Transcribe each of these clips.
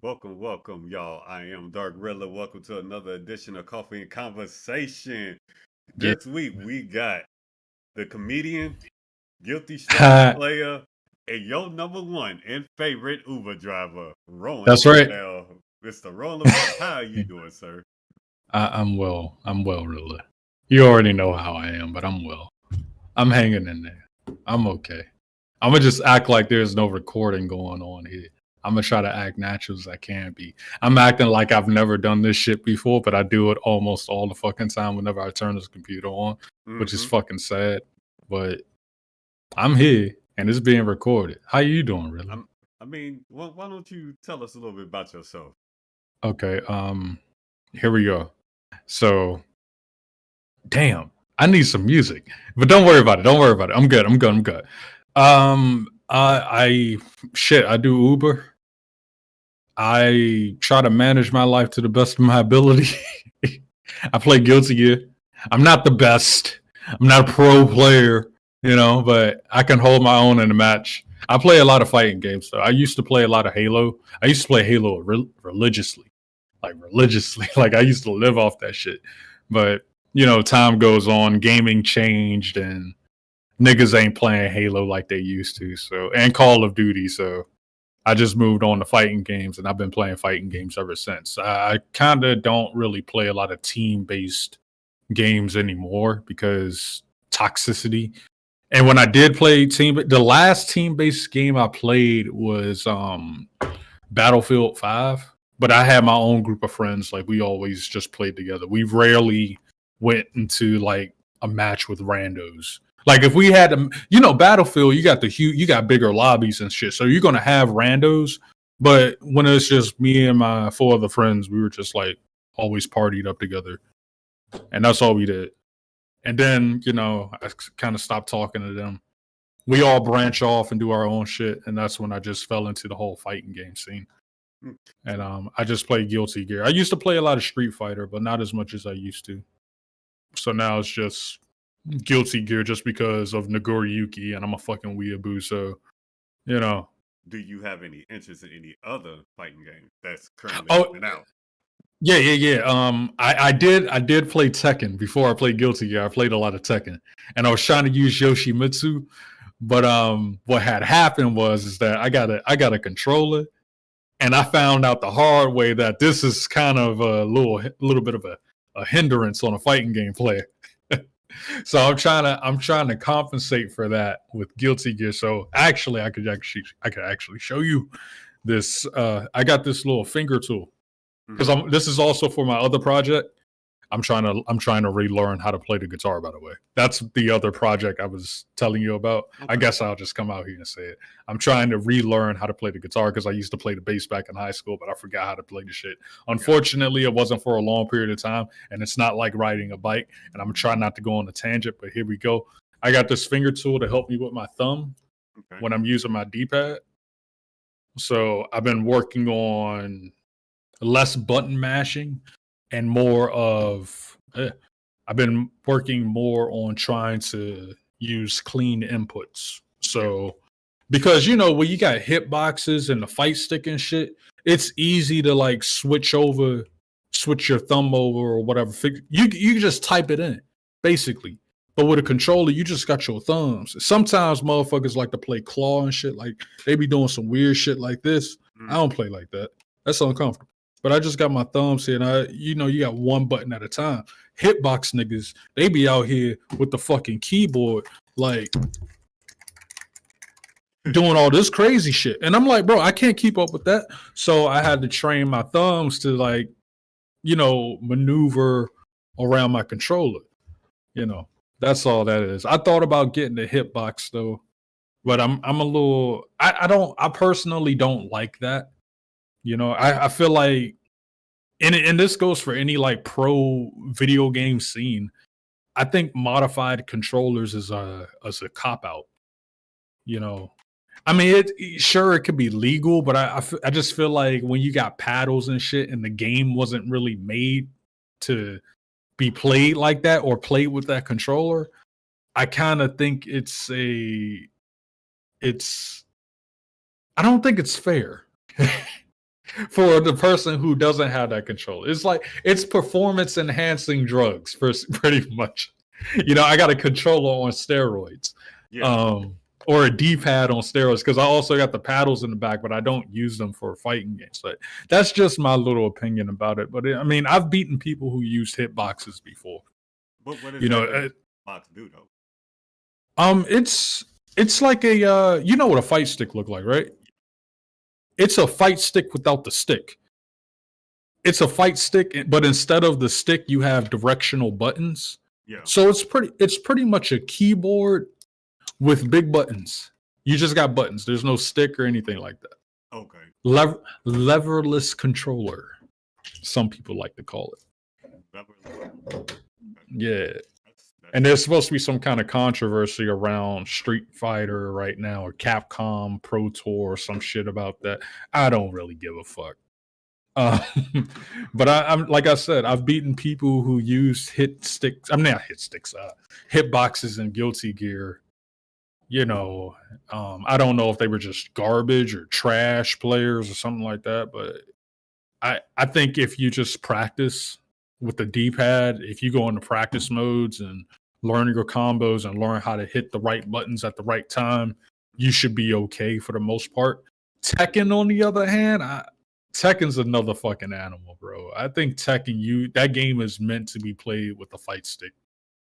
Welcome, y'all. I am Dark Riddler. Welcome to another edition of Coffee and Conversation. Yeah. This week we got the comedian, guilty strong player, and your number one and favorite Uber driver, Ronin That's right. Lovell. Mr. Ronin Lovell, how are you doing, sir? I'm well. I'm well, really. You already know how I am, but I'm well. I'm hanging in there. I'm okay. I'm gonna just act like there's no recording going on here. I'm gonna try to act natural as I can be. I'm acting like I've never done this shit before, but I do it almost all the fucking time whenever I turn this computer on, which is fucking sad. But I'm here and it's being recorded. How you doing, really? Why don't you tell us a little bit about yourself? Okay. Here we go. So, damn, I need some music, but don't worry about it. Don't worry about it. I'm good. I'm good. I'm good. I do Uber. I try to manage my life to the best of my ability. I play Guilty Gear. I'm not the best. I'm not a pro player, but I can hold my own in a match. I play a lot of fighting games, though. I used to play a lot of Halo. I used to play Halo religiously. Like I used to live off that shit. But time goes on, gaming changed, and niggas ain't playing Halo like they used to. So, and Call of Duty. So I just moved on to fighting games, and I've been playing fighting games ever since. I kind of don't really play a lot of team-based games anymore because toxicity. And when I did play the last team-based game I played was Battlefield 5. But I had my own group of friends. Like, we always just played together. We rarely went into like a match with randos. Like, if we had Battlefield, you got bigger lobbies and shit. So you're gonna have randos. But when it's just me and my 4 other friends, we were just like always partied up together. And that's all we did. And then, I kind of stopped talking to them. We all branch off and do our own shit. And that's when I just fell into the whole fighting game scene. And I just play Guilty Gear. I used to play a lot of Street Fighter, but not as much as I used to. So now it's just Guilty Gear just because of Nagoriyuki, and I'm a fucking weeaboo, so, Do you have any interest in any other fighting game that's currently coming out? Yeah. I did play Tekken before I played Guilty Gear. I played a lot of Tekken, and I was trying to use Yoshimitsu, but what had happened was that I got a controller. And I found out the hard way that this is kind of a little bit of a hindrance on a fighting game player. So I'm trying to compensate for that with Guilty Gear. So actually, I could actually show you this. I got this little finger tool because this is also for my other project. I'm trying to relearn how to play the guitar, by the way. That's the other project I was telling you about. Okay. I guess I'll just come out here and say it. I'm trying to relearn how to play the guitar because I used to play the bass back in high school, but I forgot how to play the shit. Unfortunately, it wasn't for a long period of time, and it's not like riding a bike, and I'm trying not to go on a tangent, but here we go. I got this finger tool to help me with my thumb when I'm using my D-pad. So I've been working on less button mashing and more of I've been working more on trying to use clean inputs. So because when you got hitboxes and the fight stick and shit, it's easy to like switch your thumb over or whatever. You can just type it in basically. But with a controller, you just got your thumbs. Sometimes motherfuckers like to play claw and shit. Like they be doing some weird shit like this. I don't play like that. That's uncomfortable. But I just got my thumbs here, and you got one button at a time. Hitbox niggas, they be out here with the fucking keyboard, like doing all this crazy shit. And I'm like, bro, I can't keep up with that. So I had to train my thumbs to like, maneuver around my controller. That's all that is. I thought about getting the hitbox though, but I'm a little. I personally don't like that. I feel like, and this goes for any like pro video game scene. I think modified controllers is a cop out. I mean, it could be legal, but I just feel like when you got paddles and shit, and the game wasn't really made to be played like that or played with that controller, I kind of think I don't think it's fair. for the person who doesn't have that control. It's like it's performance enhancing drugs for pretty much. You know, I got a controller on steroids. Yeah. Or a D-pad on steroids because I also got the paddles in the back, but I don't use them for fighting games. But that's just my little opinion about it. But I mean, I've beaten people who used hitboxes before. But what You know, does box do though? it's like a you know what a fight stick look like, right? It's a fight stick without the stick. It's a fight stick, but instead of the stick, you have directional buttons. Yeah. So it's pretty much a keyboard with big buttons. You just got buttons. There's no stick or anything like that. Okay. Leverless controller. Some people like to call it. Yeah. And there's supposed to be some kind of controversy around Street Fighter right now, or Capcom Pro Tour, or some shit about that. I don't really give a fuck. But I'm like I said, I've beaten people who used hitboxes and Guilty Gear. You know, I don't know if they were just garbage or trash players or something like that, but I think if you just practice with the D-pad, if you go into practice modes and learn your combos and learn how to hit the right buttons at the right time, you should be okay for the most part. Tekken, on the other hand, Tekken's another fucking animal, bro. I think Tekken, that game is meant to be played with a fight stick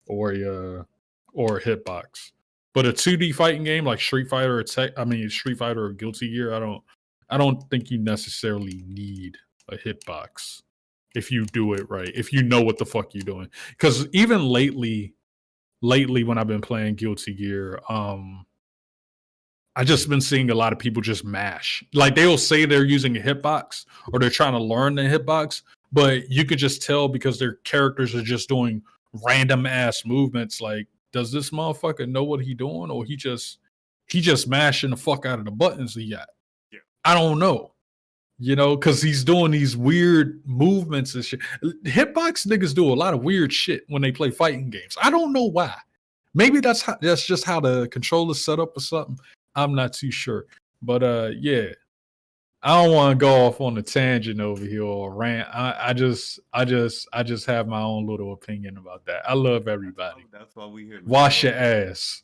or a hitbox. But a 2D fighting game like Street Fighter or Guilty Gear, I don't think you necessarily need a hitbox if you do it right. If you know what the fuck you're doing. Because even lately when I've been playing Guilty Gear, I just been seeing a lot of people just mash. Like they'll say they're using a hitbox or they're trying to learn the hitbox, but you could just tell because their characters are just doing random ass movements. Like, does this motherfucker know what he doing, or he just mashing the fuck out of the buttons he got? Yeah. I don't know. You know, because he's doing these weird movements and shit. Hitbox niggas do a lot of weird shit when they play fighting games. I don't know why. Maybe that's just how the controller's set up or something. I'm not too sure. But yeah. I don't want to go off on a tangent over here or rant. I just have my own little opinion about that. I love everybody. That's why we here. Wash your ass.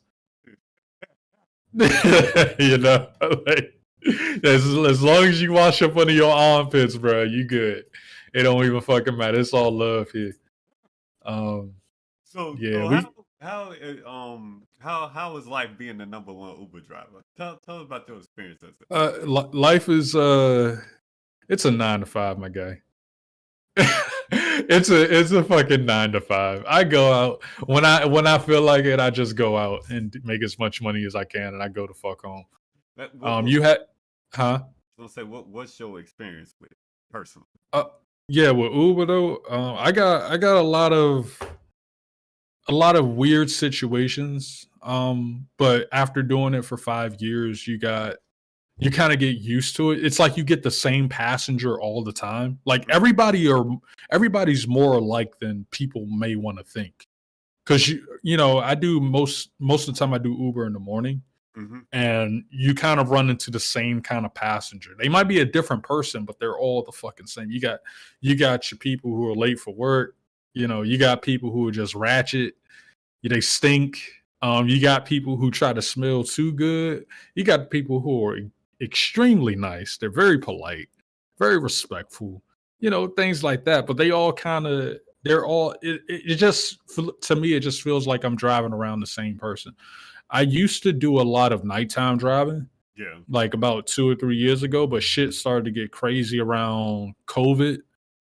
You know, like, as long as you wash up under your armpits, bro, you good. It don't even fucking matter. It's all love here. So yeah, how is life being the number one Uber driver? Tell us about your experience. Life is it's a 9 to 5, my guy. It's a fucking 9 to 5. I go out when I feel like it. I just go out and make as much money as I can, and I go to fuck home. You had, huh? So say what's your experience with it personally? Yeah, with Uber though, I got a lot of weird situations. But after doing it for 5 years, you kind of get used to it. It's like you get the same passenger all the time. Like everybody's more alike than people may want to think. Because you know, I do most of the time I do Uber in the morning. Mm-hmm. And you kind of run into the same kind of passenger. They might be a different person, but they're all the fucking same. You got your people who are late for work. You know, you got people who are just ratchet. They stink. You got people who try to smell too good. You got people who are extremely nice. They're very polite, very respectful. You know, things like that. But they all it just, to me, it just feels like I'm driving around the same person. I used to do a lot of nighttime driving. Yeah. Like about 2 or 3 years ago, but shit started to get crazy around COVID.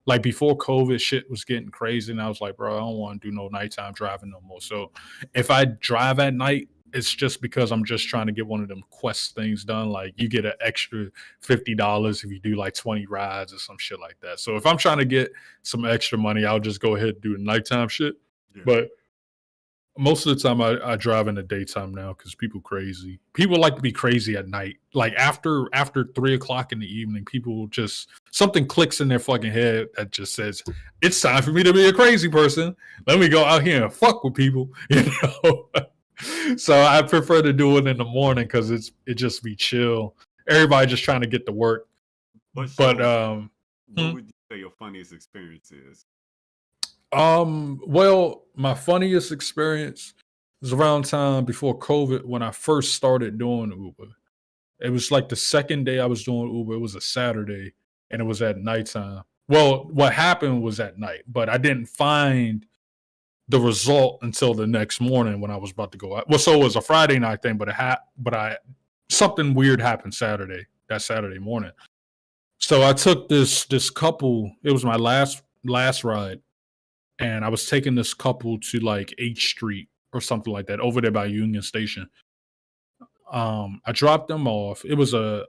Like before COVID, shit was getting crazy, and I was like, bro, I don't want to do no nighttime driving no more. So if I drive at night, it's just because I'm just trying to get one of them quest things done. Like you get an extra $50 if you do like 20 rides or some shit like that. So if I'm trying to get some extra money, I'll just go ahead and do the nighttime shit. Yeah. But most of the time I drive in the daytime now because people crazy. People like to be crazy at night. Like after 3 o'clock in the evening, people just, something clicks in their fucking head that just says, it's time for me to be a crazy person. Let me go out here and fuck with people, you know? So I prefer to do it in the morning because it just be chill. Everybody just trying to get to work. What's But your what hmm, would you say your funniest experience is? well, my funniest experience was around time before COVID when I first started doing Uber. It was like the second day I was doing Uber. It was a Saturday and it was at nighttime. Well, what happened was at night, but I didn't find the result until the next morning when I was about to go out. Well, so it was a Friday night thing, but something weird happened that Saturday morning. So I took this couple, it was my last ride, and I was taking this couple to like H Street or something like that over there by Union Station. I dropped them off. It was a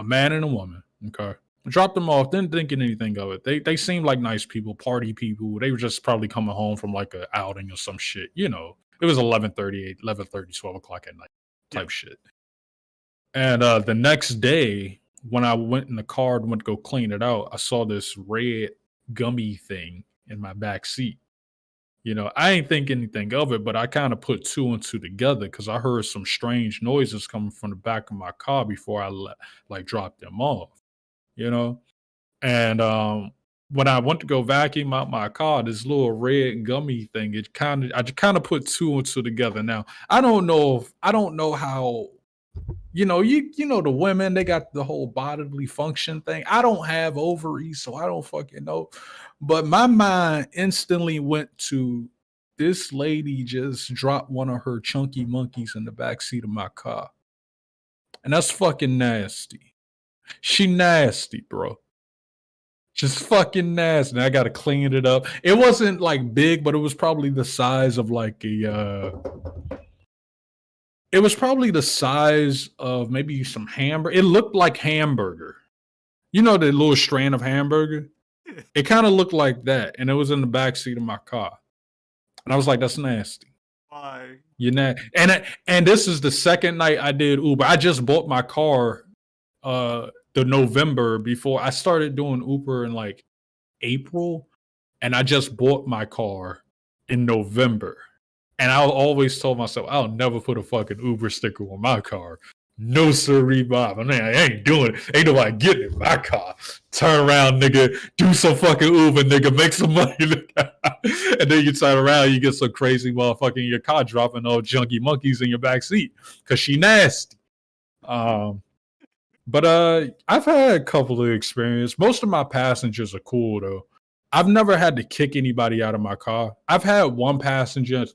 man and a woman. Okay. I dropped them off, didn't think anything of it. They seemed like nice people, party people. They were just probably coming home from like a outing or some shit. You know, it was 11:30, 12 o'clock at night Yeah. type shit. And the next day, when I went in the car and went to go clean it out, I saw this red gummy thing in my back seat. You know, I ain't think anything of it, but I kind of put two and two together because I heard some strange noises coming from the back of my car before like dropped them off. You know, and when I went to go vacuum out my car, this little red gummy thing, I just kind of put two and two together. Now I don't know how, you know the women, they got the whole bodily function thing. I don't have ovaries, so I don't fucking know. But my mind instantly went to this lady just dropped one of her chunky monkeys in the back seat of my car. And that's fucking nasty. She nasty, bro. Just fucking nasty. And I gotta clean it up. It wasn't like big, but it was probably the size of like it was probably the size of maybe some hamburger. It looked like hamburger. You know the little strand of hamburger? It kind of looked like that, and it was in the back seat of my car. And I was like, "That's nasty." Why? You know, and this is the second night I did Uber. I just bought my car the November before I started doing Uber in like April, and I just bought my car in November. And I always told myself, I'll never put a fucking Uber sticker on my car. No sirree, Bob. I mean, I ain't doing it. Ain't nobody getting in my car. Turn around, nigga. Do some fucking Uber, nigga. Make some money. And then you turn around, you get some crazy motherfucker in your car dropping all junky monkeys in your back seat because she nasty. But I've had a couple of experiences. Most of my passengers are cool though. I've never had to kick anybody out of my car. I've had one passenger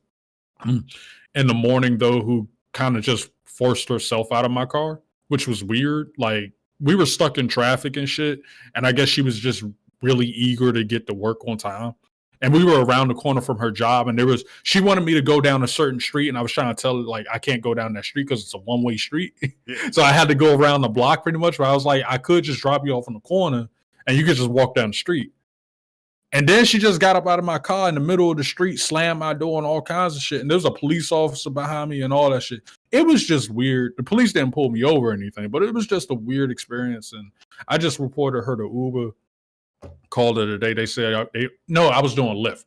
in the morning though who kind of just forced herself out of my car, which was weird. Like we were stuck in traffic and shit, and I guess she was just really eager to get to work on time. And we were around the corner from her job, and she wanted me to go down a certain street, and I was trying to tell her like I can't go down that street because it's a one-way street. Yeah. So I had to go around the block pretty much. Where I was like, I could just drop you off in the corner, and you could just walk down the street. And then she just got up out of my car in the middle of the street, slammed my door and all kinds of shit. And there was a police officer behind me and all that shit. It was just weird. The police didn't pull me over or anything, but it was just a weird experience. And I just reported her to Uber, called it a day. They said, no, I was doing Lyft.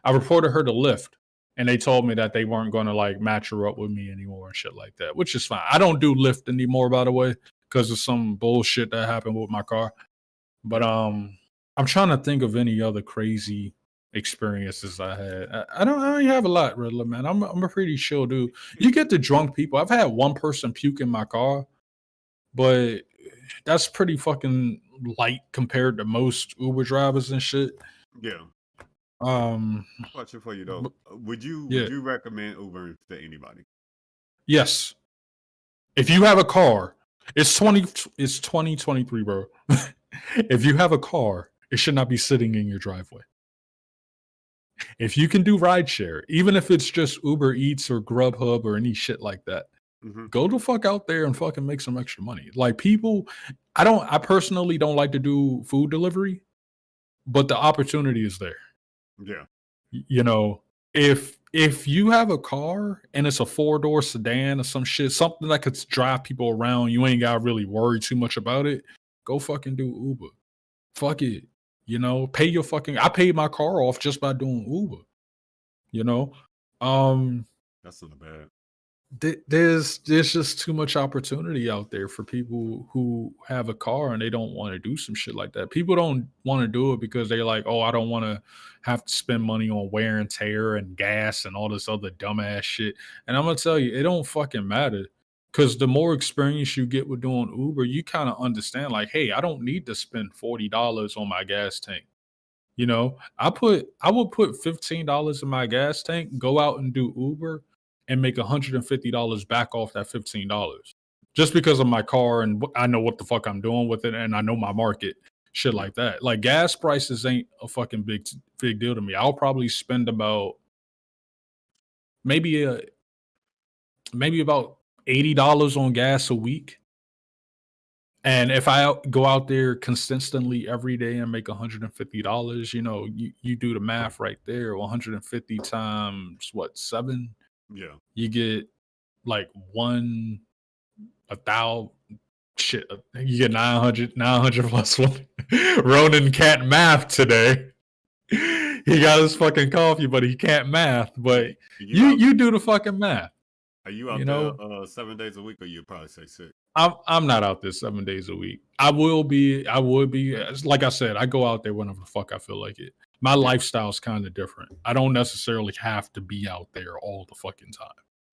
I reported her to Lyft, and they told me that they weren't going to like match her up with me anymore and shit like that, which is fine. I don't do Lyft anymore, by the way, because of some bullshit that happened with my car. But I'm trying to think of any other crazy experiences I had. I don't have a lot, Riddler, man. I'm a pretty chill dude. You get the drunk people. I've had one person puke in my car, but that's pretty fucking light compared to most Uber drivers and shit. Yeah. Um, Question for you though. Would yeah, you recommend Uber to anybody? yes. If you have a car, it's 2023, bro. If you have a car, it should not be sitting in your driveway. If you can do rideshare, even if it's just Uber Eats or Grubhub or any shit like that, Mm-hmm. go the fuck out there and fucking make some extra money. Like people, I personally don't like to do food delivery, but the opportunity is there. Yeah. You know, if you have a car and it's a 4-door sedan or some shit, something that could drive people around, you ain't got to really worry too much about it. Go fucking do Uber. Fuck it. You know, I paid my car off just by doing Uber. You know, um, That's not bad. there's just too much opportunity out there for people who have a car and they don't want to do some shit like that. People don't want to do it because they're like, oh, I don't want to have to spend money on wear and tear and gas and all this other dumbass shit. And I'm gonna tell you, it don't fucking matter. Cause the more experience you get with doing Uber, you kind of understand, like, hey, I don't need to spend $40 on my gas tank. You know, I would put $15 in my gas tank, go out and do Uber, and make $150 back off that $15 just because of my car and I know what the fuck I'm doing with it and I know my market, shit Yeah. like that. Like gas prices ain't a fucking big deal to me. I'll probably spend about maybe maybe about $80 on gas a week. And if I go out there consistently every day and make $150, you know, you do the math right there. 150 times what, 7? Yeah. You get like a thousand shit. You get 900 plus one. Ronin can't math today. He got his fucking coffee, but he can't math. But you do the fucking math. Are you out You there know, 7 days a week, or you probably say 6? I'm not out there 7 days a week. I will be. I would be. Like I said, I go out there whenever the fuck I feel like it. My Yeah. lifestyle's kind of different. I don't necessarily have to be out there all the fucking time.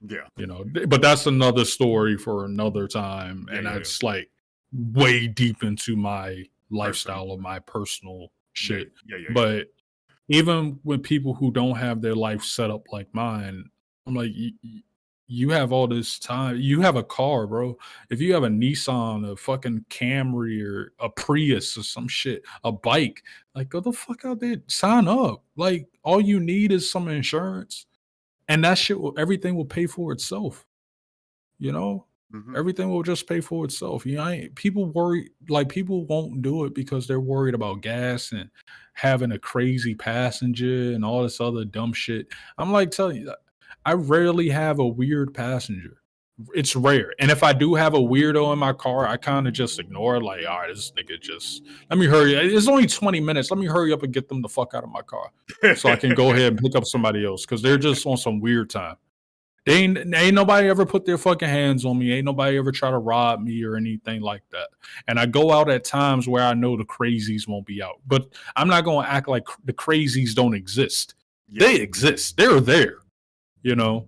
Yeah. You know, but that's another story for another time. Yeah, And yeah, that's like way deep into my lifestyle Personal. or my personal Yeah. shit. Yeah. But even with people who don't have their life set up like mine, I'm like, you have all this time. You have a car, bro. If you have a Nissan, a fucking Camry, or a Prius or some shit, a bike, like go the fuck out there, sign up. Like all you need is some insurance, and that shit will everything will pay for itself. You know, Mm-hmm. everything will just pay for itself. You know, people worry like people won't do it because they're worried about gas and having a crazy passenger and all this other dumb shit. I'm like telling you, I rarely have a weird passenger. It's rare. And if I do have a weirdo in my car, I kind of just ignore it. Like, all right, this nigga just let me hurry. It's only 20 minutes. Let me hurry up and get them the fuck out of my car so I can go ahead and pick up somebody else because they're just on some weird time. Ain't nobody ever put their fucking hands on me. Ain't nobody ever try to rob me or anything like that. And I go out at times where I know the crazies won't be out. But I'm not going to act like the crazies don't exist. Yeah. They exist. They're there, you know.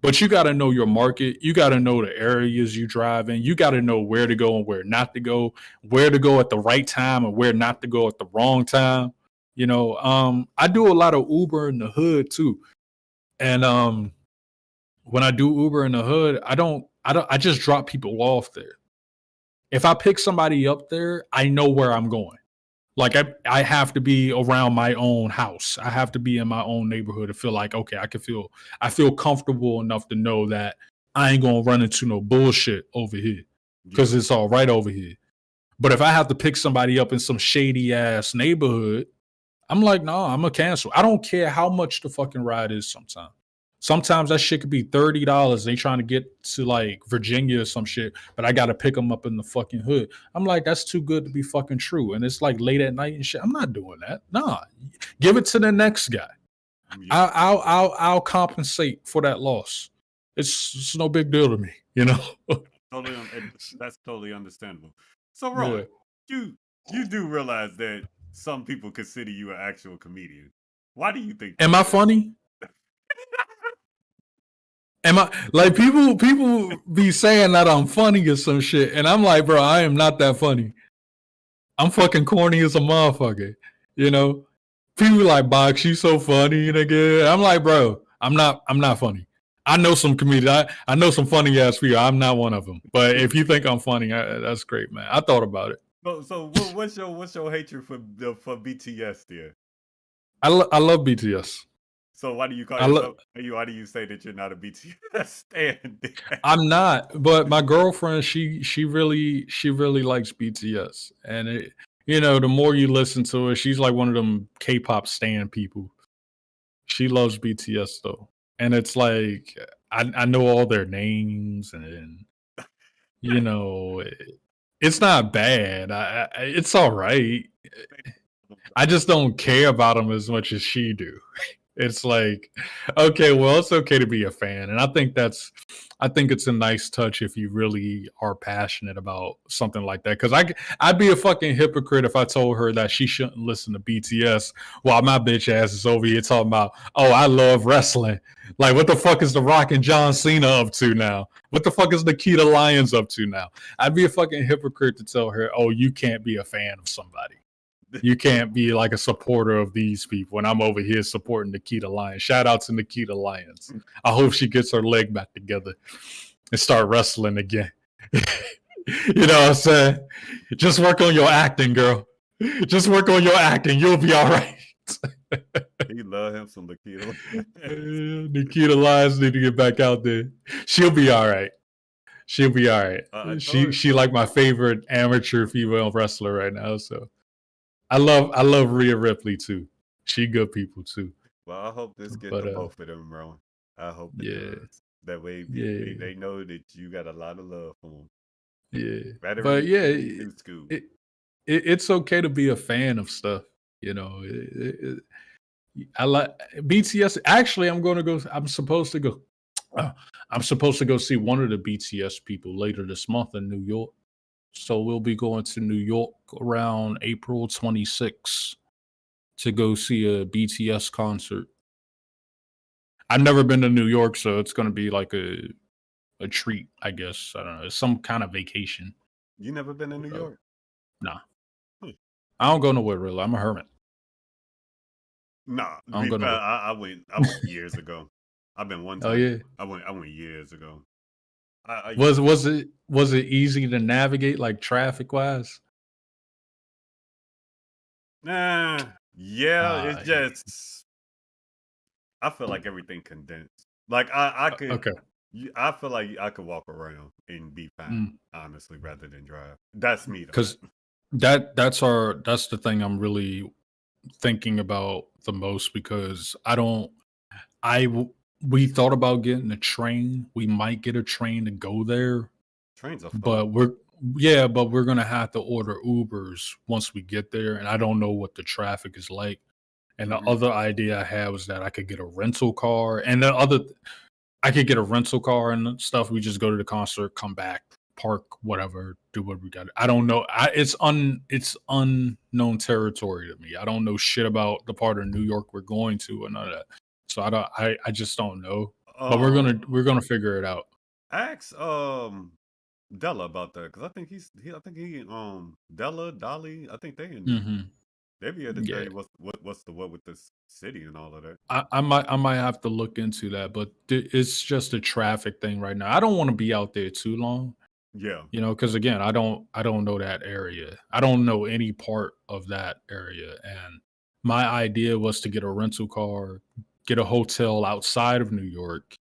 But you got to know your market. You got to know the areas you drive in. You got to know where to go and where not to go, where to go at the right time and where not to go at the wrong time. You know, I do a lot of Uber in the hood too. And when I do Uber in the hood, I just drop people off there. If I pick somebody up there, I know where I'm going. Like I have to be around my own house. I have to be in my own neighborhood to feel like, okay, I feel comfortable enough to know that I ain't gonna run into no bullshit over here because it's all right over here. But if I have to pick somebody up in some shady ass neighborhood, I'm like, no, I'm gonna cancel. I don't care how much the fucking ride is sometimes. Sometimes that shit could be $30. They trying to get to like Virginia or some shit, but I gotta pick them up in the fucking hood. I'm like, that's too good to be fucking true. And it's like late at night and shit. I'm not doing that. Nah, give it to the next guy. Yeah. I'll compensate for that loss. It's no big deal to me, you know. That's totally understandable. So, Ron, Yeah. you do realize that some people consider you an actual comedian. Why do you think? Am I funny? Am I like people be saying that I'm funny or some shit, and I'm like, bro, I am not that funny. I'm fucking corny as a motherfucker. You know? People like, Box, you so funny, nigga. I'm like, bro, I'm not funny. I know some comedians. I know some funny ass people. I'm not one of them. But if you think I'm funny, that's great, man. I thought about it. So what's your hatred for BTS there? I love BTS. So why do you call yourself? Why do you say that you're not a BTS stan? I'm not, but my girlfriend, she really likes BTS, and it, you know, the more you listen to her, she's like one of them K-pop stan people. She loves BTS though, and it's like I know all their names, and you know, it's not bad. It's all right. I just don't care about them as much as she do. It's like, okay, well, it's okay to be a fan. And I think it's a nice touch if you really are passionate about something like that. Cause I'd be a fucking hypocrite if I told her that she shouldn't listen to BTS while my bitch ass is over here talking about, oh, I love wrestling. Like, what the fuck is The Rock and John Cena up to now? What the fuck is Nikita Lyons up to now? I'd be a fucking hypocrite to tell her, oh, you can't be a fan of somebody. You can't be like a supporter of these people. And I'm over here supporting Nikita Lyons. Shout out to Nikita Lyons. I hope she gets her leg back together and start wrestling again. You know what I'm saying? Just work on your acting, girl. Just work on your acting. You'll be all right. He love him some Nikita. Nikita Lyons need to get back out there. She'll be all right. She'll be all right. She like my favorite amateur female wrestler right now. So I love Rhea Ripley too. She good people too. Well, I hope this gets to both of them, Rowan. I hope it does. That way they know that you got a lot of love for them. Yeah. Better But yeah, in school. it's okay to be a fan of stuff. You know, I like BTS. Actually, I'm supposed to go. I'm supposed to go see one of the BTS people later this month in New York. So we'll be going to New York around April 26th to go see a BTS concert. I've never been to New York, so it's going to be like a treat, I guess. I don't know. It's some kind of vacation. You never been to New York? Nah. I don't go nowhere really. I'm a hermit. Nah. I don't go nowhere. I went years ago. I've been one time. Oh yeah. I went years ago. Was it easy to navigate like traffic wise? Nah. Yeah, it's just I feel like everything condensed. Like I could Okay. I feel like I could walk around and be fine, honestly, rather than drive. That's me though. Because that's the thing I'm really thinking about the most, because we thought about getting a train. We might get a train to go there, Trains are fun. but we're gonna have to order Ubers once we get there, and I don't know what the traffic is like. And the other idea I had was that I could get a rental car, and I could get a rental car and stuff. We just go to the concert, come back, park, whatever, do what we got. I don't know. It's unknown territory to me. I don't know shit about the part of New York we're going to and none of that. So I just don't know. But we're gonna figure it out. Ask Della about that, because I think he Della, Dolly, I think they in they be able to tell you what's the what with this city and all of that. I might have to look into that, but it's just a traffic thing right now. I don't want to be out there too long. Yeah. You know, because again, I don't know that area. I don't know any part of that area. And my idea was to get a rental car, get a hotel outside of New York,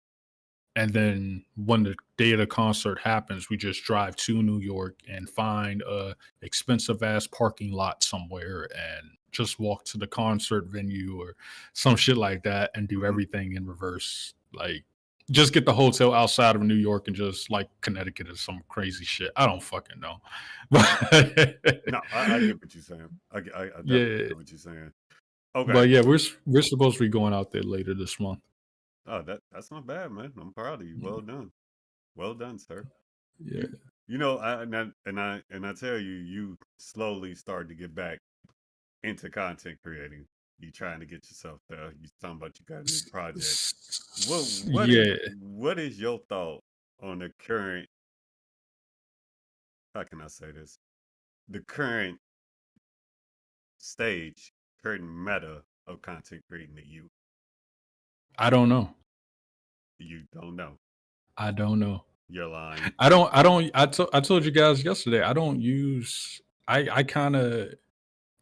and then when the day of the concert happens, we just drive to New York and find a expensive ass parking lot somewhere and just walk to the concert venue or some shit like that and do everything in reverse. Like, just get the hotel outside of New York and just like Connecticut or some crazy shit. I don't fucking know. No, I get what you're saying. I definitely get what you're saying. Okay. But yeah, we're supposed to be going out there later this month. Oh, that's not bad, man. I'm proud of you. Well done, sir. Yeah. You know, I tell you, you slowly start to get back into content creating. You trying to get yourself there. You talking about you got a new project. What is your thought on the current? How can I say this? The current stage, current meta of content creating to you. I don't know. You don't know. I don't know. You're lying. I told you guys yesterday, I don't use I kind of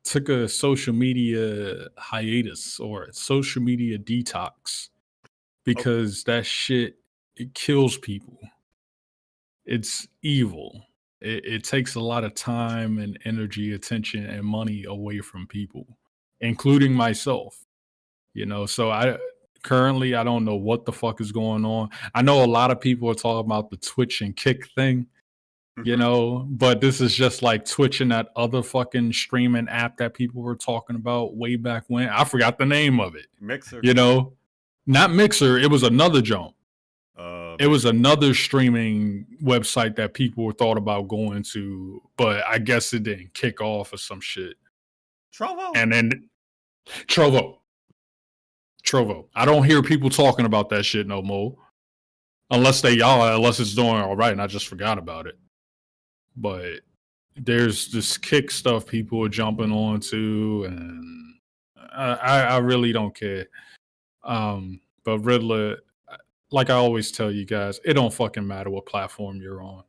took a social media hiatus or social media detox because that shit, it kills people. It's evil. It takes a lot of time and energy, attention, and money away from people, including myself. You know, so currently I don't know what the fuck is going on. I know a lot of people are talking about the Twitch and Kick thing. you know, but this is just like Twitch and that other fucking streaming app that people were talking about way back when. I forgot the name of it. Mixer. You know, not Mixer. It was another joint. It was another streaming website that people were thought about going to, but I guess it didn't kick off or some shit. Trovo. And then Trovo. I don't hear people talking about that shit no more. Unless it's doing all right and I just forgot about it. But there's this Kick stuff people are jumping onto, and I really don't care. But Riddler, like I always tell you guys, it don't fucking matter what platform you're on.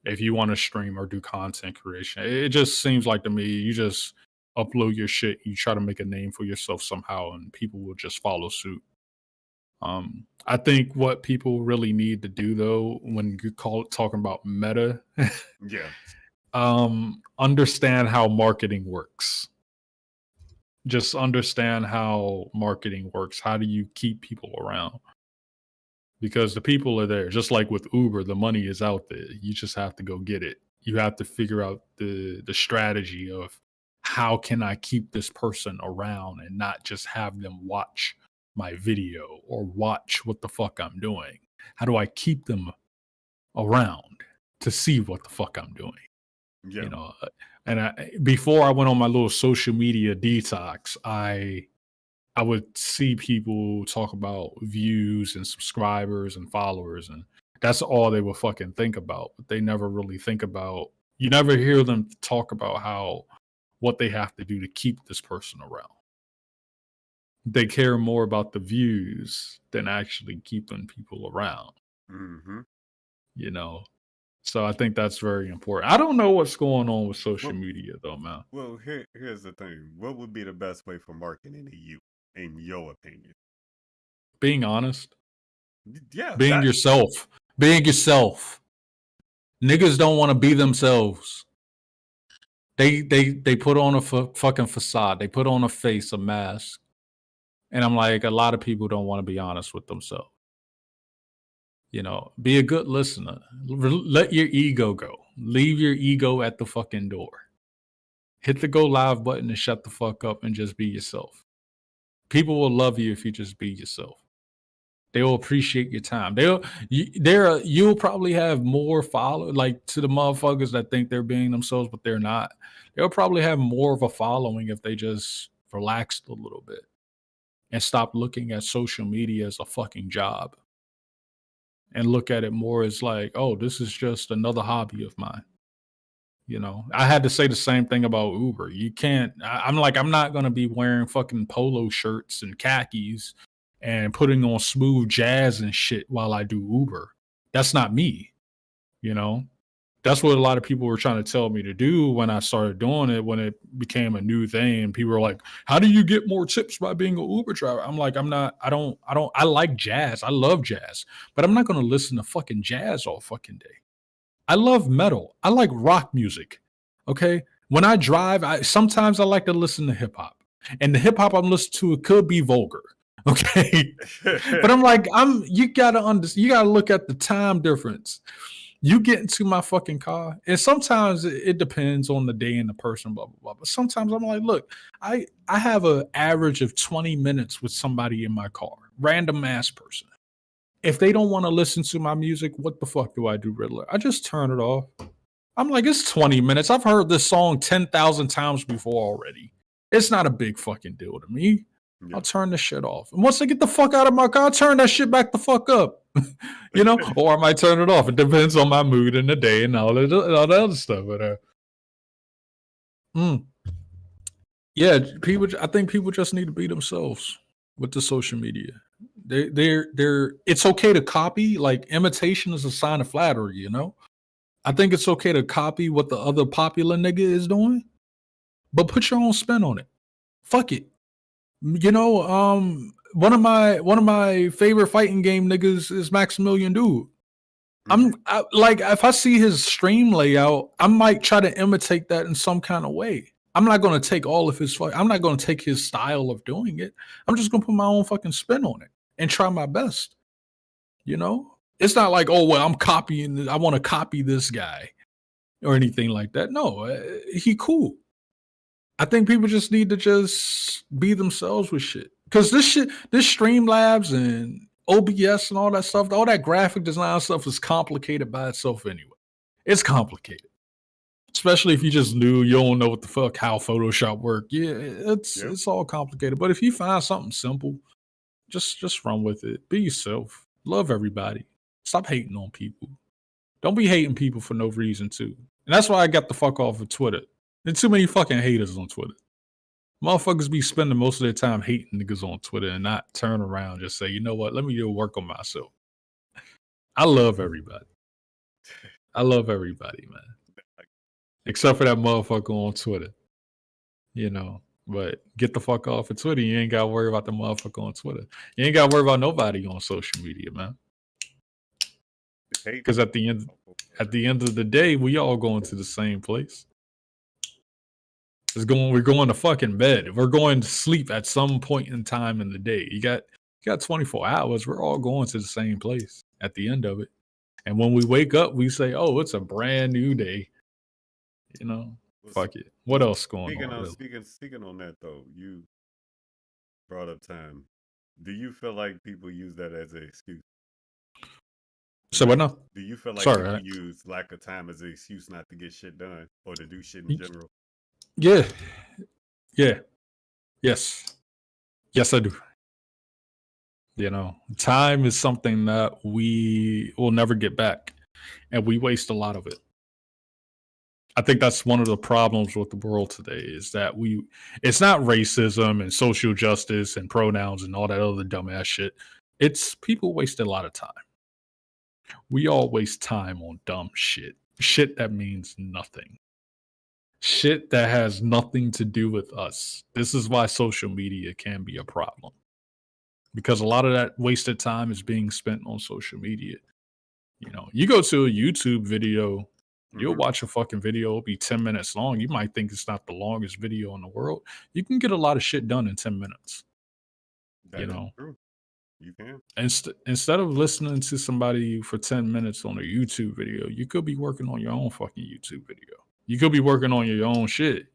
If you want to stream or do content creation, it just seems like to me you just upload your shit, you try to make a name for yourself somehow, and people will just follow suit. I think what people really need to do though, when you talking about meta, Yeah. understand how marketing works. Just understand how marketing works. How do you keep people around? Because the people are there. Just like with Uber, the money is out there. You just have to go get it. You have to figure out the strategy of how can I keep this person around and not just have them watch my video or watch what the fuck I'm doing. How do I keep them around to see what the fuck I'm doing? Yeah. You know, and before I went on my little social media detox, I would see people talk about views and subscribers and followers, and that's all they would fucking think about. But they never really think about, you never hear them talk about what they have to do to keep this person around. They care more about the views than actually keeping people around, Mm-hmm. you know? So I think that's very important. I don't know what's going on with social media though, man. Well, here's the thing. What would be the best way for marketing to you, in your opinion? Being honest. Yeah. Being yourself. Being yourself. Niggas don't want to be themselves. They put on a fucking facade. They put on a face, a mask. And I'm like, a lot of people don't want to be honest with themselves. You know, be a good listener. Let your ego go. Leave your ego at the fucking door. Hit the go live button and shut the fuck up and just be yourself. People will love you if you just be yourself. They'll appreciate your time. You'll probably have more follow, like, to the motherfuckers that think they're being themselves, but they're not. They'll probably have more of a following if they just relaxed a little bit and stop looking at social media as a fucking job and look at it more as like, oh, this is just another hobby of mine. You know, I had to say the same thing about Uber. You can't, I'm not going to be wearing fucking polo shirts and khakis and putting on smooth jazz and shit while I do Uber. That's not me. You know, that's what a lot of people were trying to tell me to do when I started doing it, when it became a new thing. People were like, how do you get more tips by being an Uber driver? I'm like, I like jazz. I love jazz, but I'm not going to listen to fucking jazz all fucking day. I love metal. I like rock music. Okay. When I drive, sometimes I like to listen to hip hop, and the hip hop I'm listening to, it could be vulgar. Okay. But I'm like, you gotta look at the time difference. You get into my fucking car, and sometimes it depends on the day and the person, blah, blah, blah. But sometimes I'm like, look, I have an average of 20 minutes with somebody in my car, random ass person. If they don't want to listen to my music, what the fuck do I do, Riddler? I just turn it off. I'm like, it's 20 minutes. I've heard this song 10,000 times before already. It's not a big fucking deal to me. Yeah. I'll turn the shit off. And once I get the fuck out of my car, I'll turn that shit back the fuck up. You know? Or I might turn it off. It depends on my mood and the day and all the other stuff. But yeah, I think people just need to be themselves with the social media. It's okay to copy. Like, imitation is a sign of flattery, you know? I think it's okay to copy what the other popular nigga is doing, but put your own spin on it. Fuck it. You know, one of my favorite fighting game niggas is Maximilian Dude. Like, if I see his stream layout, I might try to imitate that in some kind of way. I'm not going to take all of his I'm not going to take his style of doing it. I'm just going to put my own fucking spin on it and try my best. You know? It's not like, oh well, I'm copying. I want to copy this guy or anything like that. No, he cool. I think people just need to just be themselves with shit. Because this Streamlabs and OBS and all that stuff, all that graphic design stuff is complicated by itself anyway. It's complicated. Especially if you just knew you don't know what the fuck how Photoshop work. Yeah, it's all complicated. But if you find something simple, just run with it. Be yourself. Love everybody. Stop hating on people. Don't be hating people for no reason too. And that's why I got the fuck off of Twitter. There's too many fucking haters on Twitter. Motherfuckers be spending most of their time hating niggas on Twitter and not turn around and just say, you know what, let me go work on myself. I love everybody. I love everybody, man. Except for that motherfucker on Twitter. You know. But get the fuck off of Twitter. You ain't gotta worry about the motherfucker on Twitter. You ain't gotta worry about nobody on social media, man. Because at the end of the day, we all going to the same place. We're going to fucking bed. We're going to sleep at some point in time in the day. You got 24 hours. We're all going to the same place at the end of it. And when we wake up, we say, "Oh, it's a brand new day." You know, fuck it. What else going on? Speaking on that though, you brought up time. Do you feel like people use that as an excuse? So what now? Do you feel like people use lack of time as an excuse not to get shit done or to do shit in general? Yeah. Yes, I do. You know, time is something that we will never get back, and we waste a lot of it. I think that's one of the problems with the world today is that it's not racism and social justice and pronouns and all that other dumbass shit. It's people waste a lot of time. We all waste time on dumb shit. Shit that means nothing. Shit that has nothing to do with us. This is why social media can be a problem. Because a lot of that wasted time is being spent on social media. You know, you go to a YouTube video, you'll watch a fucking video, it'll be 10 minutes long. You might think it's not the longest video in the world. You can get a lot of shit done in 10 minutes. That is true. You can. Instead of listening to somebody for 10 minutes on a YouTube video, you could be working on your own fucking YouTube video. You could be working on your own shit.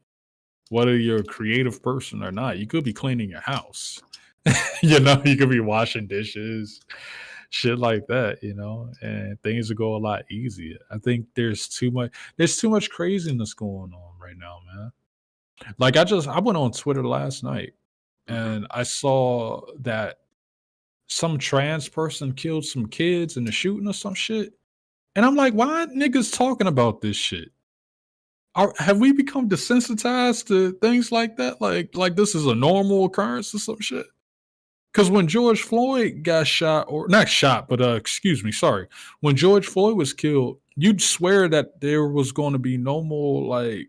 Whether you're a creative person or not, you could be cleaning your house. You know, you could be washing dishes, shit like that, you know, and things will go a lot easier. I think there's too much craziness going on right now, man. Like I went on Twitter last night and I saw that some trans person killed some kids in the shooting or some shit. And I'm like, why aren't niggas talking about this shit? Have we become desensitized to things like that? Like this is a normal occurrence or some shit? Because when George Floyd got shot, or not shot, but excuse me, sorry. When George Floyd was killed, you'd swear that there was going to be no more like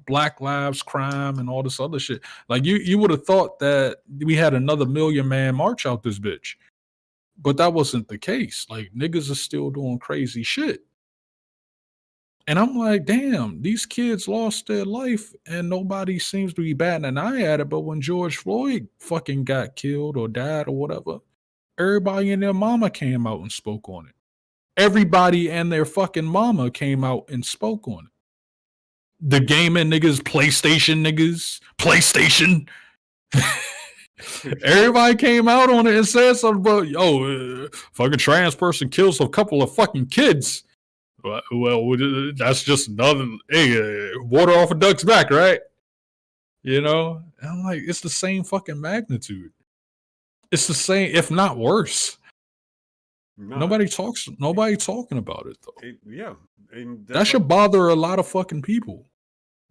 Black Lives crime and all this other shit. Like you would have thought that we had another Million Man March out this bitch. But that wasn't the case. Like niggas are still doing crazy shit. And I'm like, damn, these kids lost their life and nobody seems to be batting an eye at it. But when George Floyd fucking got killed or died or whatever, everybody and their mama came out and spoke on it. Everybody and their fucking mama came out and spoke on it. The gaming niggas, PlayStation niggas, PlayStation. Everybody came out on it and said something about, yo, fucking trans person kills a couple of fucking kids. Well, that's just another, hey, water off a duck's back, right? You know? And I'm like, it's the same fucking magnitude. It's the same, if not worse. Nobody talking about it, though. That should bother a lot of fucking people.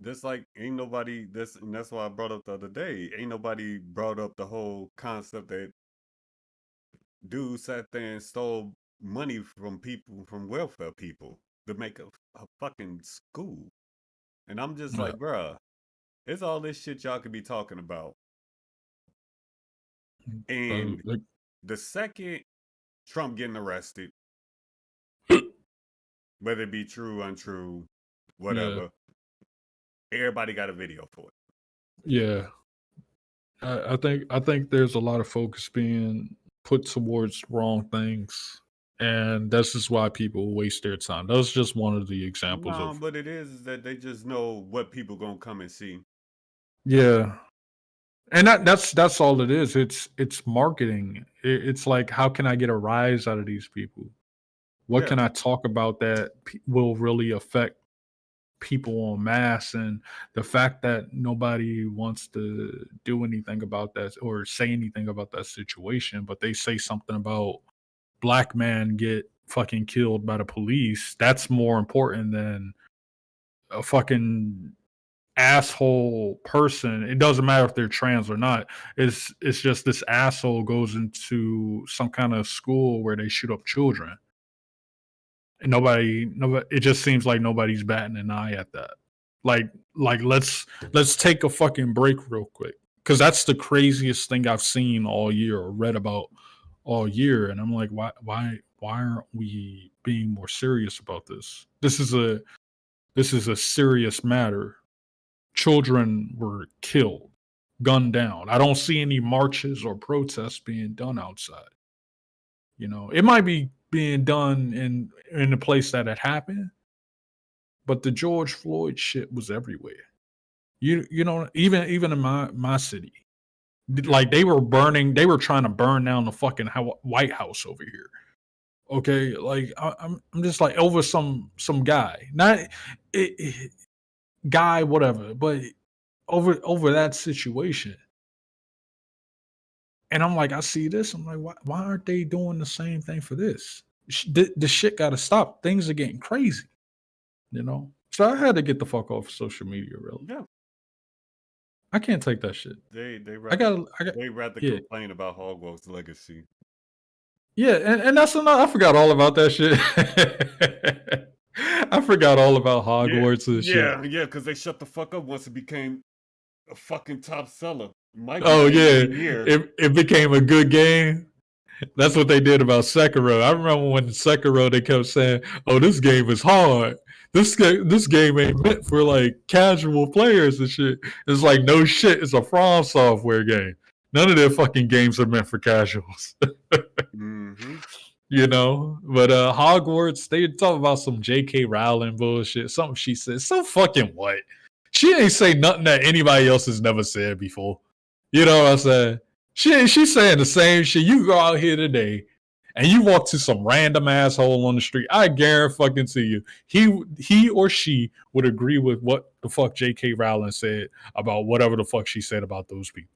That's like, ain't nobody, and that's why I brought up the other day, ain't nobody brought up the whole concept that dude sat there and stole money from people, from welfare people, to make a fucking school. And I'm just like, bruh, it's all this shit y'all could be talking about. And the second Trump getting arrested, whether it be true, untrue, whatever, everybody got a video for it. Yeah. I think there's a lot of focus being put towards wrong things. And this is why people waste their time. That's just one of the examples No, of, but it is that they just know what people gonna come and see. yeah. And that's all it is. It's marketing. It's like, how can I get a rise out of these people? What Yeah, can I talk about that will really affect people en masse? And the fact that nobody wants to do anything about that or say anything about that situation, but they say something about black man get fucking killed by the police. That's more important than a fucking asshole person. It doesn't matter if they're trans or not. It's just this asshole goes into some kind of school where they shoot up children. And nobody, it just seems like nobody's batting an eye at that. Like let's take a fucking break real quick. Cause that's the craziest thing I've seen all year or read about all year. And I'm like, why aren't we being more serious about this? This is a serious matter. Children were killed, gunned down. I don't see any marches or protests being done outside. It might be being done in the place that it happened, but the George Floyd shit was everywhere. Even in my city, yeah. like they were trying to burn down the fucking White House over here. Okay, like I'm just like over some guy, not guy, whatever, but over that situation. And I'm like, I see this. I'm like, why aren't they doing the same thing for this? The shit got to stop. Things are getting crazy. So I had to get the fuck off social media. Really, Yeah, I can't take that shit. they I rather got, I got, they rather yeah, complain about Hogwarts Legacy. yeah, and that's enough. I forgot all about that shit. I forgot all about Yeah, Hogwarts and shit. yeah, because they shut the fuck up once it became a fucking top seller. Might be Oh not yeah, even a year. it became a good game. That's what they did about Sekiro. I remember when Sekiro they kept saying, "Oh, this game is hard. This game ain't meant for like casual players and shit." It's like, no shit. It's a From Software game. None of their fucking games are meant for casuals. Mm-hmm. But Hogwarts, they talk about some J.K. Rowling bullshit. Something she said. So fucking what? She ain't say nothing that anybody else has never said before. You know what I'm saying? She's saying the same shit. You go out here today and you walk to some random asshole on the street. I guarantee fucking to you, he or she would agree with what the fuck J.K. Rowling said about whatever the fuck she said about those people.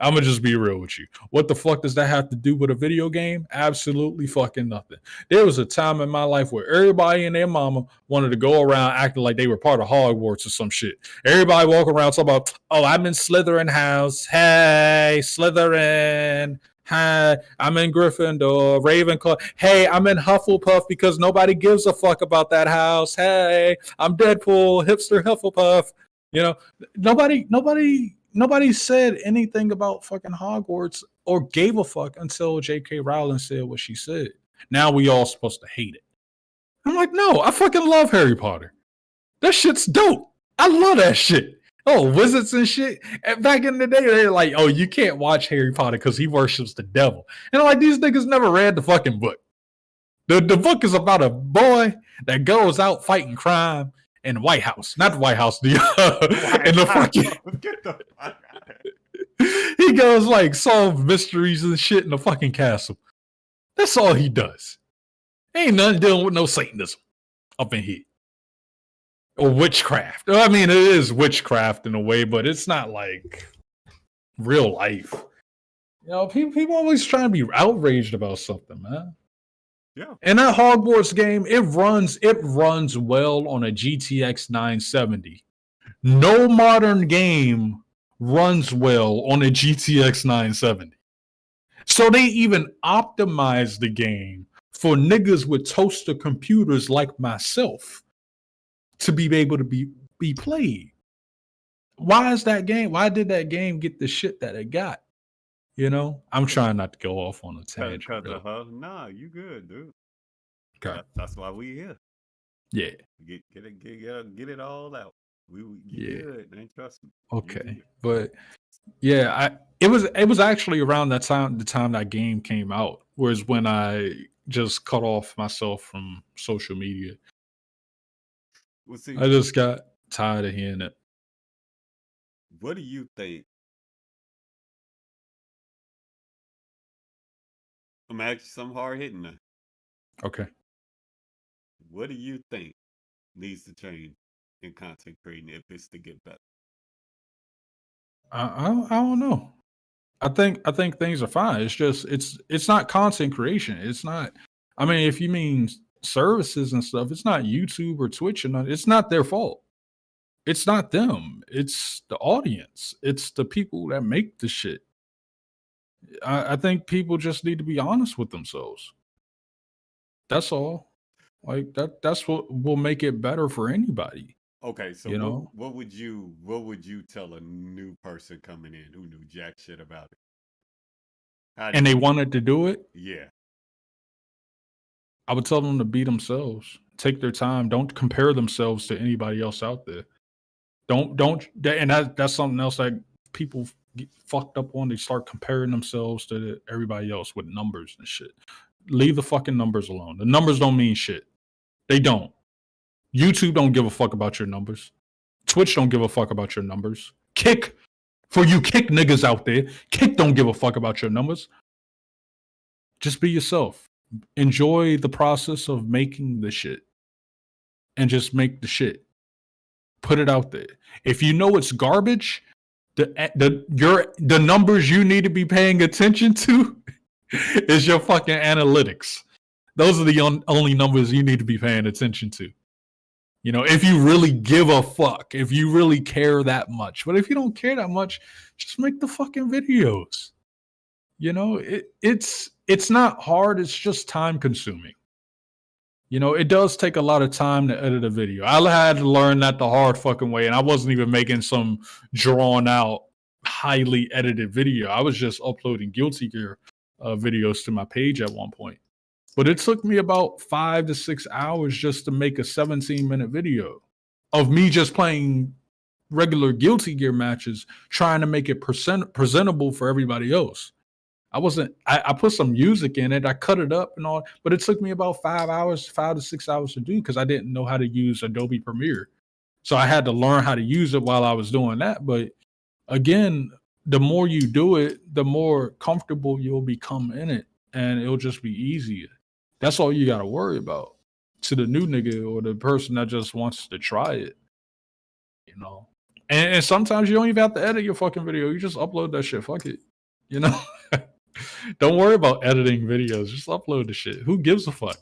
I'm gonna just be real with you. What the fuck does that have to do with a video game? Absolutely fucking nothing. There was a time in my life where everybody and their mama wanted to go around acting like they were part of Hogwarts or some shit. Everybody walk around talking about, oh, I'm in Slytherin house. Hey, Slytherin. Hi, I'm in Gryffindor, Ravenclaw. Hey, I'm in Hufflepuff because nobody gives a fuck about that house. Hey, I'm Deadpool, hipster Hufflepuff. You know, nobody said anything about fucking Hogwarts or gave a fuck until J.K. Rowling said what she said. Now we all supposed to hate it. I'm like, no, I fucking love Harry Potter. That shit's dope. I love that shit. Oh, wizards and shit. And back in the day, they're like, oh, you can't watch Harry Potter because he worships the devil. And I'm like, these niggas never read the fucking book. The book is about a boy that goes out fighting crime in the White House. Not the White House, in the fucking Get the fuck out. he goes like solve mysteries and shit in the fucking castle. That's all he does. Ain't nothing dealing with no Satanism up in here. Or witchcraft. I mean, it is witchcraft in a way, but it's not like real life. People always trying to be outraged about something, man. Yeah. And that Hogwarts game, it runs well on a GTX 970. No modern game runs well on a GTX 970. So they even optimize the game for niggas with toaster computers like myself to be able to be played. Why did that game get the shit that it got? I'm trying not to go off on a tangent. Because Really. of her. Nah, you good, dude. Okay. That's why we here. Yeah. Get it all out. You good, man. Trust me. Okay. But yeah, it was actually around the time that game came out, was when I just cut off myself from social media. Well, see, I just got tired of hearing it. what do you think? I'm gonna ask you some hard hitting now. Okay. What do you think needs to change in content creating if it's to get better? I don't know. I think things are fine. It's just it's not content creation. It's not. I mean, if you mean services and stuff, it's not YouTube or Twitch and it's not their fault. It's not them. It's the audience. It's the people that make the shit. I think people just need to be honest with themselves. That's all. Like that's what will make it better for anybody, Okay, so you know? what would you tell a new person coming in who knew jack shit about it? How do And they you? wanted to do it. Yeah. I would tell them to be themselves. Take their time. Don't compare themselves to anybody else out there. And that's something else that people get fucked up on. They start comparing themselves to everybody else with numbers and shit. Leave the fucking numbers alone. The numbers don't mean shit. They don't. YouTube don't give a fuck about your numbers. Twitch don't give a fuck about your numbers. Kick, for you kick niggas out there, Kick don't give a fuck about your numbers. Just be yourself. Enjoy the process of making the shit. And just make the shit. Put it out there. If you know it's garbage, the numbers you need to be paying attention to is your fucking analytics. Those are the only numbers you need to be paying attention to. You know, if you really give a fuck, if you really care that much. But if you don't care that much, just make the fucking videos. You know, it's not hard, it's just time consuming. You know, it does take a lot of time to edit a video. I had to learn that the hard fucking way, and I wasn't even making some drawn out, highly edited video. I was just uploading Guilty Gear videos to my page at one point. But it took me about 5 to 6 hours just to make a 17-minute video of me just playing regular Guilty Gear matches, trying to make it presentable for everybody else. I put some music in it, I cut it up and all, but it took me about 5 to 6 hours to do because I didn't know how to use Adobe Premiere. So I had to learn how to use it while I was doing that. But again, the more you do it, the more comfortable you'll become in it, and it'll just be easier. That's all you got to worry about. To the new nigga or the person that just wants to try it, you know. And sometimes you don't even have to edit your fucking video. You just upload that shit. Fuck it, you know. Don't worry about editing videos. Just upload the shit. Who gives a fuck?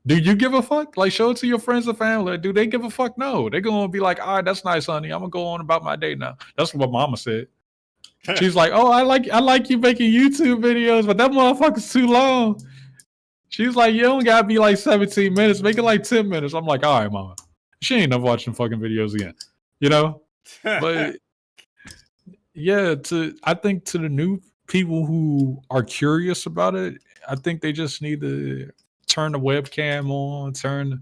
Do you give a fuck? Like, show it to your friends and family. Do they give a fuck? No. They're gonna be like, all right, that's nice, honey. I'm gonna go on about my day now. That's what mama said. She's like, oh, I like you making YouTube videos, but that motherfucker's too long. She's like, you don't gotta be like 17 minutes. Make it like 10 minutes. I'm like, all right, mama. She ain't never watching fucking videos again. You know? But yeah, I think to the new people who are curious about it, I think they just need to turn the webcam on, turn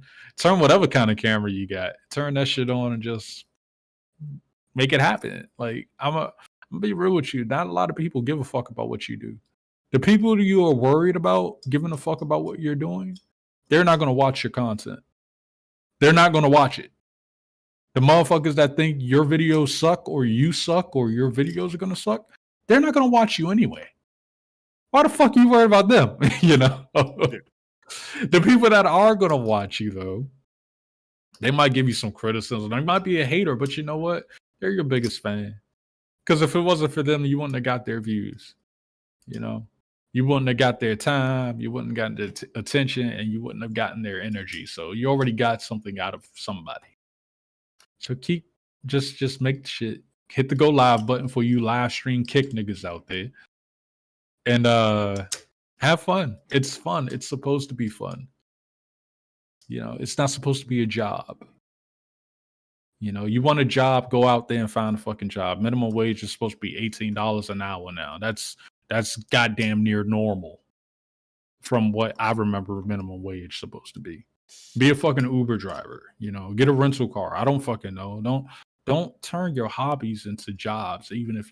whatever kind of camera you got, turn that shit on and just make it happen. Like I'm gonna be real with you. Not a lot of people give a fuck about what you do. The people that you are worried about giving a fuck about what you're doing, they're not gonna watch your content. They're not gonna watch it. The motherfuckers that think your videos suck or you suck or your videos are gonna suck, they're not gonna watch you anyway. Why the fuck are you worried about them? You know? The people that are gonna watch you though, they might give you some criticism. They might be a hater, but you know what? They're your biggest fan. Because if it wasn't for them, you wouldn't have got their views. You know? You wouldn't have got their time, you wouldn't have gotten their attention, and you wouldn't have gotten their energy. So you already got something out of somebody. So just make the shit. Hit the go live button for you live stream kick niggas out there. And have fun. It's fun. It's supposed to be fun. You know, it's not supposed to be a job. You know, you want a job, go out there and find a fucking job. Minimum wage is supposed to be $18 an hour now. That's goddamn near normal from what I remember minimum wage supposed to be. Be a fucking Uber driver, you know, get a rental car. I don't fucking know. Don't turn your hobbies into jobs, even if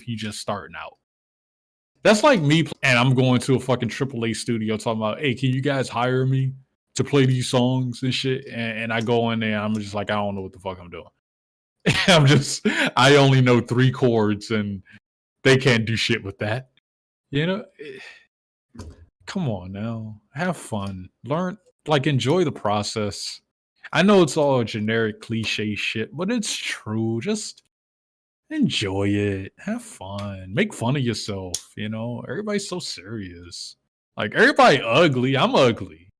you just starting out. That's like me, and I'm going to a fucking AAA studio talking about, hey, can you guys hire me to play these songs and shit? And I go in there, I'm just like, I don't know what the fuck I'm doing. I only know 3 chords, and they can't do shit with that. You know, come on now, have fun, learn, like enjoy the process. I know it's all generic cliche shit, but it's true. Just enjoy it, have fun, make fun of yourself. You know, everybody's so serious. Like everybody ugly. I'm ugly.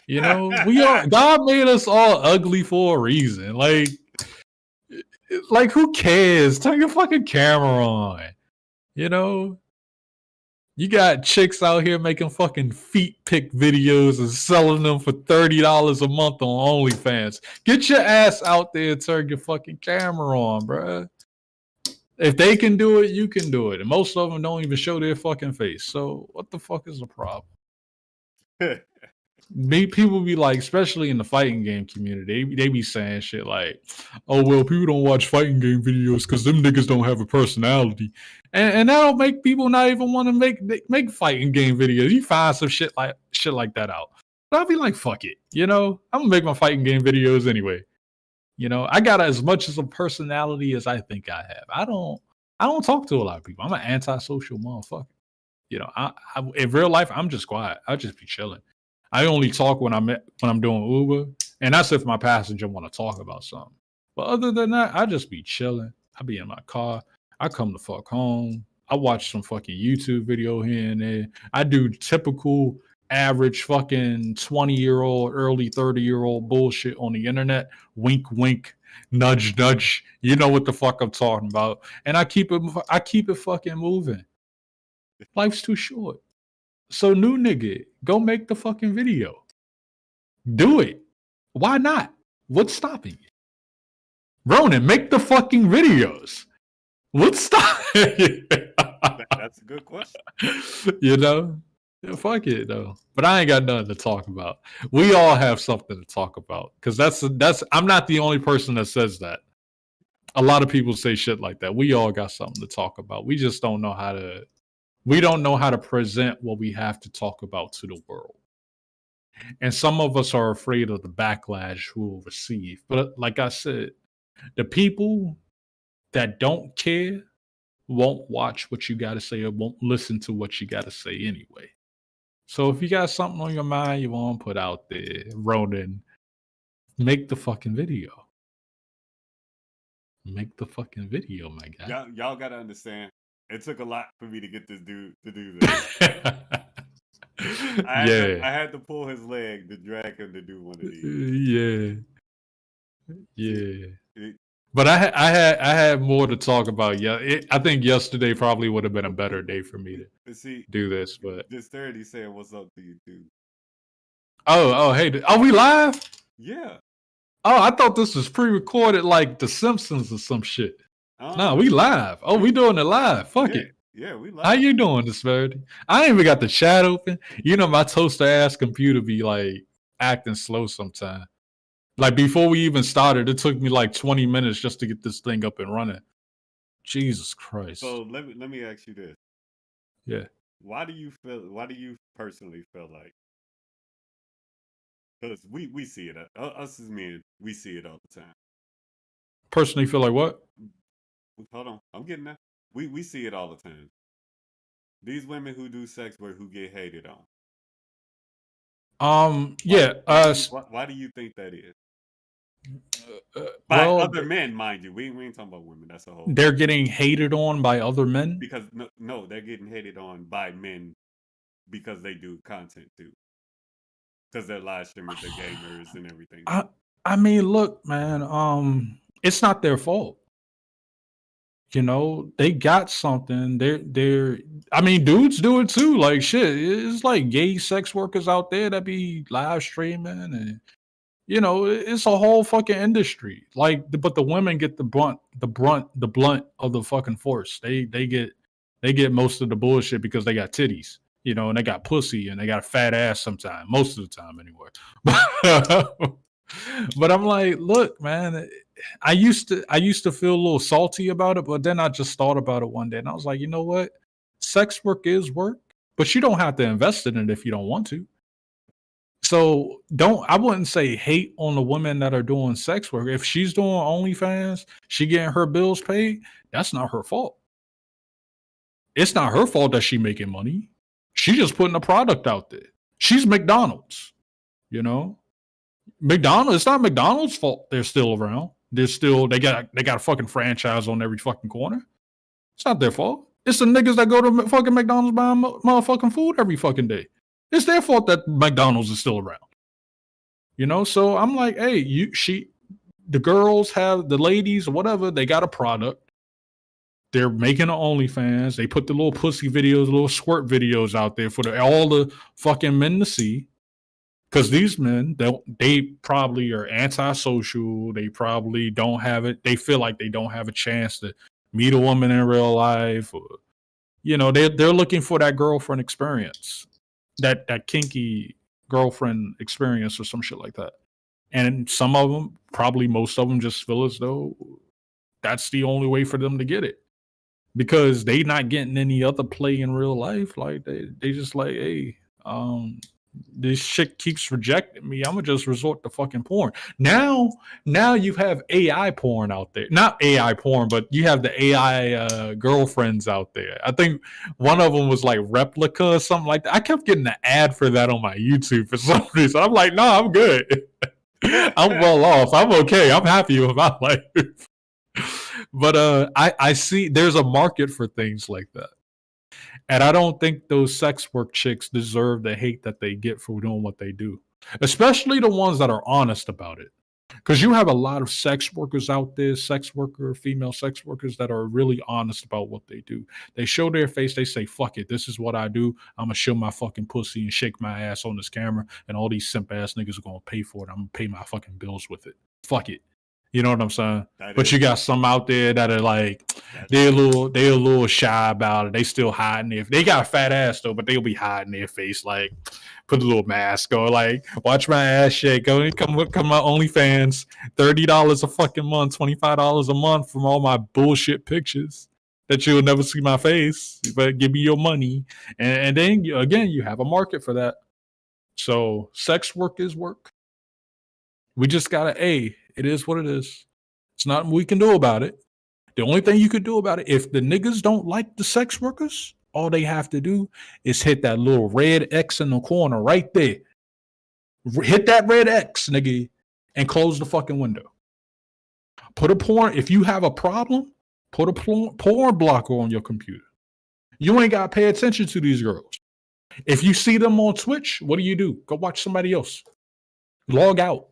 You know, we are. God made us all ugly for a reason. Like who cares? Turn your fucking camera on. You know, you got chicks out here making fucking feet pic videos and selling them for $30 a month on OnlyFans. Get your ass out there and turn your fucking camera on, bruh. If they can do it, you can do it. And most of them don't even show their fucking face. So what the fuck is the problem? People be like, especially in the fighting game community, they be saying shit like, oh, well, people don't watch fighting game videos because them niggas don't have a personality. And that'll make people not even want to make fighting game videos. You find some shit like that out. But I'll be like, fuck it. You know, I'm gonna make my fighting game videos anyway. You know, I got as much as a personality as I think I have. I don't talk to a lot of people. I'm an antisocial motherfucker. You know, I in real life, I'm just quiet. I just be chilling. I only talk when I'm doing Uber, and that's if my passenger want to talk about something. But other than that, I just be chilling. I be in my car. I come the fuck home. I watch some fucking YouTube video here and there. I do typical average fucking 20-year-old, early 30-year-old bullshit on the internet. Wink, wink, nudge, nudge. You know what the fuck I'm talking about. And I keep it fucking moving. Life's too short. So new nigga, go make the fucking video. Do it. Why not? What's stopping you? Ronin, make the fucking videos. What's stopping you? That's a good question. You know? Yeah, fuck it though. But I ain't got nothing to talk about. We all have something to talk about. Cause that's I'm not the only person that says that. A lot of people say shit like that. We all got something to talk about. We just don't know how to present what we have to talk about to the world. And some of us are afraid of the backlash we'll receive. But like I said, the people that don't care won't watch what you got to say or won't listen to what you got to say anyway. So if you got something on your mind you want to put out there, Ronin, make the fucking video. Make the fucking video, my guy. Y'all got to understand, it took a lot for me to get this dude to do this. I had to pull his leg to drag him to do one of these. Yeah. But I had more to talk about. Yeah, I think yesterday probably would have been a better day for me to do this. But this 30 saying, "What's up to you, dude?" Oh, hey, are we live? Yeah. Oh, I thought this was pre-recorded like The Simpsons or some shit. Nah, we live. Oh, we doing it live. Fuck it. Yeah, we live. How you doing, Disparity? I ain't even got the chat open. You know, my toaster ass computer be like acting slow sometimes. Like before we even started, it took me like 20 minutes just to get this thing up and running. Jesus Christ. So let me ask you this. Yeah. Why do you personally feel like? Because we see it. Us as men, we see it all the time. Personally feel like what? Hold on. I'm getting that. We see it all the time. These women who do sex work who get hated on. Yeah. Why do you think that is? By other men, mind you. We ain't talking about women. That's a whole. They're getting hated on by other men? Because no, they're getting hated on by men because they do content too. Because they're live streamers, they're gamers and everything. I mean, look, man, it's not their fault. You know, they got something. I mean, dudes do it too. Like shit. It's like gay sex workers out there that be live streaming, and you know, it's a whole fucking industry. Like, but the women get the blunt of the fucking force. They get most of the bullshit because they got titties, you know, and they got pussy and they got a fat ass sometimes, most of the time anyway. But I'm like, look, man, I used to feel a little salty about it, but then I just thought about it one day and I was like, you know what? Sex work is work, but you don't have to invest in it if you don't want to. So I wouldn't say hate on the women that are doing sex work. If she's doing OnlyFans, she getting her bills paid, that's not her fault. It's not her fault that she making money. She's just putting a product out there. She's McDonald's, you know. McDonald's, it's not McDonald's fault they're still around. They got a fucking franchise on every fucking corner. It's not their fault. It's the niggas that go to fucking McDonald's buying motherfucking food every fucking day. It's their fault that McDonald's is still around. You know, so I'm like, hey, the girls have, the ladies or whatever, they got a product. They're making an OnlyFans. They put the little pussy videos, little squirt videos out there for all the fucking men to see. Because these men, they probably are antisocial. They probably don't have it. They feel like they don't have a chance to meet a woman in real life. Or, you know, they're looking for that girlfriend experience, that kinky girlfriend experience or some shit like that. And some of them, probably most of them, just feel as though that's the only way for them to get it. Because they not getting any other play in real life. Like they just like, hey, this shit keeps rejecting me. I'm gonna just resort to fucking porn. Now you have AI porn out there. Not AI porn, but you have the AI girlfriends out there. I think one of them was like Replica or something like that. I kept getting an ad for that on my YouTube for some reason. I'm like, no, I'm good. I'm well off. I'm okay. I'm happy with my life. But I see there's a market for things like that. And I don't think those sex work chicks deserve the hate that they get for doing what they do, especially the ones that are honest about it. Because you have a lot of sex workers out there, female sex workers that are really honest about what they do. They show their face. They say, fuck it. This is what I do. I'm going to show my fucking pussy and shake my ass on this camera. And all these simp ass niggas are going to pay for it. I'm going to pay my fucking bills with it. Fuck it. You know what I'm saying? But you got some out there that are like, they're a little shy about it. They still hiding it. They got a fat ass though, but they'll be hiding their face, like put a little mask on, like watch my ass shake. Come my OnlyFans, $30 a fucking month, $25 a month from all my bullshit pictures that you'll never see my face, but give me your money. And then again, you have a market for that. So sex work is work. We just gotta, it is what it is. It's nothing we can do about it. The only thing you could do about it, if the niggas don't like the sex workers, all they have to do is hit that little red X in the corner right there. Hit that red X, nigga, and close the fucking window. Put a porn, if you have a problem, put a porn blocker on your computer. You ain't got to pay attention to these girls. If you see them on Twitch, what do? Go watch somebody else. Log out.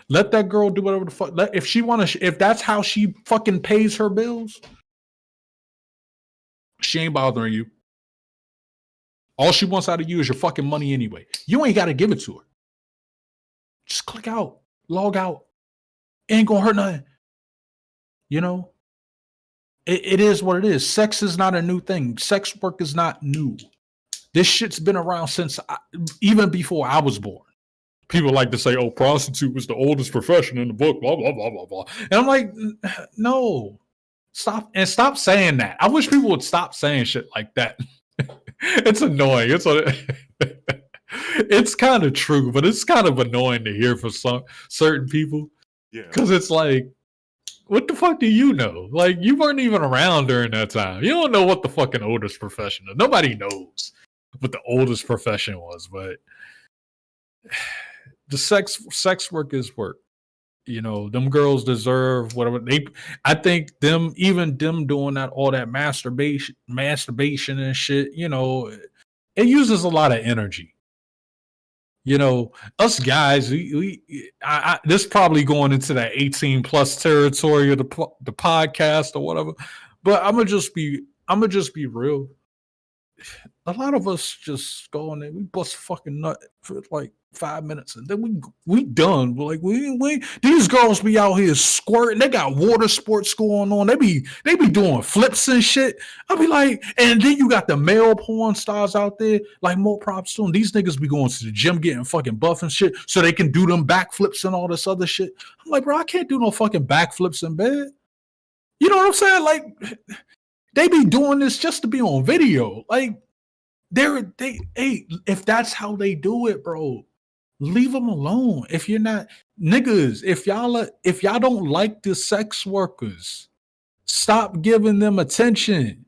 Let that girl do whatever the fuck. If that's how she fucking pays her bills, she ain't bothering you. All she wants out of you is your fucking money anyway. You ain't got to give it to her. Just click out, log out. Ain't gonna hurt nothing. You know, it is what it is. Sex is not a new thing. Sex work is not new. This shit's been around since even before I was born. People like to say, oh, prostitute was the oldest profession in the book, blah, blah, blah, blah, blah. And I'm like, no, stop saying that. I wish people would stop saying shit like that. It's annoying. It's kind of true, but it's kind of annoying to hear for some certain people. Yeah. Because it's like, what the fuck do you know? Like, you weren't even around during that time. You don't know what the fucking oldest profession is. Nobody knows what the oldest profession was, but the sex work is work. You know, them girls deserve whatever I think them doing that, all that masturbation and shit, you know, it uses a lot of energy. You know, us guys, this probably going into that 18 plus territory of the podcast or whatever, but I'm gonna just be real. A lot of us just go in there, we bust fucking nut for like 5 minutes, and then we done. We're like, we these girls be out here squirting. They got water sports going on. They be doing flips and shit. I'll be like, and then you got the male porn stars out there, like more props to them. These niggas be going to the gym getting fucking buff and shit so they can do them backflips and all this other shit. I'm like, bro, I can't do no fucking backflips in bed. You know what I'm saying? Like, They be doing this just to be on video. Like hey, if that's how they do it, bro, leave them alone. If you're not niggas, if y'all don't like the sex workers, stop giving them attention.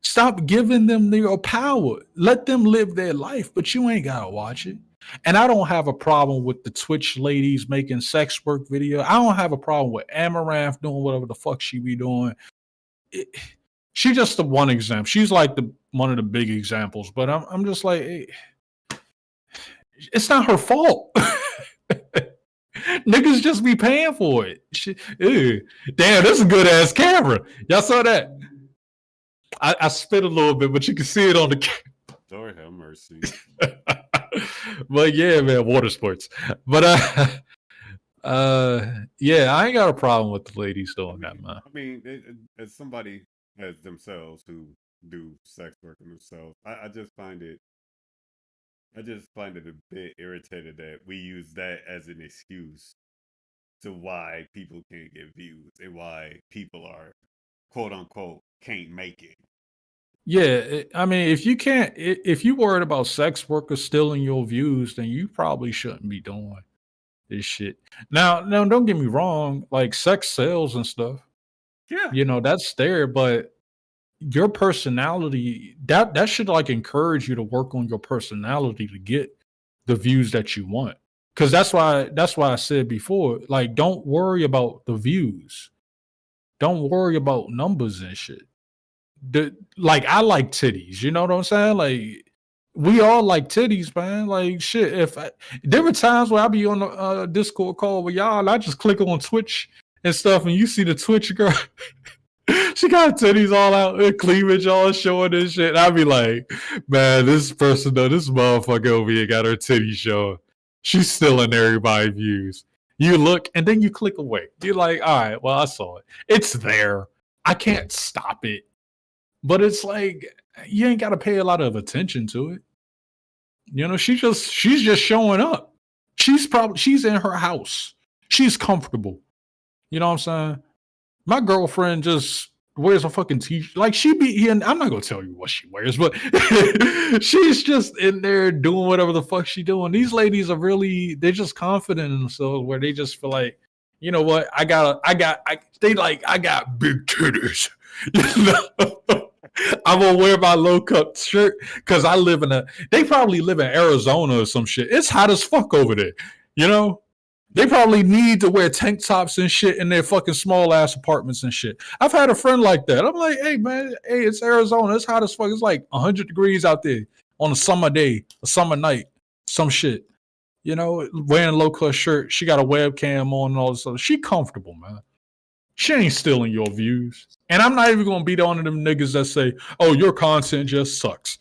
Stop giving them their power. Let them live their life, but you ain't gotta watch it. And I don't have a problem with the Twitch ladies making sex work video. I don't have a problem with Amaranth doing whatever the fuck she be doing. She's just the one example. She's like one of the big examples, but I'm just like, hey, it's not her fault. Niggas just be paying for it. Damn, that's a good ass camera. Y'all saw that? I spit a little bit, but you can see it on the camera. Lord have mercy. But yeah, man, water sports. But yeah, I ain't got a problem with the ladies doing that, man. I mean, as somebody as themselves who do sex work themselves, I just find it a bit irritated that we use that as an excuse to why people can't get views and why people are quote unquote can't make it. Yeah, I mean, if you worried about sex workers stealing your views, then you probably shouldn't be doing this shit. Now, don't get me wrong, like sex sells and stuff. Yeah. You know, that's there, but your personality, that should like encourage you to work on your personality to get the views that you want. Cause that's why I said before, like, don't worry about the views. Don't worry about numbers and shit. Like I like titties, you know what I'm saying? Like we all like titties, man. Like shit. There were times where I be on the Discord call with y'all, and I just click on Twitch and stuff, and you see the Twitch girl. She got titties all out, her cleavage all showing and shit. And I be like, man, this motherfucker over here got her titties showing. She's stealing everybody's views. You look, and then you click away. You're like, all right, well, I saw it. It's there. I can't stop it. But it's like you ain't got to pay a lot of attention to it. You know, she's just showing up. She's in her house. She's comfortable. You know what I'm saying? My girlfriend just wears a fucking t-shirt. Like she be here, and I'm not gonna tell you what she wears, but she's just in there doing whatever the fuck she doing. These ladies they're just confident in themselves where they just feel like, you know what, I got big titties. You know? I'm gonna wear my low cut shirt because they probably live in Arizona or some shit. It's hot as fuck over there, you know? They probably need to wear tank tops and shit in their fucking small ass apartments and shit. I've had a friend like that. I'm like, hey man, it's Arizona. It's hot as fuck. It's like 100 degrees out there on a summer day, a summer night, some shit. You know, wearing a low cut shirt. She got a webcam on and all this stuff. She comfortable, man. She ain't stealing your views. And I'm not even going to beat on them niggas that say, oh, your content just sucks.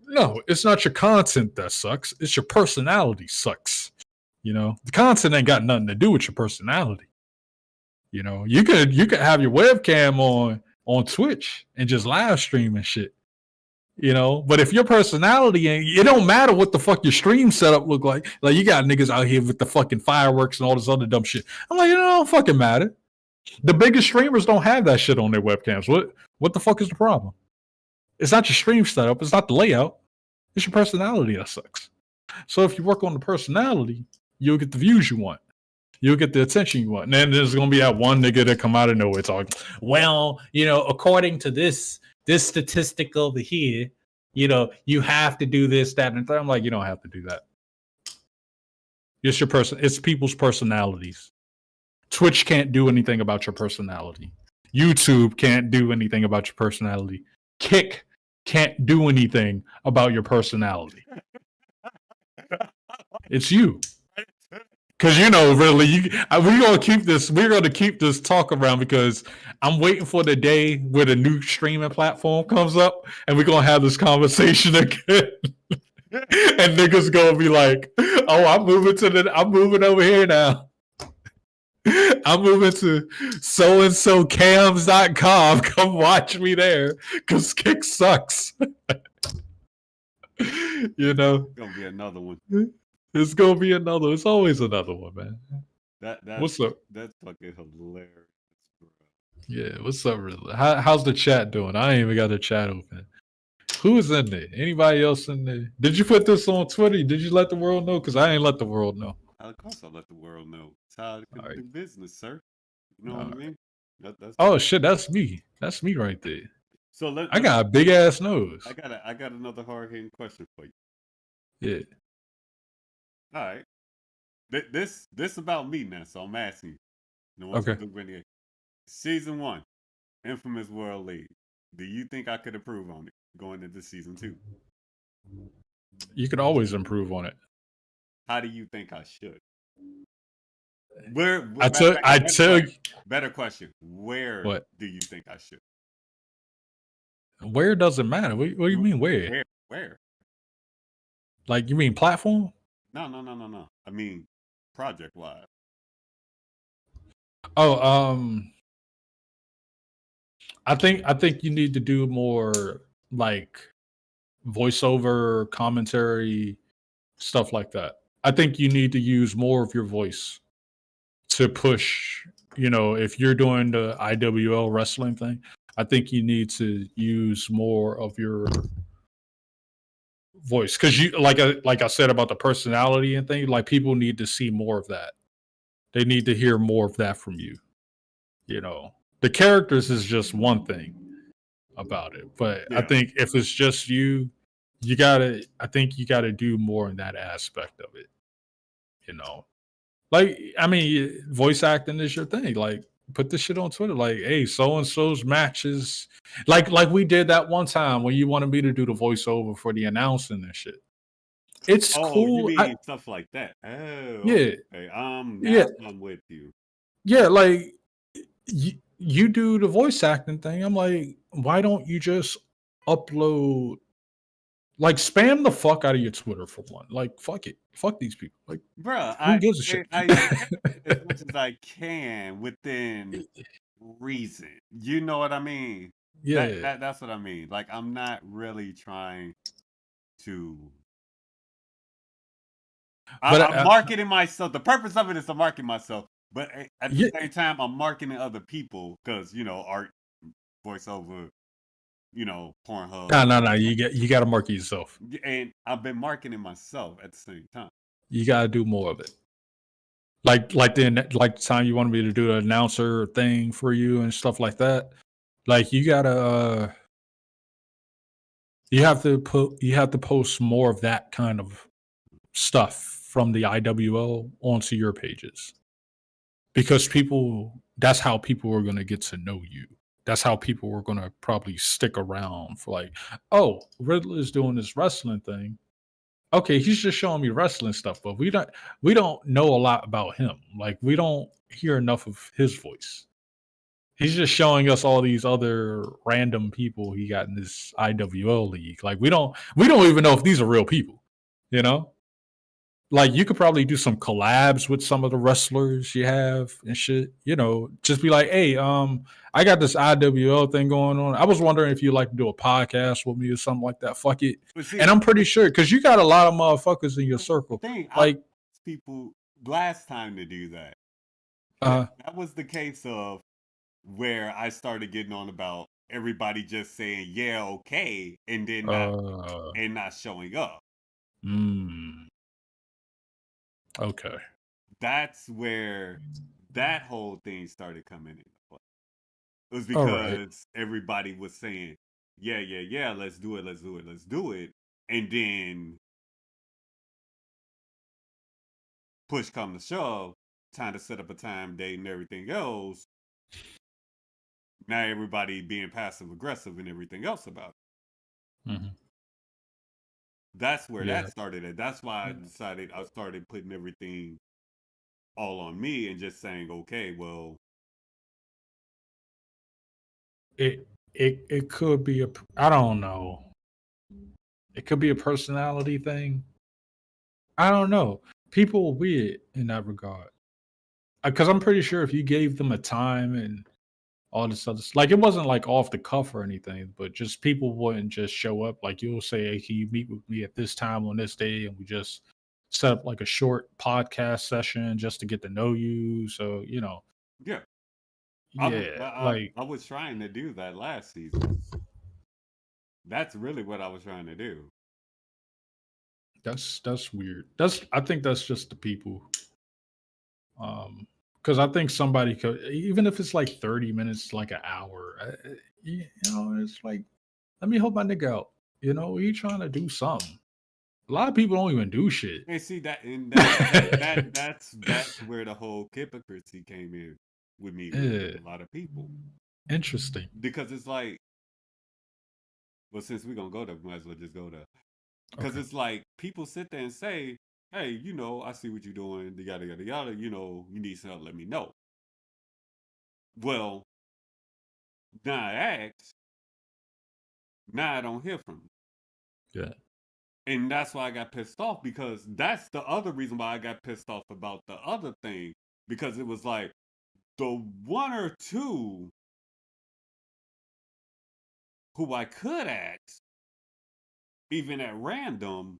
No, it's not your content that sucks. It's your personality sucks. You know, the content ain't got nothing to do with your personality. You know, you could have your webcam on Twitch and just live stream and shit. You know, but if your personality ain't, it don't matter what the fuck your stream setup look like. Like you got niggas out here with the fucking fireworks and all this other dumb shit. I'm like, it don't fucking matter. The biggest streamers don't have that shit on their webcams. What the fuck is the problem? It's not your stream setup. It's not the layout. It's your personality that sucks. So if you work on the personality, you'll get the views you want. You'll get the attention you want. And then there's going to be that one nigga that come out of nowhere talking, well, you know, according to this statistic over here, you know, you have to do this, that, and that. I'm like, you don't have to do that. It's your person. It's people's personalities. Twitch can't do anything about your personality. YouTube can't do anything about your personality. Kick can't do anything about your personality. It's you. Because, you know, really, we're going to keep this talk around because I'm waiting for the day where the new streaming platform comes up and we're going to have this conversation again. And niggas going to be like, oh, I'm moving over here now. I'm moving to so-and-so cams.com. Come watch me there because Kick sucks. You know? It's going to be another one. It's gonna be another. It's always another one, man. That's What's up? That's fucking hilarious, bro. Yeah, what's up, Riddler? How's the chat doing? I ain't even got the chat open. Who's in there? Anybody else in there? Did you put this on Twitter? Did you let the world know? Because I ain't let the world know. Of course, I'll let the world know. It's how I All can right. do business, sir. You know All what I right. mean? That's Oh shit, that's me. That's me right there. so. I got a big ass nose. I got another hard hitting question for you. Yeah. All right, this about me now, so I'm asking you. You know, once we Okay. do Renegade, season one, Infamous World League. Do you think I could improve on it going into season two? You can always improve on it. How do you think I should? Where? I Matter of took. fact, I took. better question. Where What? do you think I should? Where does it matter? What do you mean where? Where? Where? Like you mean platform? No, no, no, no, no. I mean, project wise. Oh, I think you need to do more like voiceover commentary stuff like that. I think you need to use more of your voice to push, if you're doing the IWL wrestling thing, I think you need to use more of your voice because you like I said about the personality and thing, like people need to see more of that. They need to hear more of that from you. The characters is just one thing about it, but I Yeah. think if it's just you, I think you gotta do more in that aspect of it. You know, Like, I mean, voice acting is your thing. Like, put this shit on Twitter. Like, hey, so and so's matches. Like we did that one time when you wanted me to do the voiceover for the announcing and shit. It's Oh, you cool. mean stuff like that? Oh, Yeah, okay. yeah, Now I'm with you. yeah. Like, you do the voice acting thing. I'm like, why don't you just upload? Like, spam the fuck out of your Twitter for one. Like, fuck it. Fuck these people. Like, Bruh, who gives a shit? I spend as much as I can within reason. You know what I mean? Yeah, That's what I mean. Like I'm not really trying to but I'm marketing myself. The purpose of it is to market myself, but at the yeah, same time, I'm marketing other people because art, voiceover, Pornhub, no. You got to market yourself. and I've been marketing myself at the same time. You gotta do more of it. Like the time you wanted me to do an announcer thing for you and stuff like that. Like you have to post more of that kind of stuff from the IWL onto your pages. Because that's how people are gonna get to know you. That's how people are gonna probably stick around for like, oh, Riddler is doing this wrestling thing. Okay, he's just showing me wrestling stuff, but we don't know a lot about him. Like we don't hear enough of his voice. He's just showing us all these other random people he got in this IWL league. Like we don't even know if these are real people, you know? Like you could probably do some collabs with some of the wrestlers you have and shit. Just be like, hey, I got this IWL thing going on. I was wondering if you'd like to do a podcast with me or something like that. Fuck it. But see, And I'm pretty sure because you got a lot of motherfuckers in your the circle. thing I Like, asked people last time to do that. uh, That was the case of where I started getting on about everybody just saying yeah, okay, and then uh, not showing up. mm, okay. That's where that whole thing started coming into play. It was All right. because everybody was saying, yeah, yeah, yeah, let's do it, let's do it, let's do it. And then push come to shove, time to set up a time, date, and everything else. Now everybody being passive aggressive and everything else about it. Mhm. That's where Yeah. that started at. That's why I started putting everything all on me and just saying, okay, well, It could be I don't know. It could be a personality thing. I don't know. People are weird in that regard. Because I'm pretty sure if you gave them a time and all this other like it wasn't like off the cuff or anything, but just people wouldn't just show up. Like you'll say, hey, can you meet with me at this time on this day? And we just set up like a short podcast session just to get to know you. So, yeah. Yeah, like I was trying to do that last season. That's really what I was trying to do. that's weird. I think that's just the people. Because I think somebody could, even if it's like 30 minutes, like an hour, it's like, let me help my nigga out. He trying to do something. A lot of people don't even do shit. And see that, and that's where the whole hypocrisy came in with me with Yeah, a lot of people, interesting. because it's like, well, since we're gonna go there, we might as well just go there. Because Okay. it's like people sit there and say, "Hey, I see what you're doing. The yada yada yada. You need some help. Let me know." Well, now I ask, now I don't hear from you, Yeah. and that's why I got pissed off, because that's the other reason why I got pissed off about the other thing, because it was like the one or two who I could ask, even at random,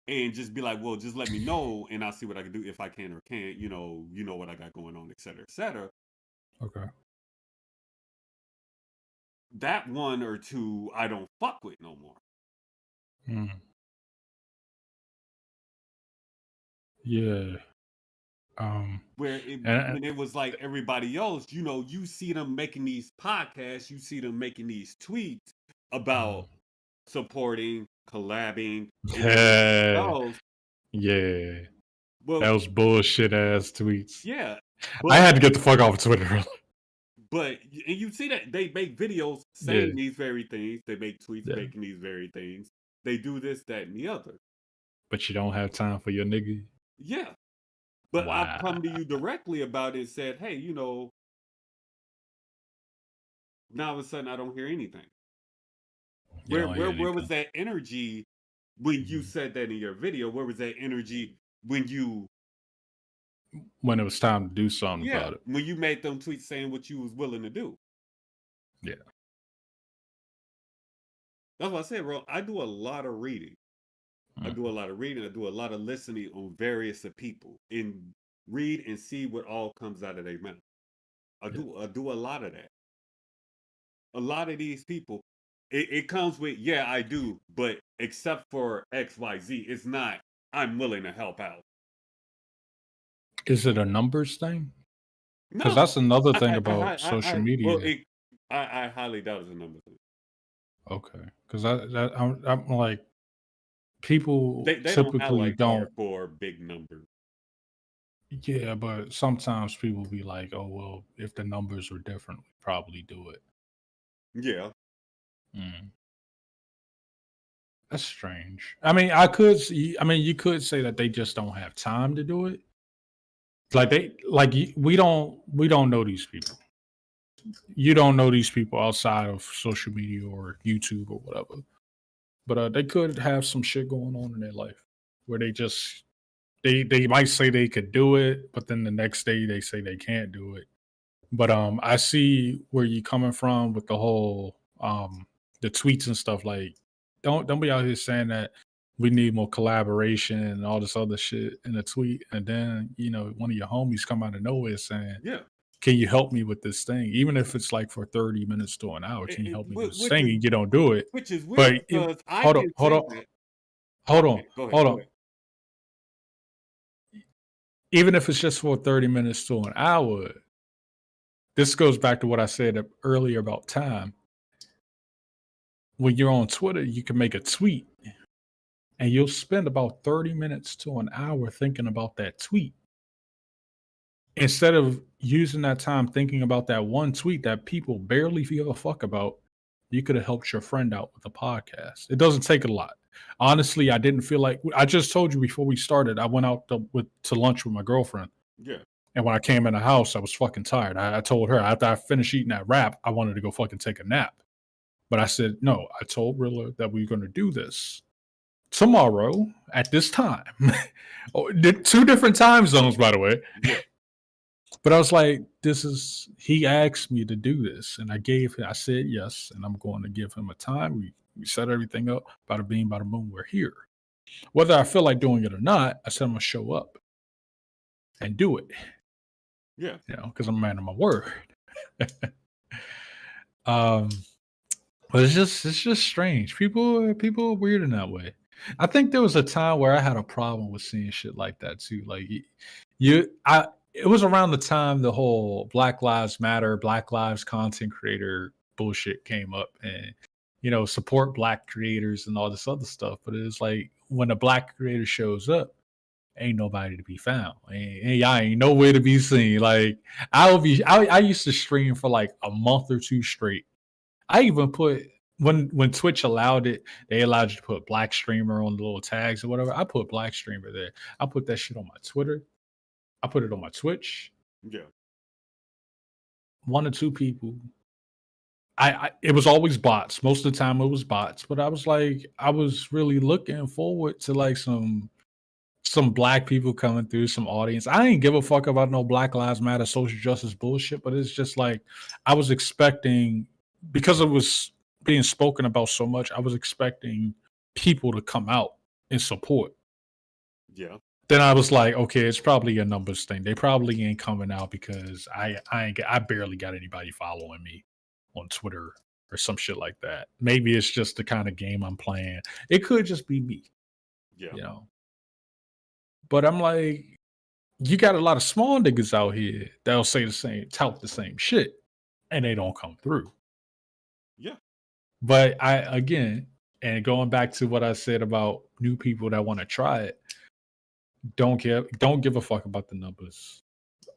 and just be like, well, just let me know, and I'll see what I can do if I can or can't. You know what I got going on, et cetera, et cetera. Okay. That one or two I don't fuck with no more. Mm. Yeah. Where And when it was like everybody else, you see them making these podcasts, you see them making these tweets about supporting, collabing, and everything yeah, else. yeah, that Well, was bullshit ass tweets. yeah, I but had to get the fuck off of Twitter. and you see that they make videos Yeah, saying these very things, they make tweets yeah, making these very things, they do this, that, and the other. but you don't have time for your nigga. Yeah, but I've Wow, come to you directly about it and said, hey, now all of a sudden I don't hear anything. you Where don't where hear where was anything. that energy when you Mhm. said that in your video? Where was that energy when you When it was time to do something yeah, about it. when you made them tweets saying what you was willing to do? Yeah, That's what I said, bro. I do a lot of reading. I do a mhm, lot of reading. I do a lot of listening on various of people, and read and see what all comes out of their mouth. yeah. I do a lot of that. A lot of these people, it comes with, yeah, I do, but except for XYZ, it's not, I'm willing to help out. Is it a numbers thing? Because No, that's another thing I, about I, social well, media. I highly doubt it's a number thing. Okay, because I'm like people They don't have typically like don't. hardcore big numbers. Yeah, but sometimes people be like, "Oh well, if the numbers were different, we'd probably do it." Yeah, Mm. That's strange. I mean, I could see. I mean, you could say that they just don't have time to do it. We don't know these people. You don't know these people outside of social media or YouTube or whatever. But they could have some shit going on in their life where they might say they could do it, but then the next day they say they can't do it. But I see where you coming from with the whole the tweets and stuff. Like, don't be out here saying that we need more collaboration and all this other shit in a tweet, and then one of your homies come out of nowhere saying, yeah. "Can you help me with this thing?" Even if it's like for 30 minutes to an hour, can you help me with this Which thing? is And you don't do it. weird, But because I hold on, can hold say on, that. hold on, Okay, go ahead, hold go on. ahead. Even if it's just for 30 minutes to an hour, this goes back to what I said earlier about time. When you're on Twitter, you can make a tweet and you'll spend about 30 minutes to an hour thinking about that tweet. Instead of using that time thinking about that one tweet that people barely give a fuck about, you could have helped your friend out with a podcast. It doesn't take a lot. Honestly, I didn't feel like I just told you before we started, I went out to lunch with my girlfriend. Yeah, And when I came in the house, I was fucking tired. I told her after I finished eating that wrap, I wanted to go fucking take a nap. But I said, no, I told Riddler that we were going to do this tomorrow at this time. Two different time zones, by the way. yeah. But I was like, he asked me to do this. And I said yes. And I'm going to give him a time. We set everything up. Bada beam, bada boom, we're here. Whether I feel like doing it or not, I said I'm going to show up and do it. Yeah. Because I'm a man of my word. um, but it's just strange. People are weird in that way. I think there was a time where I had a problem with seeing shit like that too. Like it was around the time the whole Black Lives Matter, Black Lives content creator bullshit came up, and support black creators and all this other stuff. But it's like when a black creator shows up, ain't nobody to be found. Y'all ain't nowhere to be seen. Like I used to stream for like a month or two straight. I even put when Twitch allowed it, they allowed you to put black streamer on the little tags or whatever. I put black streamer there. I put that shit on my Twitter. I put it on my Twitch. Yeah. One or two people. It was always bots. Most of the time it was bots, but I was really looking forward to like some black people coming through, some audience. I ain't give a fuck about no Black Lives Matter social justice bullshit, but it's just like I was expecting, because it was being spoken about so much, I was expecting people to come out and support. Yeah. Then I was like, okay, it's probably a numbers thing. They probably ain't coming out because I barely got anybody following me on Twitter or some shit like that. Maybe it's just the kind of game I'm playing. It could just be me, Yeah. you know. But I'm like, you got a lot of small niggas out here that'll say tout the same shit, and they don't come through. Yeah. But again, and going back to what I said about new people that want to try it, don't give a fuck about the numbers.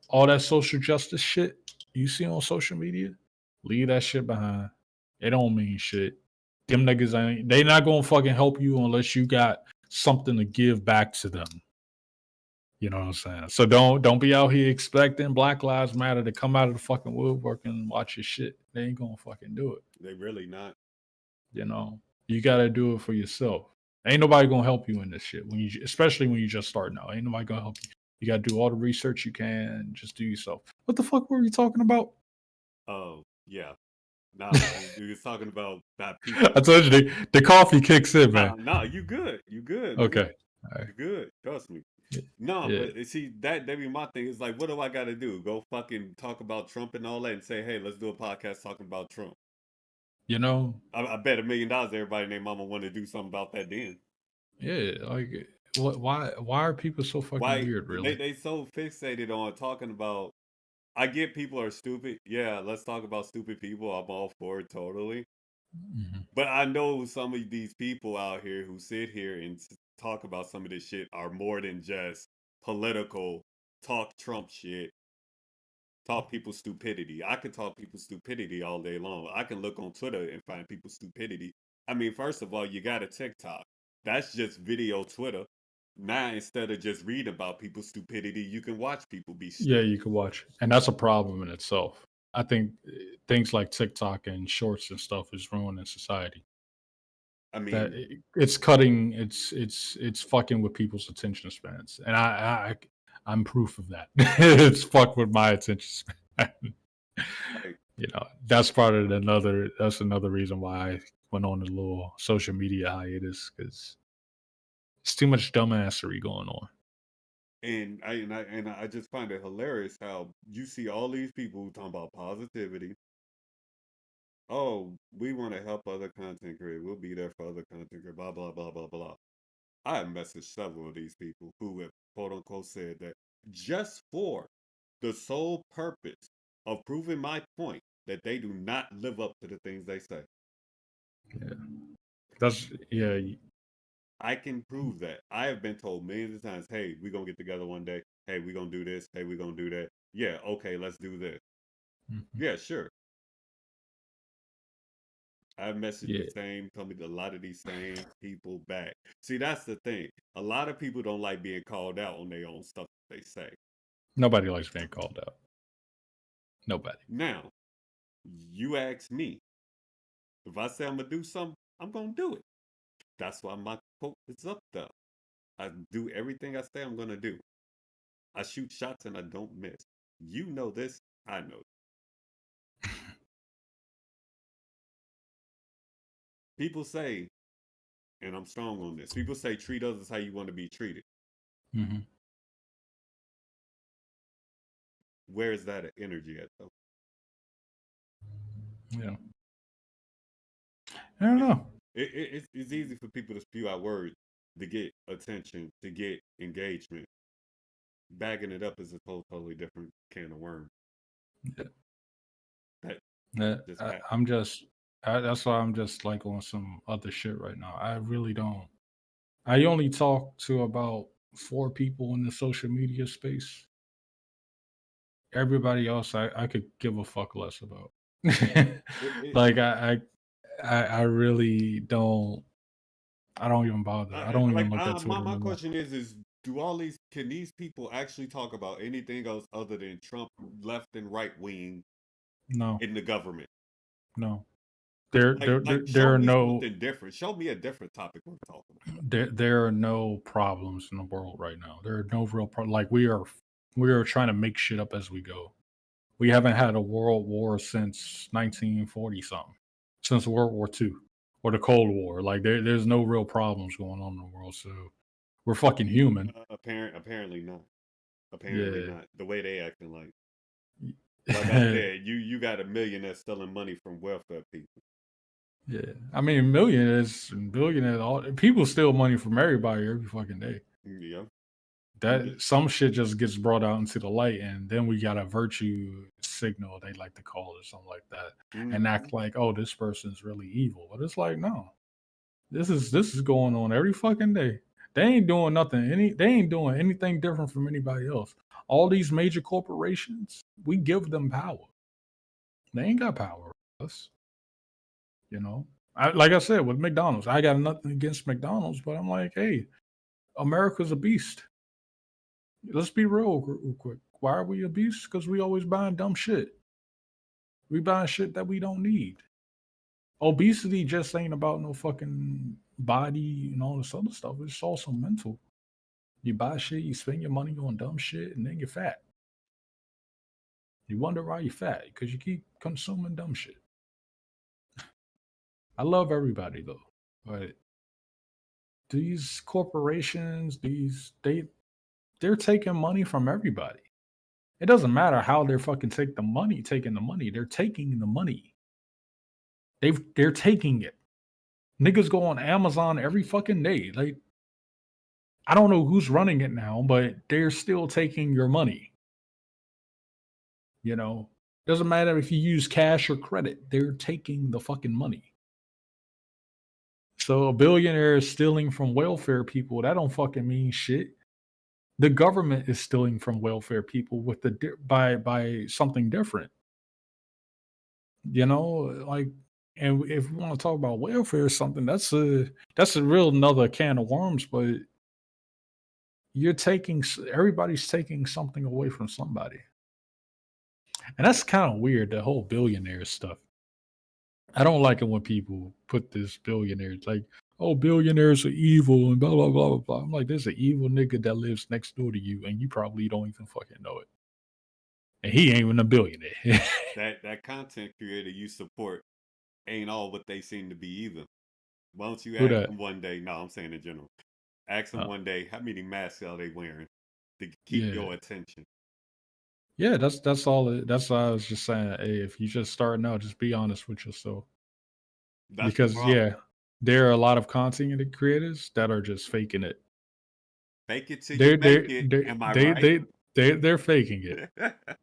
All that social justice shit you see on social media, leave that shit behind. It don't mean shit. Them niggas they not gonna fucking help you unless you got something to give back to them. You know what I'm saying? So don't be out here expecting Black Lives Matter to come out of the fucking woodwork and watch your shit. They ain't gonna fucking do it. They really not. You gotta do it for yourself. Ain't nobody gonna help you in this shit especially when you just starting out. Ain't nobody gonna help you. You gotta do all the research you can. Just do yourself. What the fuck were we talking about? Oh, yeah. Nah, we was talking about not people. I told you the coffee kicks in, man. Nah, you good. You good, man. Okay. All right. You good. Trust me. No, Yeah. but see that be my thing. It's like, what do I got to do? Go fucking talk about Trump and all that, and say, hey, let's do a podcast talking about Trump. You know. I bet $1 million everybody and their mama want to do something about that. Then Yeah. Like, what? Why are people so fucking why weird? Really? they so fixated on talking about? I get people are stupid. Yeah, let's talk about stupid people. I'm all for it totally. Mhm. But I know some of these people out here who sit here and talk about some of this shit are more than just political, talk Trump shit, talk people's stupidity. I could talk people's stupidity all day long. I can look on Twitter and find people's stupidity. I mean, first of all, you got a TikTok. That's just video Twitter. Now, instead of just reading about people's stupidity, you can watch people be Yeah, stupid. you can watch, and that's a problem in itself. I think things like TikTok and shorts and stuff is ruining society. I That mean, it's cutting, it's fucking with people's attention spans, and I'm proof of that. It's fucked with my attention span. like, That's that's another reason why I went on a little social media hiatus, because it's too much dumbassery going on. and I just find it hilarious how you see all these people talking about positivity. Oh, we want to help other content creators. We'll be there for other content creators. Blah blah blah blah blah. I have messaged several of these people who have quote unquote said that just for the sole purpose of proving my point that they do not live up to the things they say. Yeah, that's yeah. I can prove that. I have been told millions of times, hey, we're gonna get together one day. Hey, we're gonna do this. Hey, we're gonna do that. Yeah, okay, let's do this. Mhm. Yeah, sure. I've messaged Yeah, a lot of these same people back. See, that's the thing. A lot of people don't like being called out on their own stuff that they say. nobody likes being called out. Nobody. Now, you ask me, if I say I'm gonna do something, I'm gonna do it. That's why my quote is up there. I do everything I say I'm gonna do. I shoot shots and I don't miss. You know this, I know. People say, and I'm strong on this, people say treat others how you want to be treated. Hmm. Where is that energy at though? Yeah, I don't It, know. it's easy for people to spew out words to get attention, to get engagement. Bagging it up is a totally different can of worms. Yeah, That yeah, just I'm just. That's why I'm just like on some other shit right now. I really don't. I only talk to about 4 people in the social media space. Everybody else, I could give a fuck less about. it, Like I really don't. I don't even bother. I don't even look at my Twitter my anymore. question is do all these can these people actually talk about anything else other than Trump left and right wing No, in the government? no. There, there, Like there, show there are me no, something different. Show me a different topic we're talking there are no problems in the world right now. There are no real problems. Like we are trying to make shit up as we go. We haven't had a world war since 1940 something, since World War II or the Cold War. Like there's no real problems going on in the world. So we're fucking human. about. Apparently not. Apparently Yeah. not. The way they acting like I said, you got a millionaire stealing money from welfare people. Yeah, I mean, millionaires and billionaires, all people steal money from everybody every fucking day. Yeah. That some shit just gets brought out into the light, and then we got a virtue signal they like to call it, something like that, and Mm-hmm. act like, oh, this person's really evil. But it's like, no, this is going on every fucking day. They ain't doing nothing. They ain't doing anything different from anybody else. All these major corporations, we give them power. They ain't got power over us. You know, like I said with McDonald's, I got nothing against McDonald's, but I'm like, hey, America's a beast. Let's be real quick. Why are we a beast? Because we always buying dumb shit. We buying shit that we don't need. Obesity just ain't about no fucking body and all this other stuff. It's also mental. You buy shit, you spend your money on dumb shit, and then you're fat. You wonder why you're fat because you keep consuming dumb shit. I love everybody though, but these corporations, they're taking money from everybody. It doesn't matter how they're fucking taking the money. They're taking the money. They're taking it. Niggas go on Amazon every fucking day. Like I don't know who's running it now, but they're still taking your money. You know, doesn't matter if you use cash or credit. They're taking the fucking money. So a billionaire is stealing from welfare people. That don't fucking mean shit. The government is stealing from welfare people with by something different. You know, like, and if we want to talk about welfare or something, that's a real another can of worms. But everybody's taking something away from somebody, and that's kind of weird. The whole billionaire stuff. I don't like it when people put this billionaires like, oh, billionaires are evil and blah blah blah blah blah. I'm like, there's an evil nigga that lives next door to you, and you probably don't even fucking know it, and he ain't even a billionaire. That content creator you support ain't all what they seem to be either. Why don't you Who ask that? them one day? No, I'm saying in general. Ask them Uh, one day how many masks are they wearing to keep yeah, your attention. yeah. That's all. That's what I was just saying. Hey, if you just starting out, just be honest with yourself. That's the Because problem. yeah, there are a lot of content creators that are just faking it. Fake it till you They're make they it. they Am I they right? they they're faking it.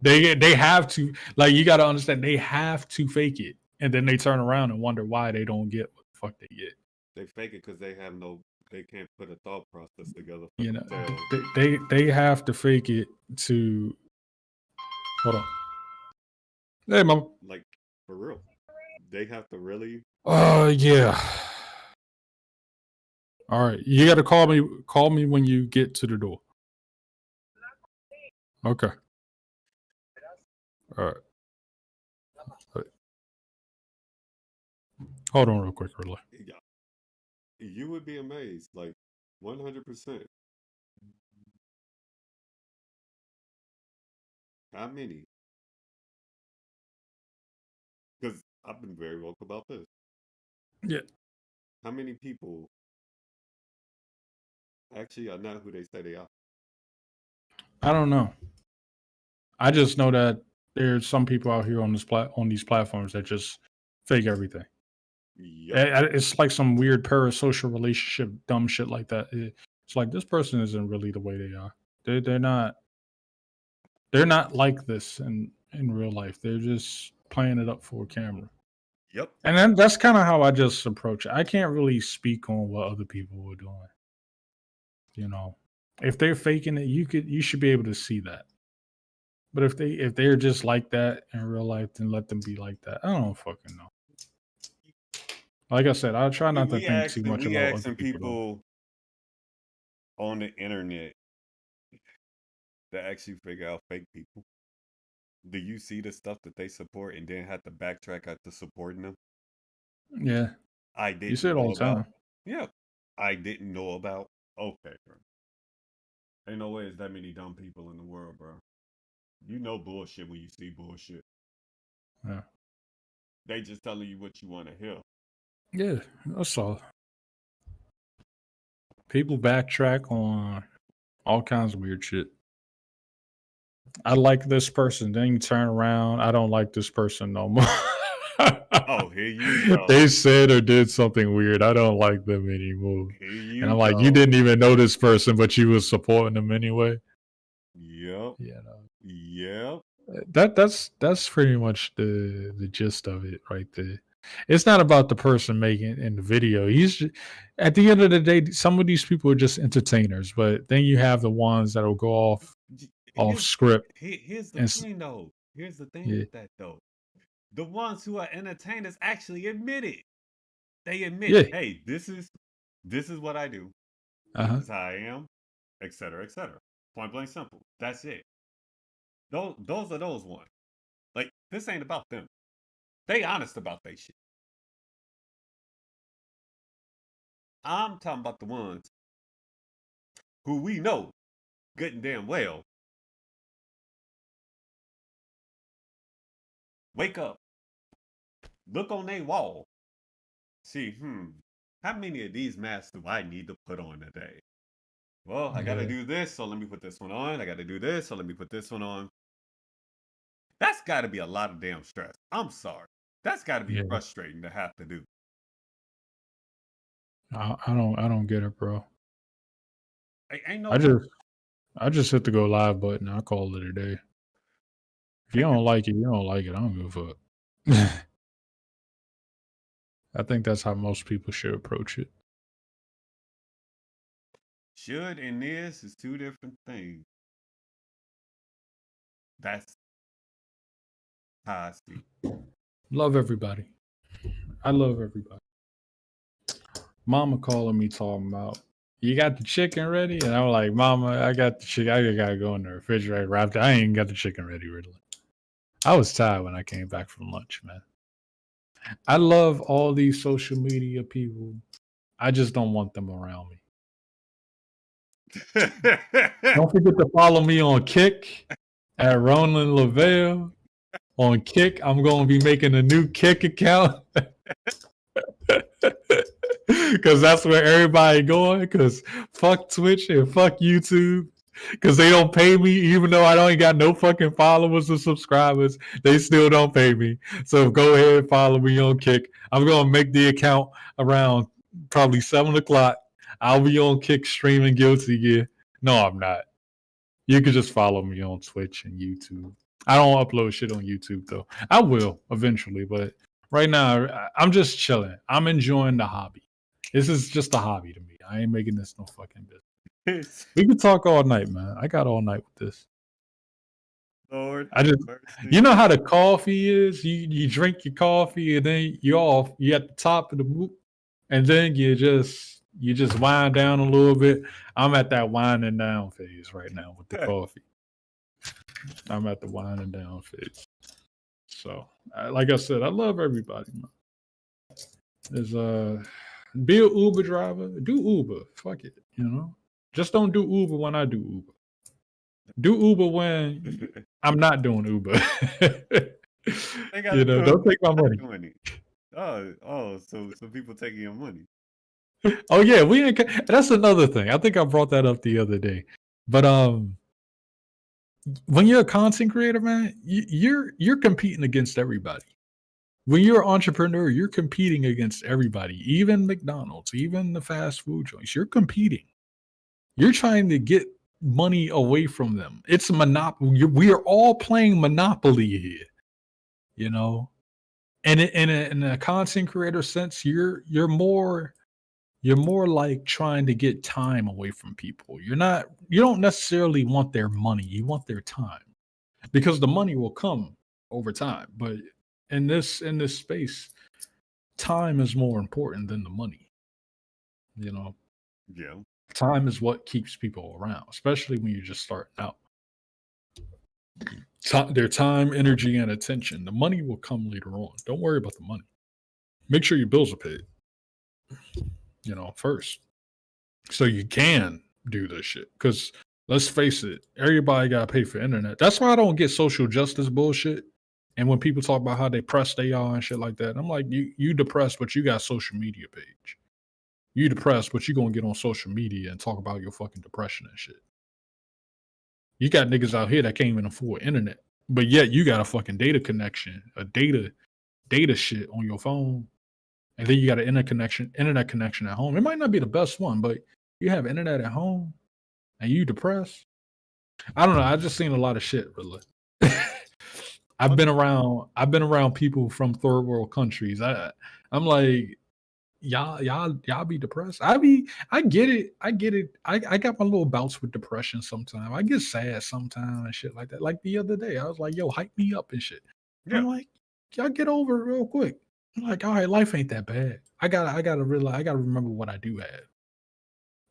They have to, like, you got to understand they have to fake it, and then they turn around and wonder why they don't get what the fuck they get. They fake it because they have no. They can't put a thought process together for You know, themselves. they have to fake it to hold on. Hey, mama. Like for real, they have to really. Yeah. All right, you got to call me. Call me when you get to the door. Okay. All right. Hold on, real quick, really. Yeah, you would be amazed. Like 100%. How many? Because I've been very vocal about this. Yeah. How many people actually are not who they say they are? I don't know. I just know that there's some people out here on these platforms that just fake everything. Yep. It's like some weird parasocial relationship, dumb shit like that. It's like this person isn't really the way they are. They're not. They're not like this in real life. They're just playing it up for a camera. Yep. And then that's kind of how I just approach it. I can't really speak on what other people were doing. You know, if they're faking it, you should be able to see that. But if they're just like that in real life, then let them be like that. I don't fucking know. Like I said, I try We not to we think too asking much we about other asking people though. people on the internet to actually figure out fake people. Do you see the stuff that they support and then have to backtrack after supporting them? Yeah, I you see didn't it all know the about. time. Yeah, I didn't know about. Okay, bro. Ain't no way there's that many dumb people in the world, bro. You know bullshit when you see bullshit. Yeah, They just telling you what you want to hear. yeah, that's all. People backtrack on all kinds of weird shit. I like this person. Then you turn around. I don't like this person no more. Oh, here you go. They said or did something weird. I don't like them anymore. Here And you I'm like, you go. didn't even know this person, but you was supporting them anyway. Yep. You know, Yep. that's pretty much the gist of it right there. It's not about the person making in the video. At the end of the day, some of these people are just entertainers, but then you have the ones that'll go off Here's script here's the and thing though. Here's the thing yeah, with that though. The ones who are entertainers actually admit it. They admit, yeah, hey, this is what I do. uh This huh, is how I am, etc., etc. Point blank simple. That's it. Those are those ones. Like this ain't about them. They honest about they shit. I'm talking about the ones who we know good and damn well wake up, look on their wall, see, how many of these masks do I need to put on today? Well, I gotta yeah, do this, so let me put this one on. I gotta do this, so let me put this one on. That's gotta be a lot of damn stress. I'm sorry. That's gotta be yeah. frustrating to have to do. I don't get it, bro. Ain't no I way. just I just hit the go live button. I call it a day. If you don't like it, you don't like it. I don't give a fuck. I think that's how most people should approach it. Should and this is two different things. That's how I see. Love everybody. I love everybody. Mama calling me talking about you got the chicken ready, and I'm like, Mama, I got the chicken. I gotta go in the refrigerator. Wrapped. I ain't got the chicken ready, Riddler. I was tired when I came back from lunch, man. I love all these social media people. I just don't want them around me. Don't forget to follow me on Kick at Ronin Lovell. On Kick, I'm going to be making a new Kick account because that's where everybody going. Because fuck Twitch and fuck YouTube. Because they don't pay me, even though I don't got no fucking followers or subscribers. They still don't pay me. So go ahead and follow me on Kick. I'm going to make the account around probably 7 o'clock. I'll be on Kick streaming Guilty Gear. No, I'm not. You could just follow me on Twitch and YouTube. I don't upload shit on YouTube though. I will eventually, but right now I'm just chilling. I'm enjoying the hobby. This is just a hobby to me. I ain't making this no fucking business. We can talk all night, man. I got all night with this. Lord I have just, you mercy. know how the coffee is. You drink your coffee and then you off. You at the top of the moop, and then you just wind down a little bit. I'm at that winding down phase right now with the coffee. I'm at the winding down phase. So, like I said, I love everybody, man. There's be an Uber driver, do Uber. Fuck it, you know. Just don't do Uber when I do Uber. Do Uber when I'm not doing Uber. They gotta You know, do it don't when take my money. you're not doing it. So people taking your money. Oh yeah, that's another thing. I think I brought that up the other day. But when you're a content creator, man, you're competing against everybody. When you're an entrepreneur, you're competing against everybody, even McDonald's, even the fast food joints. You're competing. You're trying to get money away from them. It's a monopoly. We are all playing Monopoly here, you know. And in a content creator sense, you're more like trying to get time away from people. You don't necessarily want their money. You want their time because the money will come over time. But in this space, time is more important than the money. You know, Yeah, time is what keeps people around, especially when you're just starting out. Their time, energy, and attention. The money will come later on. Don't worry about the money. Make sure your bills are paid, first. So you can do this shit. Because let's face it, everybody got to pay for internet. That's why I don't get social justice bullshit. And when people talk about how depressed they are and shit like that, I'm like, you depressed, but you got social media page. You depressed, but you gonna get on social media and talk about your fucking depression and shit. You got niggas out here that can't even afford internet, but yet you got a fucking data connection, a data shit on your phone, and then you got an internet connection at home. It might not be the best one, but you have internet at home and you depressed. I don't know. I just seen a lot of shit, Riddler. oh, I've been around people from third world countries. I'm like, y'all be depressed. I get it. I get it. I got my little bouts with depression sometimes. I get sad sometimes and shit like that. Like the other day, I was like, yo, hype me up and shit. yeah, I'm like, y'all get over it real quick. I'm like, all right, life ain't that bad. I gotta realize I gotta remember what I do have,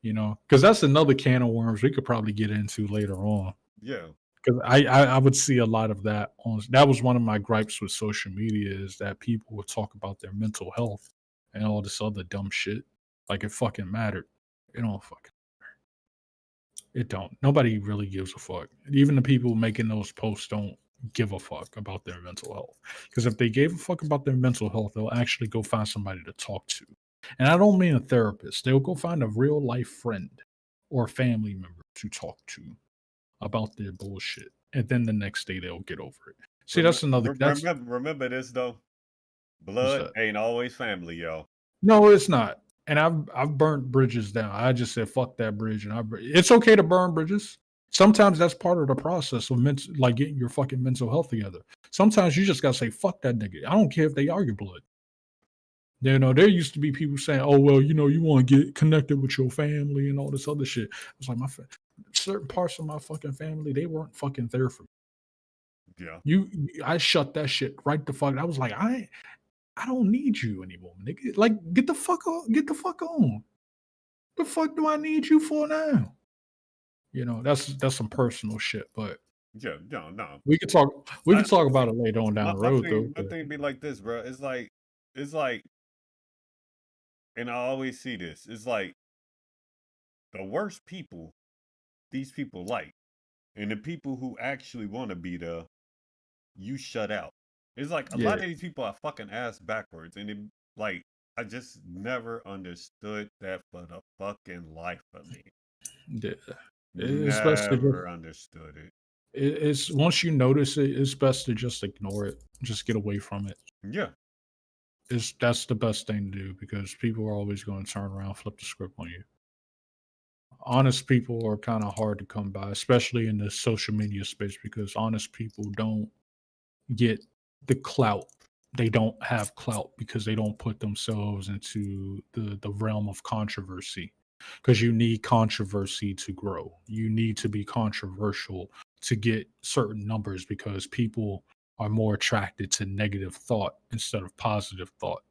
because that's another can of worms we could probably get into later on. yeah, Because I would see a lot of that on that was one of my gripes with social media is that people would talk about their mental health and all this other dumb shit. Like it fucking mattered. It don't fucking it don't. Nobody really gives a fuck. Even the people making those posts don't give a fuck about their mental health. Because if they gave a fuck about their mental health, they'll actually go find somebody to talk to. And I don't mean a therapist. They'll go find a real life friend or family member to talk to about their bullshit, and then the next day they'll get over it. See, remember, that's another. That's remember this though. what's Blood that? ain't always family, y'all. No, it's not. And I've burnt bridges down. I just said fuck that bridge, and it's okay to burn bridges. Sometimes that's part of the process of like getting your fucking mental health together. Sometimes you just gotta say fuck that nigga. I don't care if they are your blood. There used to be people saying, "Oh well, you want to get connected with your family and all this other shit." It's like certain parts of my fucking family they weren't fucking there for me. Yeah, I shut that shit right the fuck. I was like, I don't need you anymore, nigga. Like, get the fuck on, get the fuck on. The fuck do I need you for now? That's some personal shit, but yeah, no, no. we could talk about it later on down My the my road thing though. my But thing be like this, bro. It's like, and I always see this. It's like the worst people these people like, and the people who actually want to be there, you shut out. It's like a yeah, lot of these people are fucking ass backwards, and like I just never understood that for the fucking life of me. yeah. It's best to just Never understood it. it's once you notice it, it's best to just ignore it. Just get away from it. Yeah, That's the best thing to do because people are always going to turn around, flip the script on you. Honest people are kind of hard to come by, especially in the social media space, because honest people don't get the clout. They don't have clout because they don't put themselves into the realm of controversy. Because you need controversy to grow. You need to be controversial to get certain numbers because people are more attracted to negative thought instead of positive thought.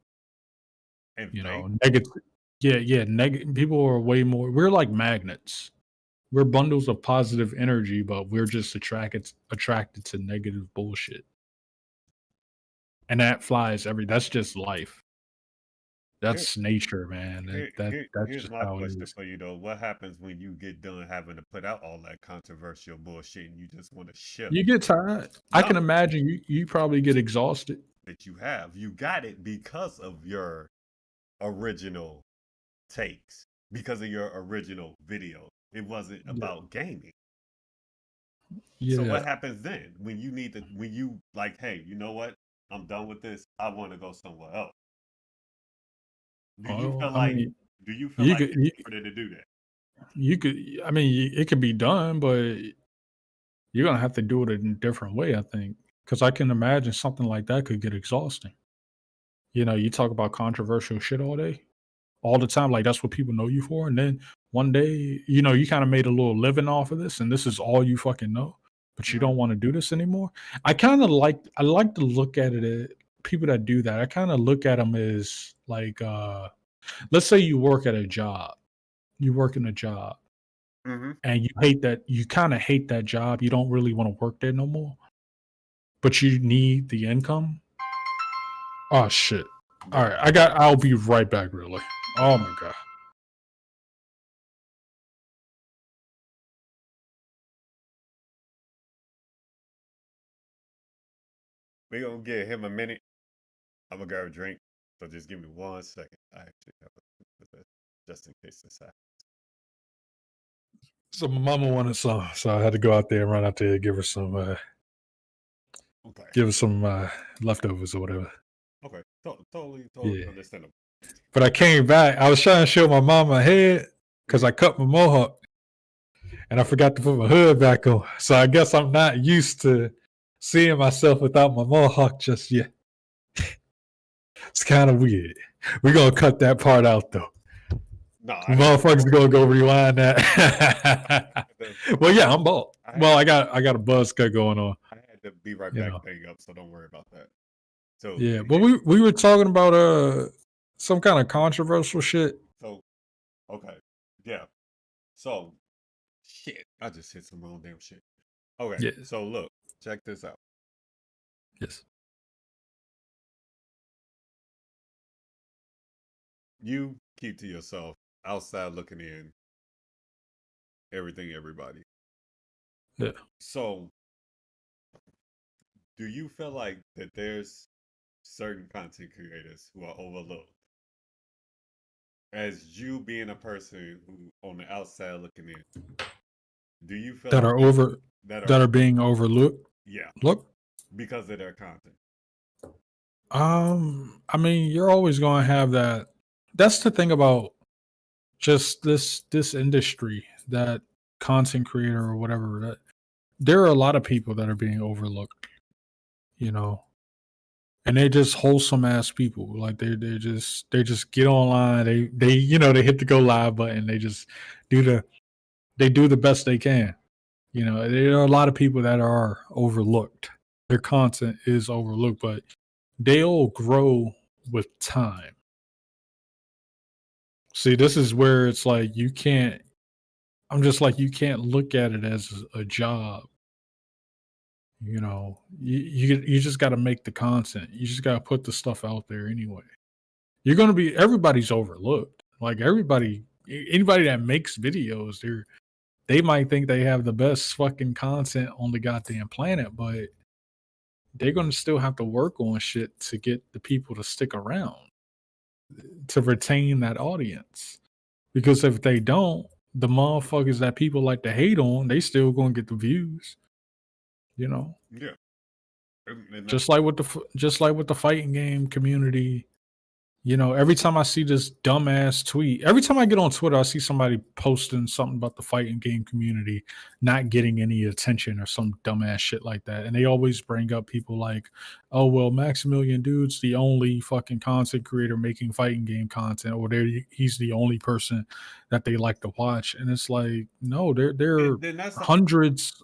and fake. Negative. Yeah, yeah. Negative. People are way more. We're like magnets. We're bundles of positive energy, but we're just attracted to negative bullshit. And that flies that's just life. Here, That's nature, man. That's here's just my how it question is. for you though. What happens when you get done having to put out all that controversial bullshit and you just want to shift? You get tired. I No, can imagine you probably get exhausted. that you have. You got it because of your original takes, because of your original video. It wasn't Yeah. about gaming. So Yeah. what happens then when you need to when you like, hey, you know what? I'm done with this. I want to go somewhere else. Do you Well, feel I like mean, you it's could, you, harder to do that? you could. I mean, it could be done, but you're gonna have to do it in a different way. I think because I can imagine something like that could get exhausting. You talk about controversial shit all the time. Like that's what people know you for, and then one day, you kind of made a little living off of this, and this is all you fucking know. But you Hmm. don't want to do this anymore. I like to look at it at people that do that. I kind of look at them as like, let's say you work at a job, you work in a job, Hmm. and you kind of hate that job. You don't really want to work there no more, but you need the income. Oh shit. All Yeah. right, I'll be right back, really. Oh Okay. my god. We gonna give him a minute. I'm gonna grab a drink. So just give me 1 second. I actually have just in case this happens. So my mama wanted some, so I had to go out there and run out there and Okay. give her some leftovers or whatever. Okay. Totally Yeah. understandable. But I came back. I was trying to show my mom my head because Hmm. I cut my mohawk and I forgot to put my hood back on. So I guess I'm not used to seeing myself without my mohawk just yet. It's kind of weird. We're gonna cut that part out though. No, I had to. Motherfuckers gonna go rewind I that. had to. Well, yeah, I'm bald. I had Well, to. I got a buzz cut going on. I had to be right You back know. thing up, so don't worry about that. So Yeah, but yeah. we were talking about some kind of controversial shit. So okay. Yeah. So shit. I just hit some wrong damn shit. Okay. Yeah. So look, check this out. Yes. You keep to yourself, outside looking in, everything, everybody. Yeah. So do you feel like that there's certain content creators who are overlooked as you being a person who on the outside looking in? Do you feel That like are over that are that are being overlooked. yeah Look. because of their content? I mean, you're always going to have that. That's the thing about just this industry, that content creator or whatever. That there are a lot of people that are being overlooked, you know, and they're just wholesome ass people. Like they just get online. They they hit the go live button. They just do the best they can. There are a lot of people that are overlooked. Their content is overlooked, but they'll grow with time. See, this is where it's like you can't. I'm just like you can't look at it as a job. You just got to make the content. You just got to put the stuff out there anyway. You're gonna be everybody's overlooked. Like anybody that makes videos, they might think they have the best fucking content on the goddamn planet, but they're gonna still have to work on shit to get the people to stick around, to retain that audience. Because if they don't, the motherfuckers that people like to hate on, they still gonna get the views. You know, Yeah, and just like with the fighting game community. Every time I see this dumbass tweet, every time I get on Twitter, I see somebody posting something about the fighting game community not getting any attention or some dumbass shit like that. And they always bring up people like, oh, well, Maximilian Dude's the only fucking content creator making fighting game content, or he's the only person that they like to watch. And it's like, no, there are then that's the hundreds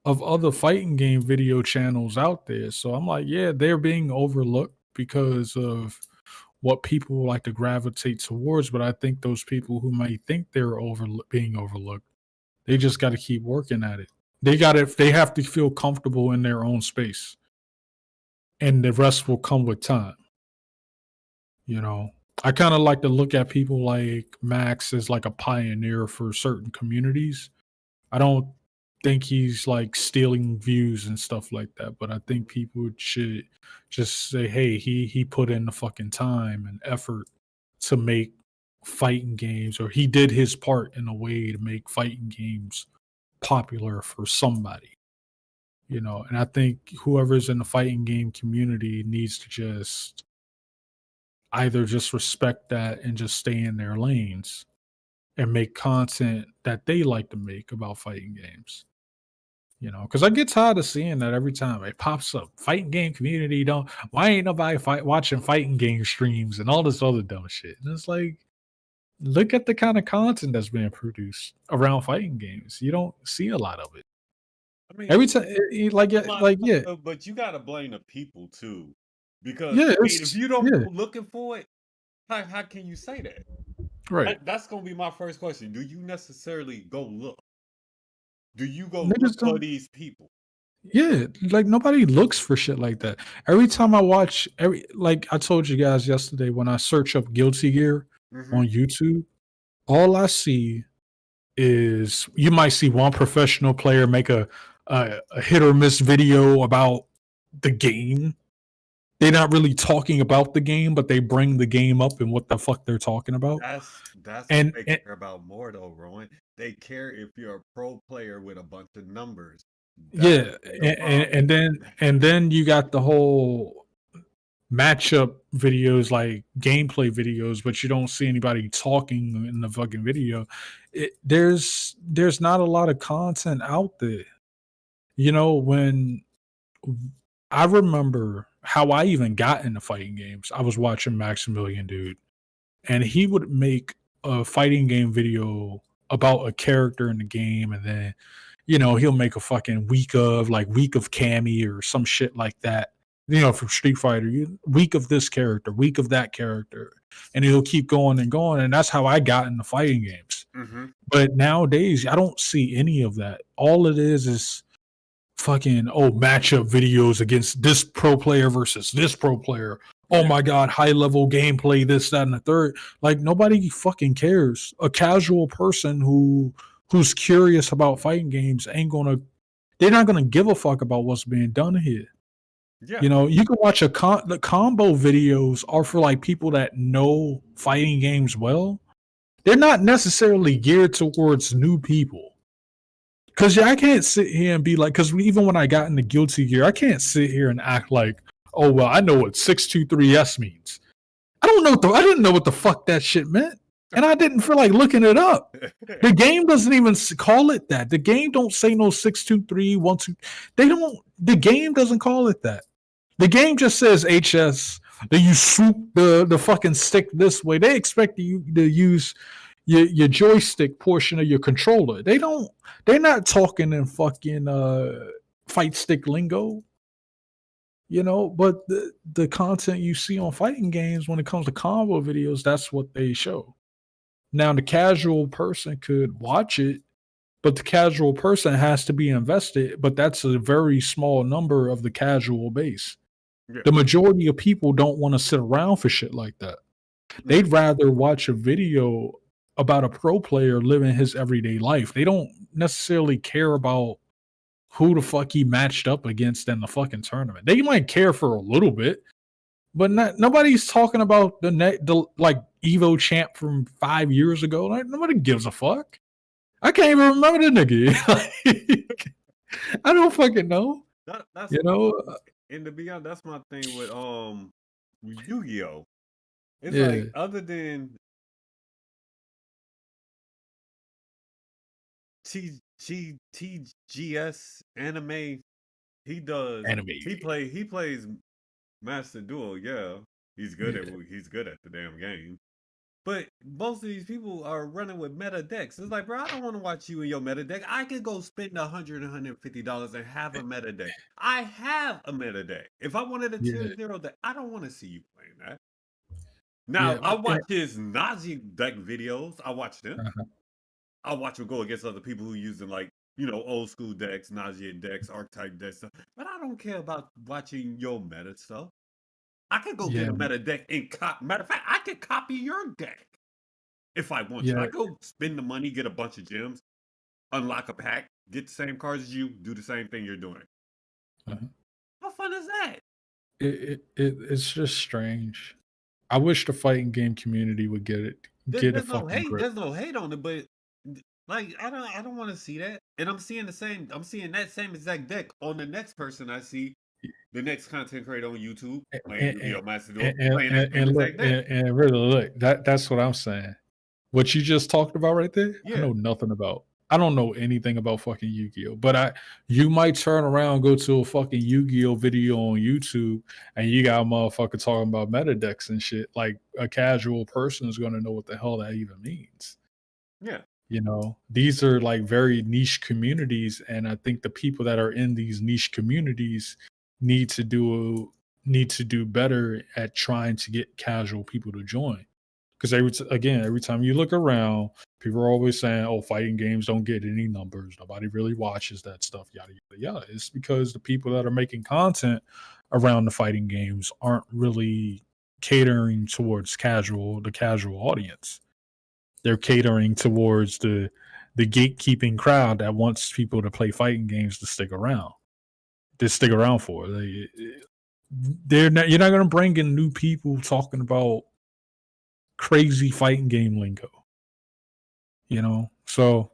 of other fighting game video channels out there. So I'm like, yeah, they're being overlooked because of what people like to gravitate towards. But I think those people who might think they're being overlooked, they just got to keep working at it. They have to feel comfortable in their own space, and the rest will come with time. You know, I kind of like to look at people like Max as like a pioneer for certain communities. I don't think he's like stealing views and stuff like that, but I think people should just say, "Hey, he put in the fucking time and effort to make fighting games, or he did his part in a way to make fighting games popular for somebody, and I think whoever's in the fighting game community needs to just either just respect that and just stay in their lanes and make content that they like to make about fighting games. Because I get tired of seeing that every time it pops up. Fighting game community don't. Why ain't nobody watching fighting game streams and all this other dumb shit? And it's like, look at the kind of content that's being produced around fighting games. You don't see a lot of it. I mean, Every time, like, a yeah, lot, like, yeah, but you gotta blame the people too, because yeah, I mean, if it's you don't yeah, go looking for it, how can you say that? right. That's gonna be my first question. Do you necessarily go look? Do you go look Niggas for don't. these people? Yeah, like nobody looks for shit like that. Every time I watch, like I told you guys yesterday, when I search up Guilty Gear Hmm. on YouTube, all I see is you might see one professional player make a hit or miss video about the game. They're not really talking about the game, but they bring the game up and what the fuck they're talking about. That's what And, they and care about more though, Rowan. They care if you're a pro player with a bunch of numbers. That's yeah, the problem. and then you got the whole matchup videos, like gameplay videos, but you don't see anybody talking in the fucking video. There's not a lot of content out there. When I remember how I even got into fighting games, I was watching Maximilian Dude, and he would make a fighting game video about a character in the game, and then he'll make a fucking week of Cammy or some shit like that. From Street Fighter, week of this character, week of that character, and he'll keep going and going. And that's how I got into fighting games. Hmm. But nowadays, I don't see any of that. All it is fucking matchup videos against this pro player versus this pro player. Oh Yeah, my god, high level gameplay, this, that, and the third. Like nobody fucking cares. A casual person who's curious about fighting games they're not gonna give a fuck about what's being done here. yeah, You can watch the combo videos are for like people that know fighting games well. They're not necessarily geared towards new people. Cause I can't sit here and be like, cause even when I got into Guilty Gear, I can't sit here and act like, oh well, I know what 623S means. I didn't know what the fuck that shit meant. And I didn't feel like looking it up. The game doesn't even call it that. The game don't say no 623 1 2. They don't. The game doesn't call it that. The game just says HS. Then you swoop the fucking stick this way. They expect you to use your joystick portion of your controller. They don't. They're not talking in fucking fight stick lingo. But the content you see on fighting games when it comes to combo videos, that's what they show. Now the casual person could watch it, but the casual person has to be invested, but that's a very small number of the casual base. yeah. The majority of people don't want to sit around for shit like that. No, They'd rather watch a video about a pro player living his everyday life. They don't necessarily care about who the fuck he matched up against in the fucking tournament. They might care for a little bit, but nobody's talking about the like Evo champ from 5 years ago. Like nobody gives a fuck. I can't even remember the nigga. Like, I don't fucking know. that's You know? and to be honest, that's my thing with Yu-Gi-Oh. It's Yeah. like other than TGS anime, he does Anime. he plays Master Duel. Yeah, Yeah. he's good at the damn game. But most of these people are running with meta decks. It's like, bro, I don't want to watch you in your meta deck. I could go spend $150 and have a meta deck. I have a meta deck. If I wanted a tier Yeah. 0 deck, I don't want to see you playing that. Yeah. Now, I watch his Nazi deck videos. I watch them. Uh-huh. I watch him go against other people who using like, old school decks, Nazi decks, archetype decks stuff. But I don't care about watching your meta stuff. I could go get Yeah. a meta deck and matter of fact, I could copy your deck if I want to. Yeah. I go spend the money, get a bunch of gems, unlock a pack, get the same cards as you, do the same thing you're doing. Uh-huh. How fun is that? It's just strange. I wish the fighting game community would get it. Get a There's no fucking hate. grip. There's no hate on it, but Like I don't want to see that. And I'm seeing that same exact deck on the next person I see, the next content creator on YouTube playing And Yu-Gi-Oh! Master Duel, and, and, playing that and, same and look, exact deck. and really look, that's what I'm saying. What you just talked about right there, I Yeah, know nothing about. I don't know anything about fucking Yu-Gi-Oh! But you might turn around, go to a fucking Yu-Gi-Oh! Video on YouTube, and you got a motherfucker talking about meta decks and shit. Like a casual person is gonna know what the hell that even means. yeah, These are like very niche communities, and I think the people that are in these niche communities need to do need to do better at trying to get casual people to join. Because every time you look around, people are always saying, "Oh, fighting games don't get any numbers. Nobody really watches that stuff." Yada yada yada. It's because the people that are making content around the fighting games aren't really catering towards the casual audience. They're catering towards the gatekeeping crowd that wants people to play fighting games to stick around. To stick around for. You're not going to bring in new people talking about crazy fighting game lingo. So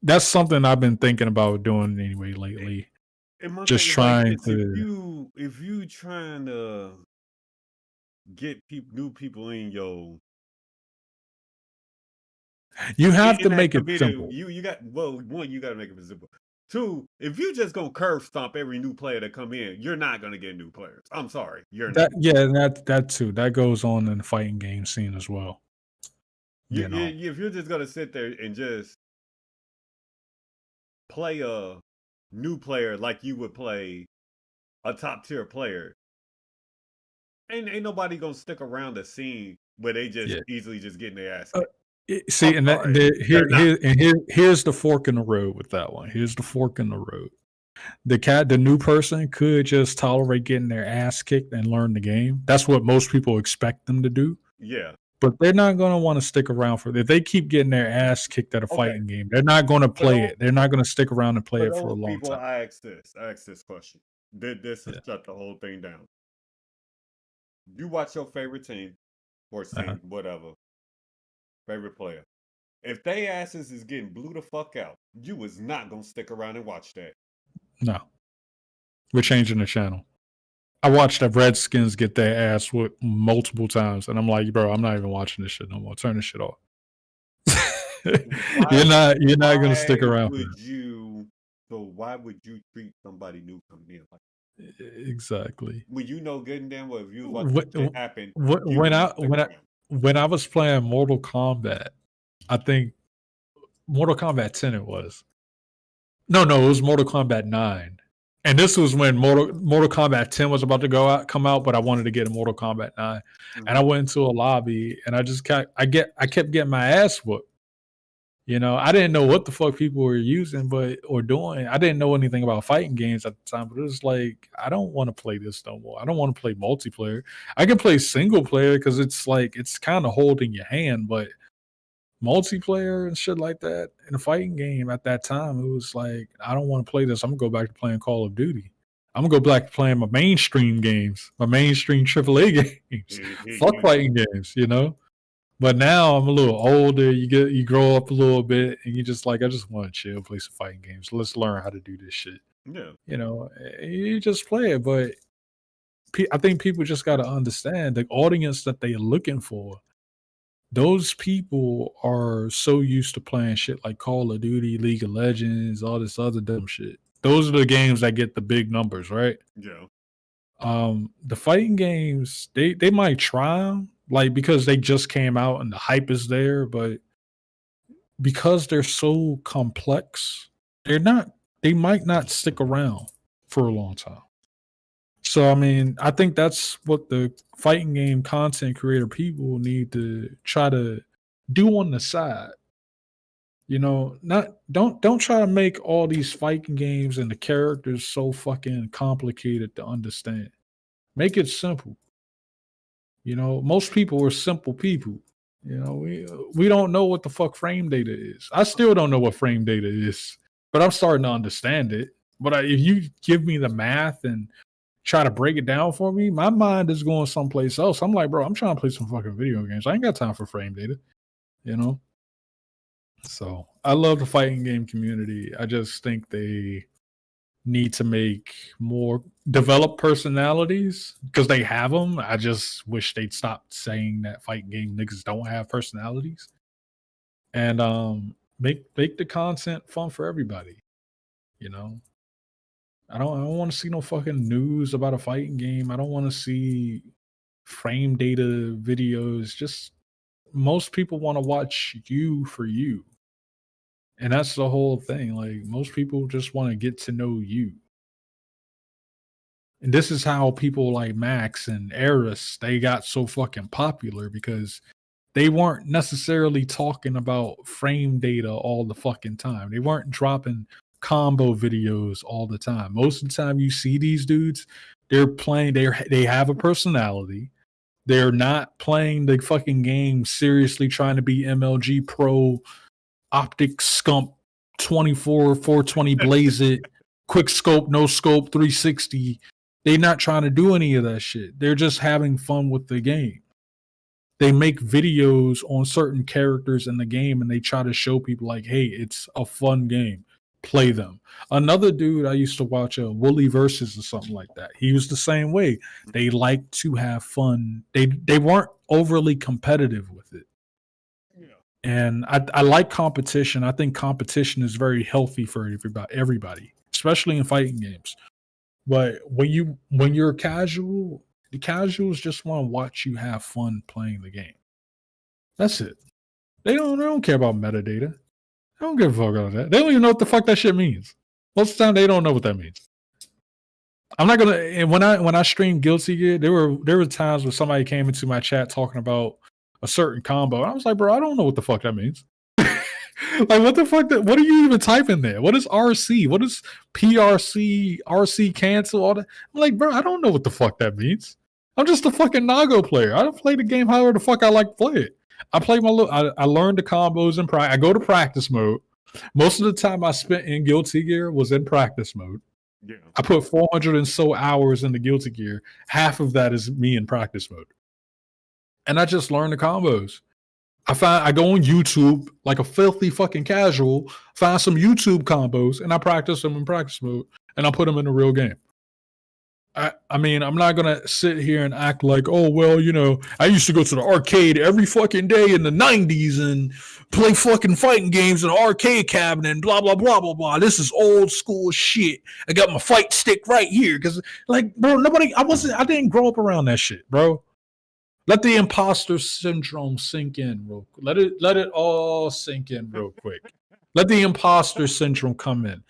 that's something I've been thinking about doing anyway lately. and my Just thing is like trying this: to. if you trying to get new people in your You have in to that make it community, simple. you got well, one, you got to make it simple. Two, if you just gonna curve stomp every new player that come in, you're not gonna get new players. I'm sorry, you're not. That too. That goes on in the fighting game scene as well. You know. If you're just gonna sit there and just play a new player like you would play a top tier player, ain't nobody gonna stick around the scene where they just Yeah. easily just getting their ass Uh, kicked. See, I'm and sorry, they're not. here's the fork in the road with that one. Here's the fork in the road. The new person could just tolerate getting their ass kicked and learn the game. That's what most people expect them to do. Yeah. But they're not going to want to stick around for it. If they keep getting their ass kicked at a Okay. fighting game, they're not going to For play those it. They're not going to stick around and play for it for a those long people, time. I ask this question. This has Yeah. shut the whole thing down. You watch your favorite team or Uh-huh. team, whatever, favorite player. If they asses is getting blew the fuck out, you was not gonna stick around and watch that. No, we're changing the channel. I watched the Redskins get their ass whipped multiple times, and I'm like, bro, I'm not even watching this shit no more. Turn this shit off. Why You're not gonna stick why around for would you why would you treat somebody new coming in like that. Exactly. when you know good and damn well if you was watching Wh- shit happen, wh- you When wouldn't I stick when I around. when I was playing Mortal Kombat, I think Mortal Kombat 10 it was. No, it was Mortal Kombat 9. And this was when Mortal Kombat 10 was about to come out, but I wanted to get a Mortal Kombat 9. And I Mm-hmm. went into a lobby and I kept getting my ass whooped. I didn't know what the fuck people were using or doing. I didn't know anything about fighting games at the time, but it was like, I don't want to play this no more. I don't want to play multiplayer. I can play single player because it's like it's kind of holding your hand, but multiplayer and shit like that in a fighting game at that time, it was like, I don't want to play this. I'm gonna go back to playing Call of Duty. I'm gonna go back to playing my mainstream games, my mainstream AAA games. Fuck fighting games. But now I'm a little older. You grow up a little bit, and you just like, I just want to chill, play some fighting games. Let's learn how to do this shit. Yeah. You just play it. But I think people just got to understand the audience that they're looking for. Those people are so used to playing shit like Call of Duty, League of Legends, all this other dumb shit. Those are the games that get the big numbers, right? Yeah. The fighting games, they might try them, like because they just came out and the hype is there, but because they're so complex, they might not stick around for a long time. So I mean, I think that's what the fighting game content creator people need to try to do on the side. Not don't try to make all these fighting games and the characters so fucking complicated to understand. Make it simple. Most people are simple people. We don't know what the fuck frame data is. I still don't know what frame data is, but I'm starting to understand it. But if you give me the math and try to break it down for me, my mind is going someplace else. I'm like, bro, I'm trying to play some fucking video games. I ain't got time for frame data, you know? So I love the fighting game community. I just think they need to make more develop personalities because they have them. I just wish they'd stop saying that fighting game niggas don't have personalities and make the content fun for everybody. You know, I don't want to see no fucking news about a fighting game. I don't want to see frame data videos. Just most people want to watch you for you. And that's the whole thing. Like most people just want to get to know you. And this is how people like Max and Eris they got so fucking popular because they weren't necessarily talking about frame data all the fucking time. They weren't dropping combo videos all the time. Most of the time you see these dudes, they're playing they have a personality. They're not playing the fucking game seriously trying to be MLG Pro, Optic Scump 24 420 Blaze It, quick scope, no scope 360. They're not trying to do any of that shit. They're just having fun with the game. They make videos on certain characters in the game and they try to show people like, hey, it's a fun game. Play them. Another dude I used to watch a Wooly Versus or something like that. He was the same way. They like to have fun. They weren't overly competitive with it. Yeah. And I like competition. I think competition is very healthy for everybody, especially in fighting games. But when you're casual, the casuals just want to watch you have fun playing the game. That's it. They don't care about metadata. They don't give a fuck about that. They don't even know what the fuck that shit means. Most of the time they don't know what that means. I'm not gonna and when I streamed Guilty Gear, there were times where somebody came into my chat talking about a certain combo. And I was like, bro, I don't know what the fuck that means. Like what the fuck what are you even typing there? What is RC? What is PRC, RC cancel, all that? I'm like, bro, I don't know what the fuck that means. I'm just a fucking Nago player. I don't play the game however the fuck I like to play it. I play I learned the combos in practice. I go to practice mode. Most of the time I spent in Guilty Gear was in practice mode. Yeah. I put 400 and so hours into Guilty Gear. Half of that is me in practice mode. And I just learned the combos. I go on YouTube like a filthy fucking casual, find some YouTube combos, and I practice them in practice mode, and I put them in a real game. I mean, I'm not gonna sit here and act like, oh well, you know, I used to go to the arcade every fucking day in the '90s and play fucking fighting games in an arcade cabinet and blah blah blah blah blah. This is old school shit. I got my fight stick right here because, like, bro, I didn't grow up around that shit, bro. Let the imposter syndrome sink in real quick. Let it all sink in real quick. Let the imposter syndrome come in.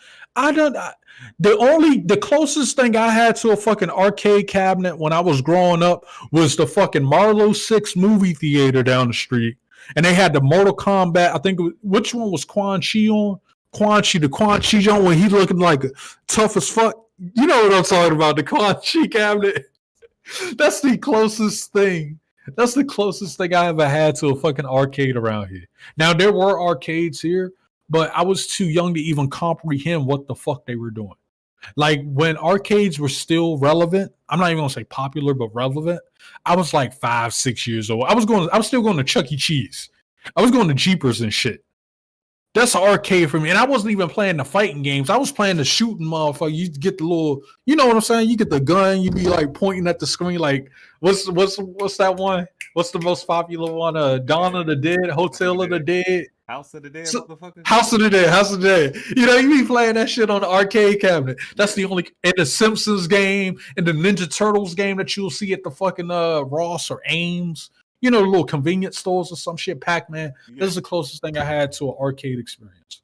The closest thing I had to a fucking arcade cabinet when I was growing up was the fucking Marlowe 6 movie theater down the street. And they had the Mortal Kombat, I think which one was Quan Chi on? The Quan Chi on when he looking like tough as fuck. You know what I'm talking about, the Quan Chi cabinet. That's the closest thing. That's the closest thing I ever had to a fucking arcade around here. Now, there were arcades here, but I was too young to even comprehend what the fuck they were doing. Like, when arcades were still relevant, I'm not even going to say popular, but relevant, I was like 5, 6 years old. I was still going to Chuck E. Cheese. I was going to Jeepers and shit. That's an arcade for me. And I wasn't even playing the fighting games. I was playing the shooting motherfucker. You get the little, you know what I'm saying? You get the gun, you be like pointing at the screen like, what's that one? What's the most popular one? Dawn of the Dead, Hotel of the Dead. House of the Dead, motherfucker. House of the Dead. You know, you be playing that shit on the arcade cabinet. That's the only in the Simpsons game, in the Ninja Turtles game that you'll see at the fucking Ross or Ames. You know, the little convenience stores or some shit, Pac-Man. Yeah. This is the closest thing I had to an arcade experience.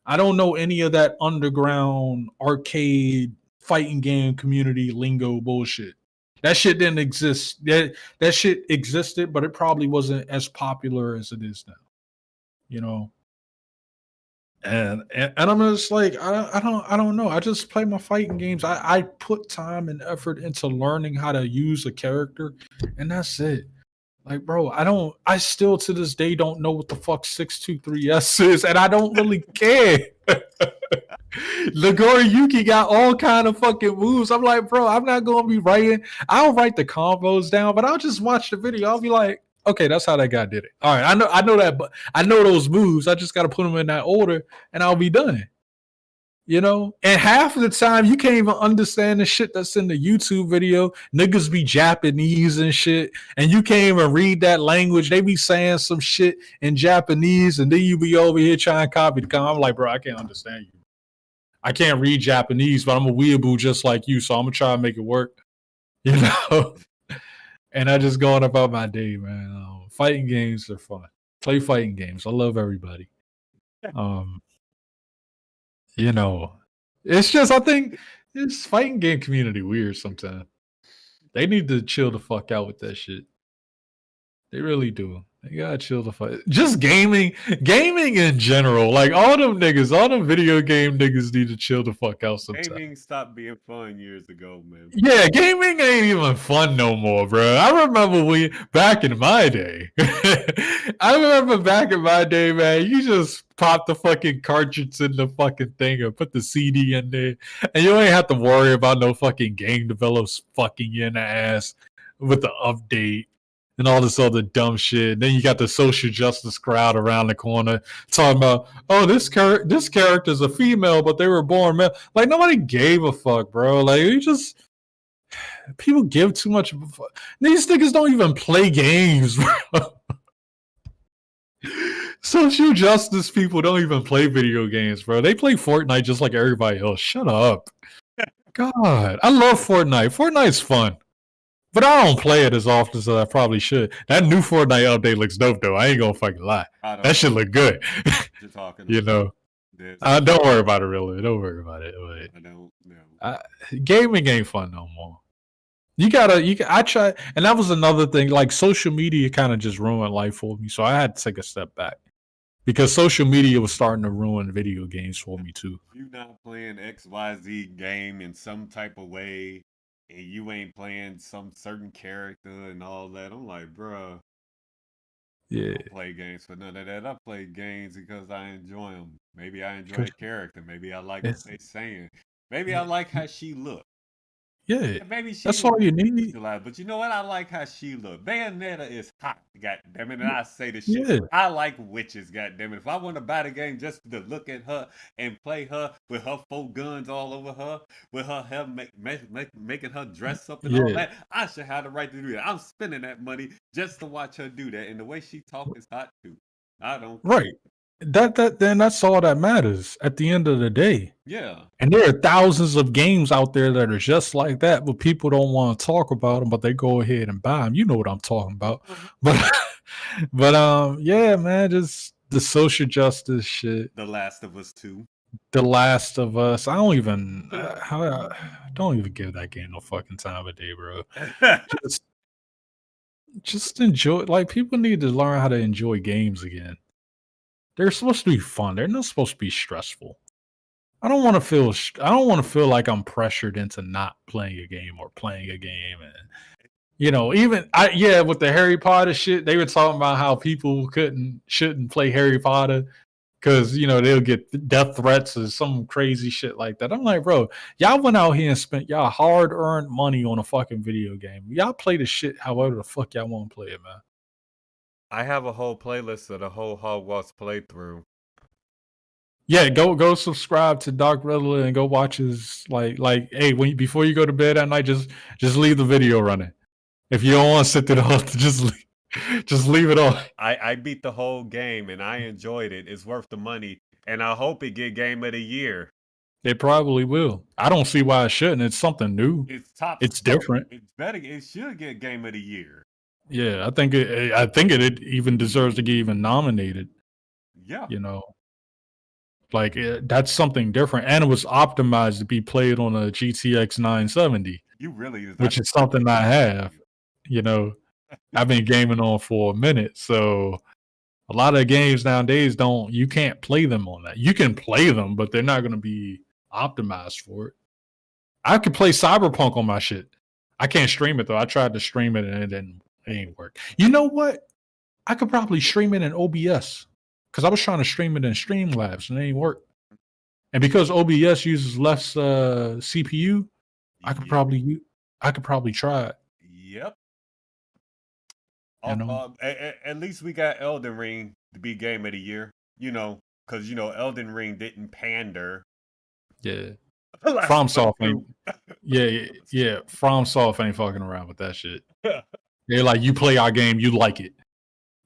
I don't know any of that underground arcade fighting game community lingo bullshit. That shit didn't exist. That shit existed, but it probably wasn't as popular as it is now. You know? And I'm just like, I don't know. I just play my fighting games. I put time and effort into learning how to use a character, and that's it. Like, bro, I still to this day don't know what the fuck 623S is, and I don't really care. Ligori Yuki got all kind of fucking moves. I'm like, bro, I'm not going to be writing. I'll write the combos down, but I'll just watch the video. I'll be like, Okay, that's how that guy did it. All right, I know that, but I know those moves. I just got to put them in that order, and I'll be done. You know, and half of the time you can't even understand the shit that's in the YouTube video. Niggas be Japanese and shit, and you can't even read that language. They be saying some shit in Japanese, and then you be over here trying to copy the comment. I'm like, bro, I can't understand you. I can't read Japanese, but I'm a weeaboo just like you, so I'm gonna try to make it work. You know, and I just going about my day, man. Fighting games are fun. Play fighting games. I love everybody. You know, it's just I think this fighting game community weird sometimes. They need to chill the fuck out with that shit. They really do. They gotta chill the fuck. Just gaming in general. Like all them niggas, all them video game niggas need to chill the fuck out sometimes. Gaming stopped being fun years ago, man. Yeah, gaming ain't even fun no more, bro. I remember back in my day. Man, you just pop the fucking cartridge in the fucking thing and put the CD in there, and you ain't have to worry about no fucking game developers fucking you in the ass with the update and all this other dumb shit. And then you got the social justice crowd around the corner talking about, oh, this character's a female, but they were born male. Like nobody gave a fuck, bro. Like you just people give too much of a fuck. These niggas don't even play games, bro. Social justice people don't even play video games, bro. They play Fortnite just like everybody else. Shut up. God, I love Fortnite. Fortnite's fun. But I don't play it as often as I probably should. That new Fortnite update looks dope, though. I ain't gonna fucking lie. That shit look good. You're talking. You know. Don't worry about it, really. Don't worry about it. I don't know. Gaming ain't fun no more. I try, and that was another thing. Like social media kind of just ruined life for me, so I had to take a step back because social media was starting to ruin video games for me too. If you're not playing XYZ game in some type of way, and you ain't playing some certain character and all that, I'm like, bruh. Yeah. I don't play games for none of that. I play games because I enjoy them. Maybe I enjoy a character. Maybe I like what they saying. Maybe I like how she look. Yeah, maybe she that's all you need. But you know what? I like how she look. Bayonetta is hot, goddammit. And I say this shit. Yeah. I like witches, goddammit. If I want to buy the game just to look at her and play her with her 4 guns all over her, with her hair making her dress up and all that, I should have the right to do that. I'm spending that money just to watch her do that. And the way she talk is hot too. I don't care. Right. Then that's all that matters at the end of the day. Yeah. And there are thousands of games out there that are just like that, but people don't want to talk about them, but they go ahead and buy them. You know what I'm talking about. But yeah, man, just the social justice shit. The Last of Us 2. The Last of Us. I don't even give that game no fucking time of day, bro. just enjoy. Like people need to learn how to enjoy games again. They're supposed to be fun. They're not supposed to be stressful. I don't want to feel like I'm pressured into not playing a game or playing a game. And with the Harry Potter shit, they were talking about how people shouldn't play Harry Potter because they'll get death threats or some crazy shit like that. I'm like, bro, y'all went out here and spent y'all hard-earned money on a fucking video game. Y'all play the shit however the fuck y'all want to play it, man. I have a whole playlist of the whole Hogwarts playthrough. Yeah, go subscribe to Doc Riddler and go watch his hey, before you go to bed at night, just leave the video running. If you don't want to sit there, just leave it on. I beat the whole game and I enjoyed it. It's worth the money, and I hope it get Game of the Year. It probably will. I don't see why it shouldn't. It's something new. It's different. It's better. It should get Game of the Year. Yeah, I think it even deserves to get even nominated. Yeah, like that's something different, and it was optimized to be played on a GTX 970. Which is something I have. I've been gaming on for a minute, so a lot of games nowadays you can't play them on that. You can play them, but they're not going to be optimized for it. I could play Cyberpunk on my shit. I can't stream it though. I tried to stream it and it ain't work. You know what? I could probably stream it in OBS because I was trying to stream it in Streamlabs and it ain't work. And because OBS uses less CPU, I could probably try it. Yep. You know? At least we got Elden Ring to be game of the year. Because Elden Ring didn't pander Yeah. like FromSoft ain't. two. Yeah. FromSoft ain't fucking around with that shit. They're like, you play our game, you like it.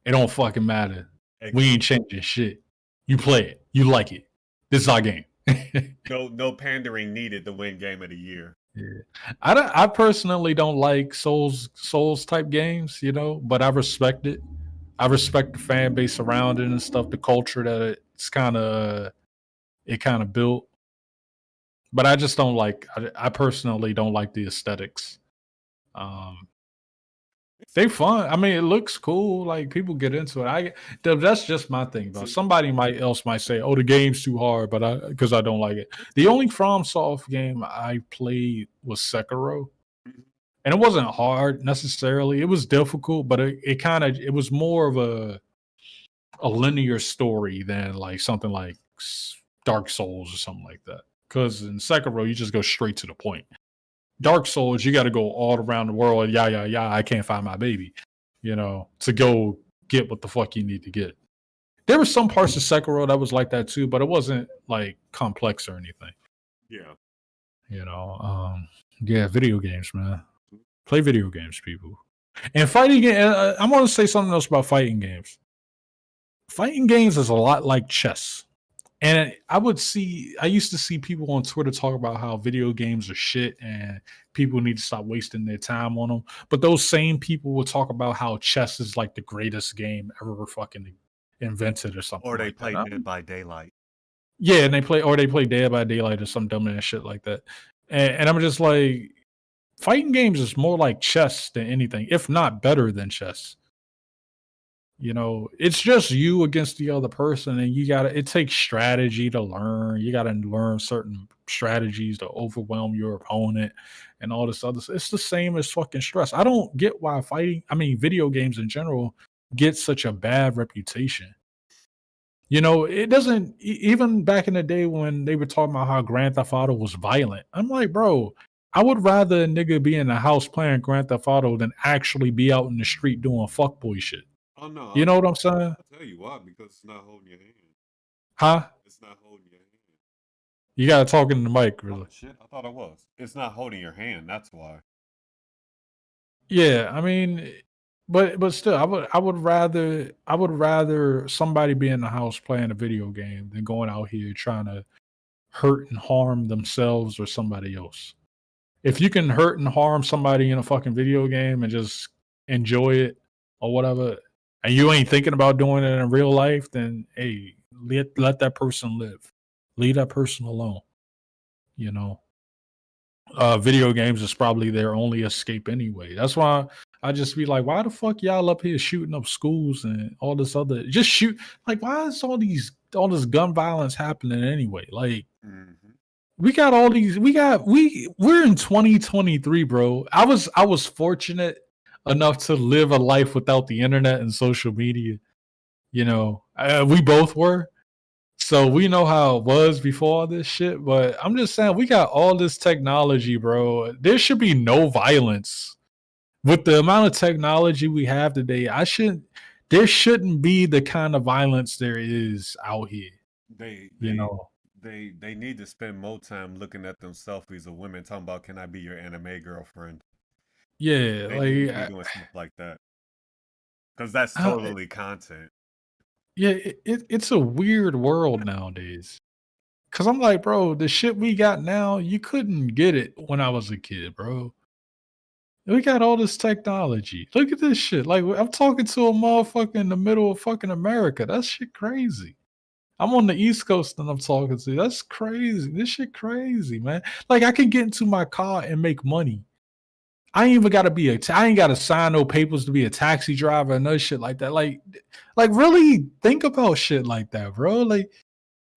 It don't fucking matter. We ain't changing shit. You play it, you like it. This is our game. No pandering needed to win game of the year. Yeah. I personally don't like Souls type games, but I respect it. I respect the fan base around it and stuff, the culture that it kind of built. But I just don't like. I personally don't like the aesthetics. Um, they fun. I mean, it looks cool. Like people get into it. That's just my thing, though. Somebody might say, "Oh, the game's too hard," but because I don't like it. The only FromSoft game I played was Sekiro, and it wasn't hard necessarily. It was difficult, but it was more of a linear story than like something like Dark Souls or something like that. Because in Sekiro, you just go straight to the point. Dark Souls, you got to go all around the world. Yeah. I can't find my baby, to go get what the fuck you need to get. There were some parts of Sekiro that was like that too, but it wasn't like complex or anything. Yeah. Yeah, video games, man. Play video games, people. And fighting games, I want to say something else about fighting games. Fighting games is a lot like chess. And I used to see people on Twitter talk about how video games are shit and people need to stop wasting their time on them. But those same people will talk about how chess is like the greatest game ever fucking invented or something. Or they like play that. Dead by Daylight. Yeah, and they play Dead by Daylight or some dumb ass shit like that. And I'm just like, fighting games is more like chess than anything, if not better than chess. It's just you against the other person, and it takes strategy to learn. You gotta learn certain strategies to overwhelm your opponent and all this other stuff. It's the same as fucking stress. I don't get why video games in general get such a bad reputation. It doesn't even back in the day when they were talking about how Grand Theft Auto was violent. I'm like, bro, I would rather a nigga be in the house playing Grand Theft Auto than actually be out in the street doing fuckboy shit. Oh no! You know what I'm saying? I'll tell you why, because it's not holding your hand. Huh? It's not holding your hand. You gotta talk in the mic, really. Oh shit! I thought it was. It's not holding your hand. That's why. Yeah, I mean, but still, I would rather somebody be in the house playing a video game than going out here trying to hurt and harm themselves or somebody else. If you can hurt and harm somebody in a fucking video game and just enjoy it or whatever, and you ain't thinking about doing it in real life, then hey, let that person live. Leave that person alone. Video games is probably their only escape anyway. That's why I just be like, why the fuck y'all up here shooting up schools and all this other just shoot like why is all this gun violence happening anyway? Like we got all these we're in 2023, bro. I was fortunate enough to live a life without the internet and social media. We both were. So we know how it was before all this shit, but I'm just saying we got all this technology, bro. There should be no violence. With the amount of technology we have today, there shouldn't be the kind of violence there is out here. They need to spend more time looking at them selfies of women talking about, can I be your anime girlfriend? Yeah, they need to be doing stuff like that. Because that's totally content. Yeah, it's a weird world nowadays. Cause I'm like, bro, the shit we got now, you couldn't get it when I was a kid, bro. We got all this technology. Look at this shit. Like I'm talking to a motherfucker in the middle of fucking America. That shit crazy. I'm on the East Coast and I'm talking to you. That's crazy. This shit crazy, man. Like I can get into my car and make money. I ain't even got to I ain't got to sign no papers to be a taxi driver and no shit like that. Like really think about shit like that, bro. Like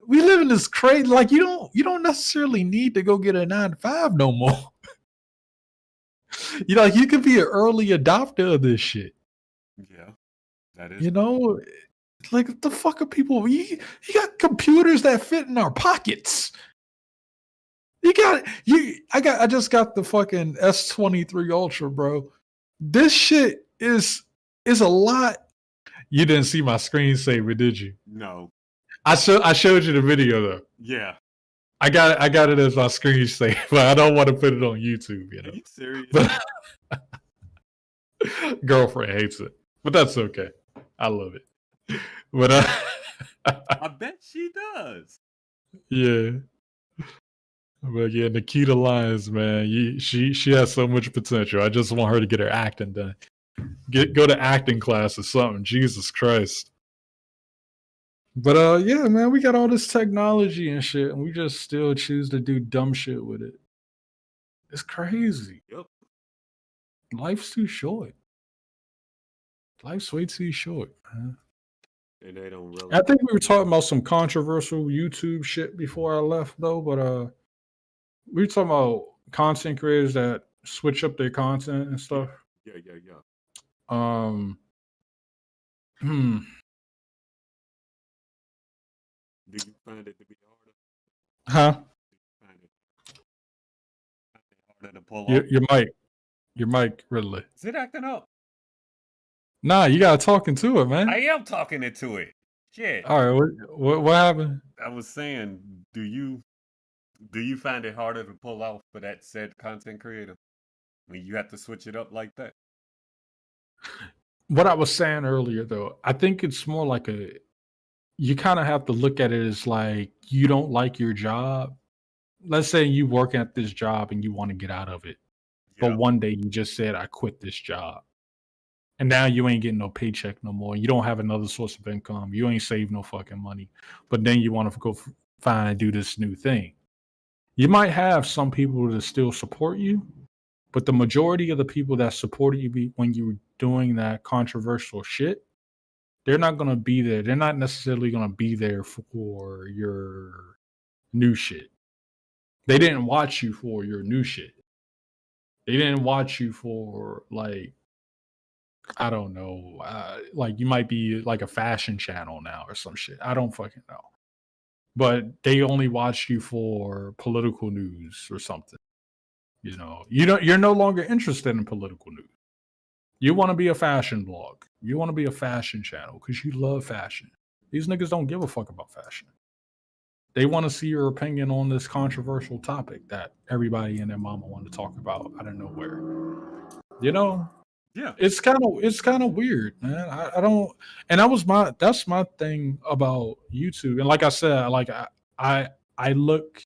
we live in this crazy. Like you don't necessarily need to go get a 9-to-5 no more. Like you could be an early adopter of this shit. Yeah, that is. Like the fuck are people? You got computers that fit in our pockets. I just got the fucking S23 Ultra, bro. This shit is It's a lot. You didn't see my screensaver, did you? No. I showed you the video though. Yeah. I got it as my screensaver, but I don't want to put it on YouTube. You know. Are you serious? But girlfriend hates it, but that's okay. I love it. But I bet she does. yeah. But yeah, Nikita Lyons, man, she has so much potential. I just want her to get her acting done. Go to acting class or something. Jesus Christ. But yeah, man, we got all this technology and shit, and we just still choose to do dumb shit with it. It's crazy. Yep. Life's too short. Life's way too short, man. And they don't really. I think we were talking about some controversial YouTube shit before I left, though. But we were talking about content creators that switch up their content and stuff. Yeah. Hmm. Do you find it to be harder? Huh? Find it harder to pull off? Your mic, Riddler. Is it acting up? Nah, you gotta talk into it, man. I am talking into it. Shit. All right, what happened? I was saying, do you find it harder to pull off for that said content creator when you have to switch it up like that? What I was saying earlier, though, I think it's more like you kind of have to look at it as like you don't like your job. Let's say you work at this job and you want to get out of it. Yeah. But one day you just said, I quit this job. And now you ain't getting no paycheck no more. You don't have another source of income. You ain't saved no fucking money. But then you want to go find and do this new thing. You might have some people that still support you, but the majority of the people that supported you when you were doing that controversial shit, they're not going to be there. They're not necessarily going to be there for your new shit. They didn't watch you for your new shit. They didn't watch you for, like, I don't know, like you might be like a fashion channel now or some shit. I don't fucking know. But they only watch you for political news or something. You know, you're no longer interested in political news. You want to be a fashion blog. You want to be a fashion channel because you love fashion. These niggas don't give a fuck about fashion. They want to see your opinion on this controversial topic that everybody and their mama want to talk about out of nowhere. You know? Yeah. It's kind of weird, man. I don't, and that's my thing about YouTube. And like I said, like I look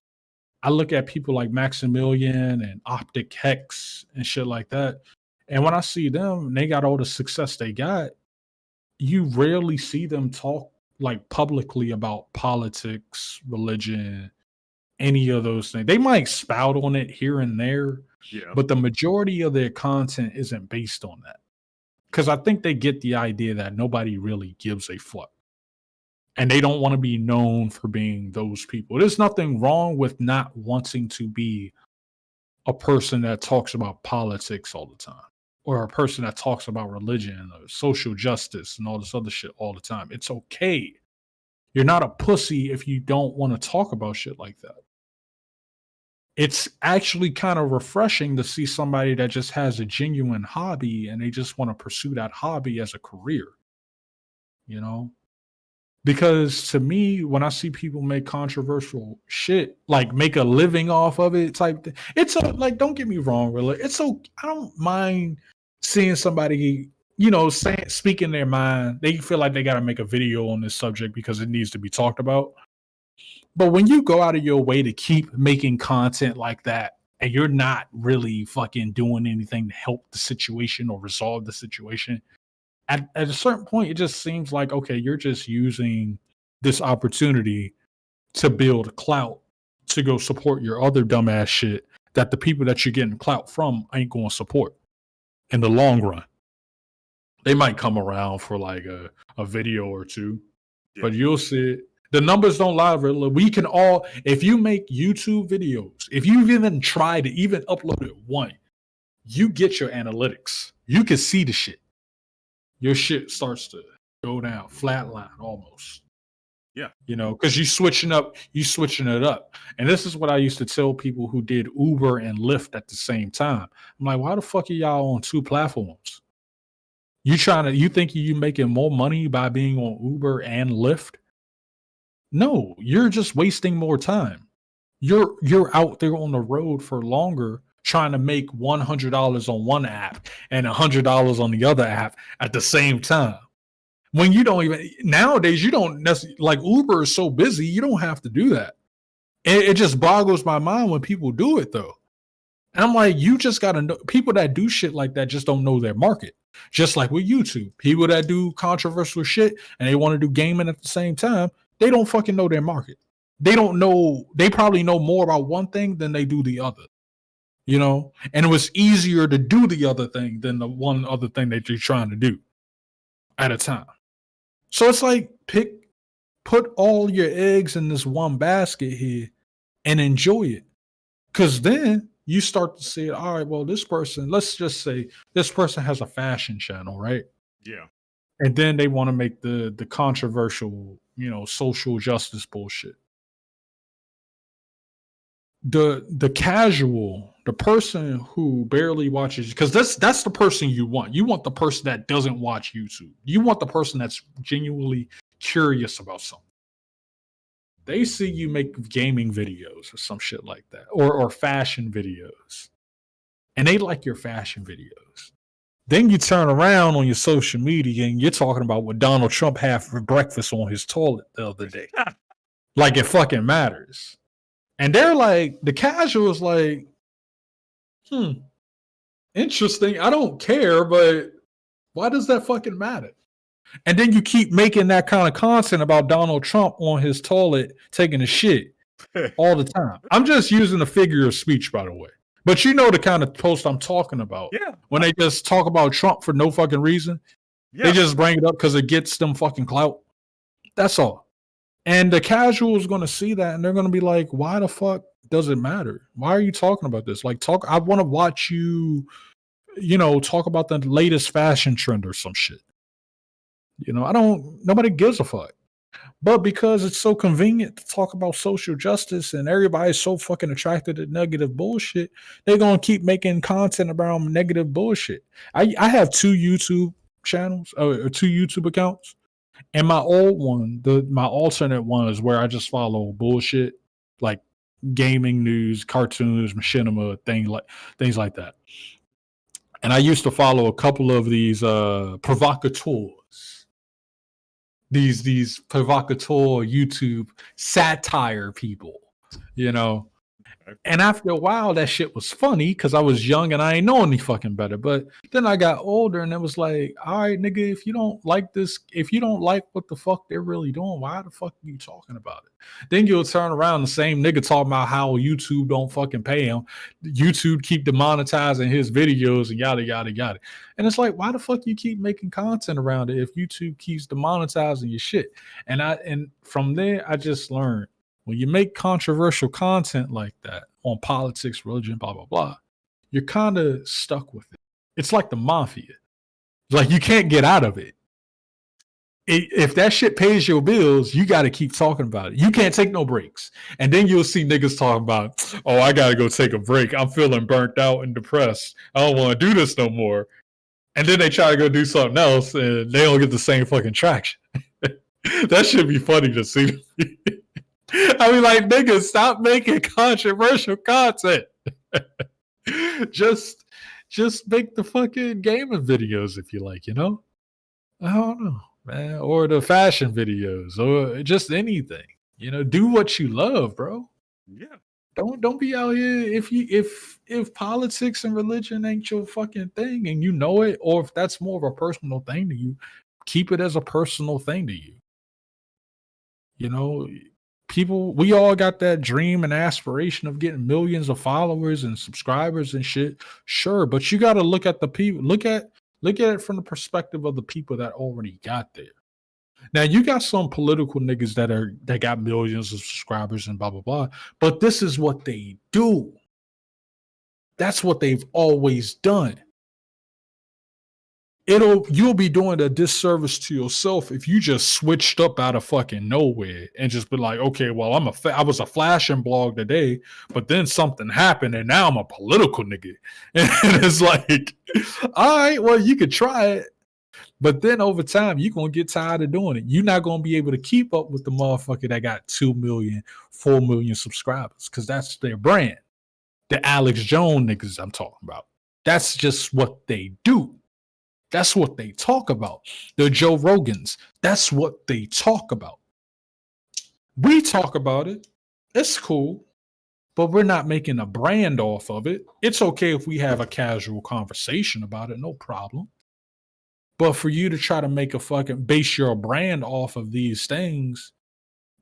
at people like Maximilian and Optic Hex and shit like that. And when I see them, and they got all the success they got, you rarely see them talk like publicly about politics, religion, any of those things. They might spout on it here and there, Yeah. but the majority of their content isn't based on that. Because I think they get the idea that nobody really gives a fuck. And they don't want to be known for being those people. There's nothing wrong with not wanting to be a person that talks about politics all the time, or a person that talks about religion or social justice and all this other shit all the time. It's okay. You're not a pussy if you don't want to talk about shit like that. It's actually kind of refreshing to see somebody that just has a genuine hobby and they just want to pursue that hobby as a career, you know? Because to me, when I see people make controversial shit, like make a living off of it type thing, it's like, don't get me wrong, really. It's so, I don't mind seeing somebody, you know, speaking their mind. They feel like they got to make a video on this subject because it needs to be talked about. But when you go out of your way to keep making content like that, and you're not really fucking doing anything to help the situation or resolve the situation, at a certain point, it just seems like, okay, you're just using this opportunity to build clout to go support your other dumbass shit that the people that you're getting clout from ain't going to support in the long run. They might come around for like a video or two, but you'll see it. The numbers don't lie, Riddler. We can all, if you make YouTube videos, if you've even tried to even upload it one, you get your analytics. You can see the shit. Your shit starts to go down, flatline almost. Yeah. You know, because you switching it up. And this is what I used to tell people who did Uber and Lyft at the same time. I'm like, why the fuck are y'all on two platforms? You think you making more money by being on Uber and Lyft? No, you're just wasting more time. You're out there on the road for longer trying to make $100 on one app and $100 on the other app at the same time. When you don't even nowadays, you don't necessarily like Uber is so busy, you don't have to do that. It just boggles my mind when people do it though. And I'm like, you just gotta know people that do shit like that just don't know their market. Just like with YouTube, people that do controversial shit and they want to do gaming at the same time, they don't fucking know their market. They don't know, they probably know more about one thing than they do the other, And it was easier to do the other thing than the one other thing that you're trying to do at a time. So it's like put all your eggs in this one basket here and enjoy it. Cause then you start to see, all right, well, this person, let's just say this person has a fashion channel, right? Yeah. And then they want to make the controversial, social justice bullshit. The casual, the person who barely watches, because that's the person you want. You want the person that doesn't watch YouTube. You want the person that's genuinely curious about something. They see you make gaming videos or some shit like that, or fashion videos, and they like your fashion videos. Then you turn around on your social media and you're talking about what Donald Trump had for breakfast on his toilet the other day. Like it fucking matters. And they're like, the casual is like, interesting. I don't care, but why does that fucking matter? And then you keep making that kind of content about Donald Trump on his toilet taking a shit all the time. I'm just using a figure of speech, by the way. But you know the kind of post I'm talking about. Yeah. When they just talk about Trump for no fucking reason. Yeah. They just bring it up because it gets them fucking clout. That's all. And the casual is going to see that and they're going to be like, why the fuck does it matter? Why are you talking about this? Like, I want to watch you, talk about the latest fashion trend or some shit. Nobody gives a fuck. But because it's so convenient to talk about social justice and everybody's so fucking attracted to negative bullshit, they're going to keep making content about negative bullshit. I have 2 YouTube channels or 2 YouTube accounts. And my old one, my alternate one is where I just follow bullshit like gaming news, cartoons, machinima, things like that. And I used to follow a couple of these provocateurs. These provocateur YouTube satire people, And after a while, that shit was funny because I was young and I ain't know any fucking better. But then I got older and it was like, all right, nigga, if you don't like this, if you don't like what the fuck they're really doing, why the fuck are you talking about it? Then you'll turn around the same nigga talking about how YouTube don't fucking pay him. YouTube keep demonetizing his videos and yada, yada, yada. And it's like, why the fuck you keep making content around it if YouTube keeps demonetizing your shit? And from there, I just learned, when you make controversial content like that on politics, religion, blah, blah, blah, you're kind of stuck with it. It's like the mafia. Like you can't get out of it. If that shit pays your bills, you got to keep talking about it. You can't take no breaks. And then you'll see niggas talking about, oh, I got to go take a break. I'm feeling burnt out and depressed. I don't want to do this no more. And then they try to go do something else and they don't get the same fucking traction. That should be funny to see. I mean, like, niggas, stop making controversial content. just make the fucking gaming videos if you like, I don't know, man. Or the fashion videos or just anything. Do what you love, bro. Yeah. Don't be out here if politics and religion ain't your fucking thing and you know it, or if that's more of a personal thing to you, keep it as a personal thing to you. People, we all got that dream and aspiration of getting millions of followers and subscribers and shit. Sure, but you got to look at the people. Look at it from the perspective of the people that already got there. Now you got some political niggas that got millions of subscribers and blah blah blah. But this is what they do. That's what they've always done. You'll be doing a disservice to yourself if you just switched up out of fucking nowhere and just be like, okay, well, I was a flashing blog today, but then something happened and now I'm a political nigga. And it's like, all right, well, you could try it. But then over time, you're going to get tired of doing it. You're not going to be able to keep up with the motherfucker that got 2 million, 4 million subscribers because that's their brand. The Alex Jones niggas I'm talking about. That's just what they do. That's what they talk about. The Joe Rogans, that's what they talk about. We talk about it. It's cool, but we're not making a brand off of it. It's okay if we have a casual conversation about it, no problem. But for you to try to make a fucking base your brand off of these things,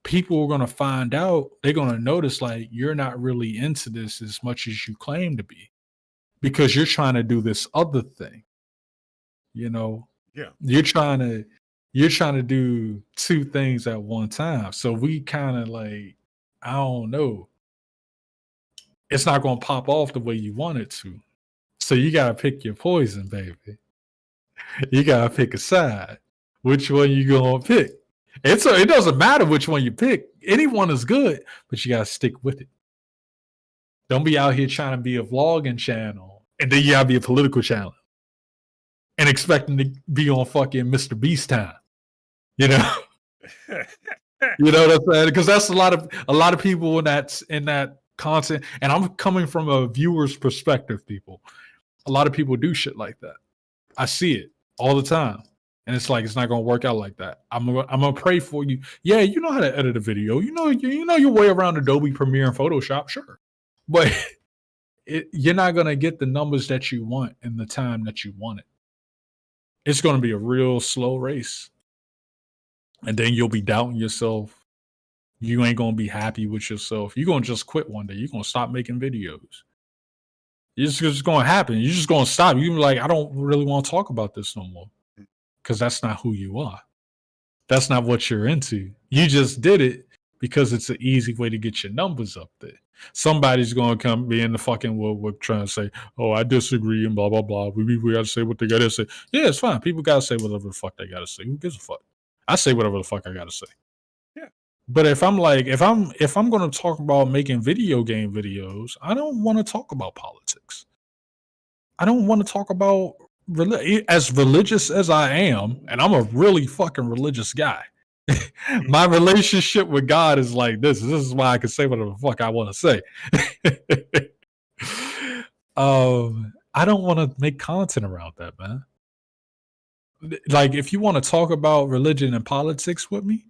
people are going to find out. They're going to notice like you're not really into this as much as you claim to be because you're trying to do this other thing. You know, Yeah. you're trying to do two things at one time. So we kind of like, I don't know. It's not going to pop off the way you want it to. So you got to pick your poison, baby. You got to pick a side. Which one you going to pick? It doesn't matter which one you pick. Anyone is good, but you got to stick with it. Don't be out here trying to be a vlogging channel and then you got to be a political channel and expecting to be on fucking Mr. Beast time. You know? You know what I'm saying? Because that's a lot of people in that content, and I'm coming from a viewer's perspective, people. A lot of people do shit like that. I see it all the time. And it's like it's not gonna work out like that. I'm gonna pray for you. Yeah, you know how to edit a video. You know your way around Adobe Premiere and Photoshop, sure. But you're not gonna get the numbers that you want in the time that you want it. It's gonna be a real slow race. And then you'll be doubting yourself. You ain't gonna be happy with yourself. You're gonna just quit one day. You're gonna stop making videos. It's just gonna happen. You're just gonna stop. You're like, I don't really want to talk about this no more. Because that's not who you are. That's not what you're into. You just did it because it's an easy way to get your numbers up there. Somebody's gonna come be in the fucking woodwork trying to say, "Oh, I disagree," and blah blah blah. We gotta say what they gotta say. Yeah, it's fine. People gotta say whatever the fuck they gotta say. Who gives a fuck? I say whatever the fuck I gotta say. Yeah. But if I'm gonna talk about making video game videos, I don't want to talk about politics. I don't want to talk about as religious as I am, and I'm a really fucking religious guy. My relationship with God is like this. This is why I can say whatever the fuck I want to say. I don't want to make content around that, man. Like, if you want to talk about religion and politics with me,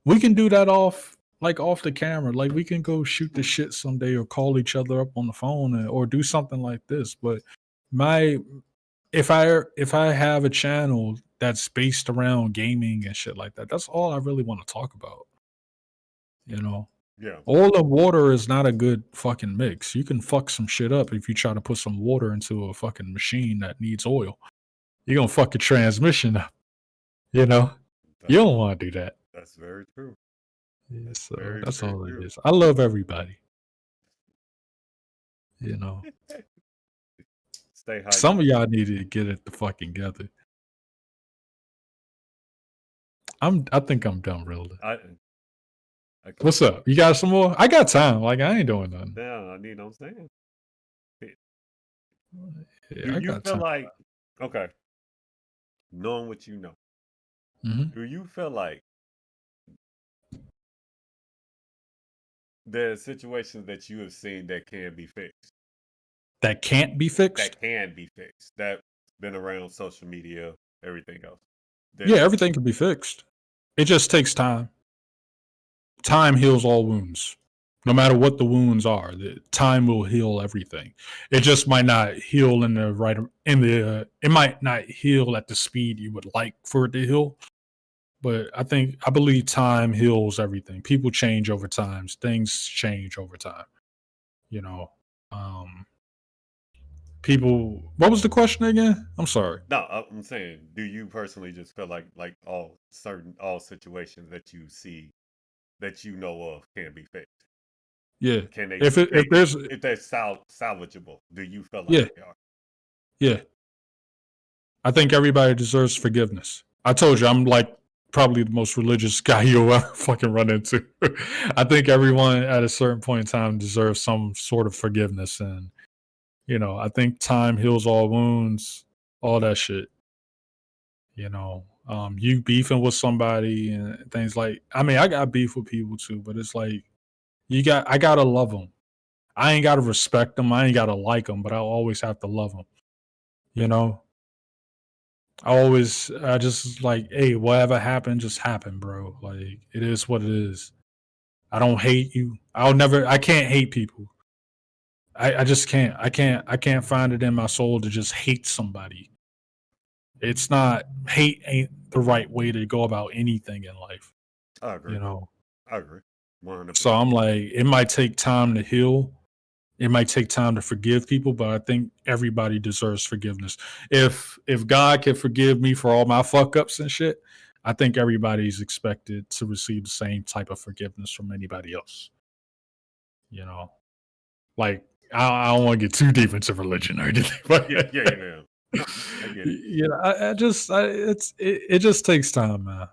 we can do that off the camera. Like, we can go shoot the shit someday or call each other up on the phone or do something like this. But if I have a channel that's based around gaming and shit like that, that's all I really want to talk about. You know? Yeah. Oil and water is not a good fucking mix. You can fuck some shit up if you try to put some water into a fucking machine that needs oil. You're gonna fuck your transmission up. You know? You don't want to do that. That's very true. Yeah, so that's all it is. I love everybody. You know? Stay hydrated. Some of y'all need to get it the fucking together. I think I'm done, really. What's up? You got some more? I got time. Like, I ain't doing nothing. Yeah, I need. I'm saying. Yeah, Do I you got feel time. like, okay, knowing what you know, do you feel like there are situations that you have seen that can be fixed? That can't be fixed? That can be fixed. That's been around social media, everything else. Yeah, everything can be fixed. It just takes time. Time heals all wounds. No matter what the wounds are, time will heal everything. It just might not heal it might not heal at the speed you would like for it to heal. But I believe time heals everything. People change over time. Things change over time. You know, what was the question again? I'm sorry. No, I'm saying, do you personally just feel like all situations that you see that you know of can be fixed? Yeah. Can they? If they're salvageable, do you feel like they are? Yeah. I think everybody deserves forgiveness. I told you I'm like probably the most religious guy you'll ever fucking run into. I think everyone at a certain point in time deserves some sort of forgiveness, and I think time heals all wounds, all that shit. You beefing with somebody and things like. I mean, I got beef with people too, but it's like I gotta love them. I ain't gotta respect them. I ain't gotta like them, but I always have to love them. You know, I just like, hey, whatever happened, just happened, bro. Like it is what it is. I don't hate you. I can't hate people. I just can't. I can't find it in my soul to just hate somebody. It's not hate ain't the right way to go about anything in life, I agree. you know. I agree. So 100%. I'm like, it might take time to heal. It might take time to forgive people, but I think everybody deserves forgiveness. If God can forgive me for all my fuck ups and shit, I think everybody's expected to receive the same type of forgiveness from anybody else. You know, like I don't want to get too deep into religion or anything, but Yeah, yeah, yeah, yeah. No, I get it. it just takes time, man.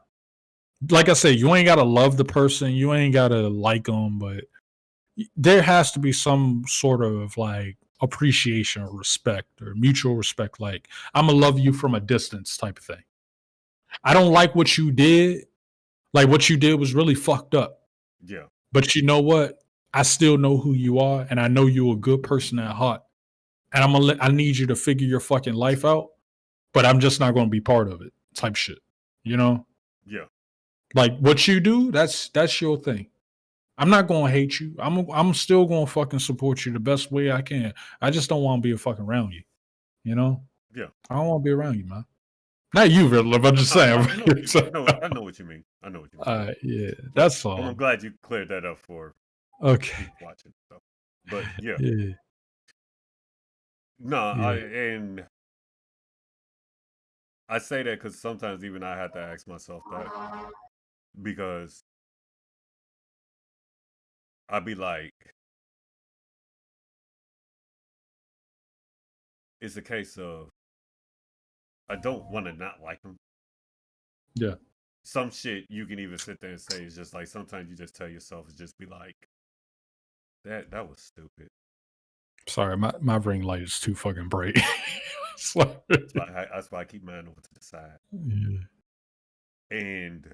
Like I said, you ain't gotta love the person, you ain't gotta like them, but there has to be some sort of like appreciation or respect or mutual respect. Like I'm gonna love you from a distance, type of thing. I don't like what you did. Like what you did was really fucked up. Yeah, But you know what? I still know who you are, and I know you're a good person at heart. And I need you to figure your fucking life out, but I'm just not gonna be part of it. Type shit. You know? yeah, Like what you do, that's your thing. I'm not gonna hate you. I'm still gonna fucking support you the best way I can. I just don't want to be a fucking around you. You know? yeah. I don't want to be around you, man. Not you, Riddler. But I'm No, just no, no. saying. I know what you. I know what you mean. I know what you mean. Yeah, But that's I'm all. glad you cleared that up for Okay. people watching. So, but yeah, Yeah. no. Yeah. I say that because sometimes even I have to ask myself that because I'd be like, it's a case of I don't want to not like them. Yeah. Some shit you can even sit there and say is just like sometimes you just tell yourself it's just be like that was stupid. Sorry, my ring light is too fucking bright. Sorry. That's why I keep mine over to the side. Yeah. And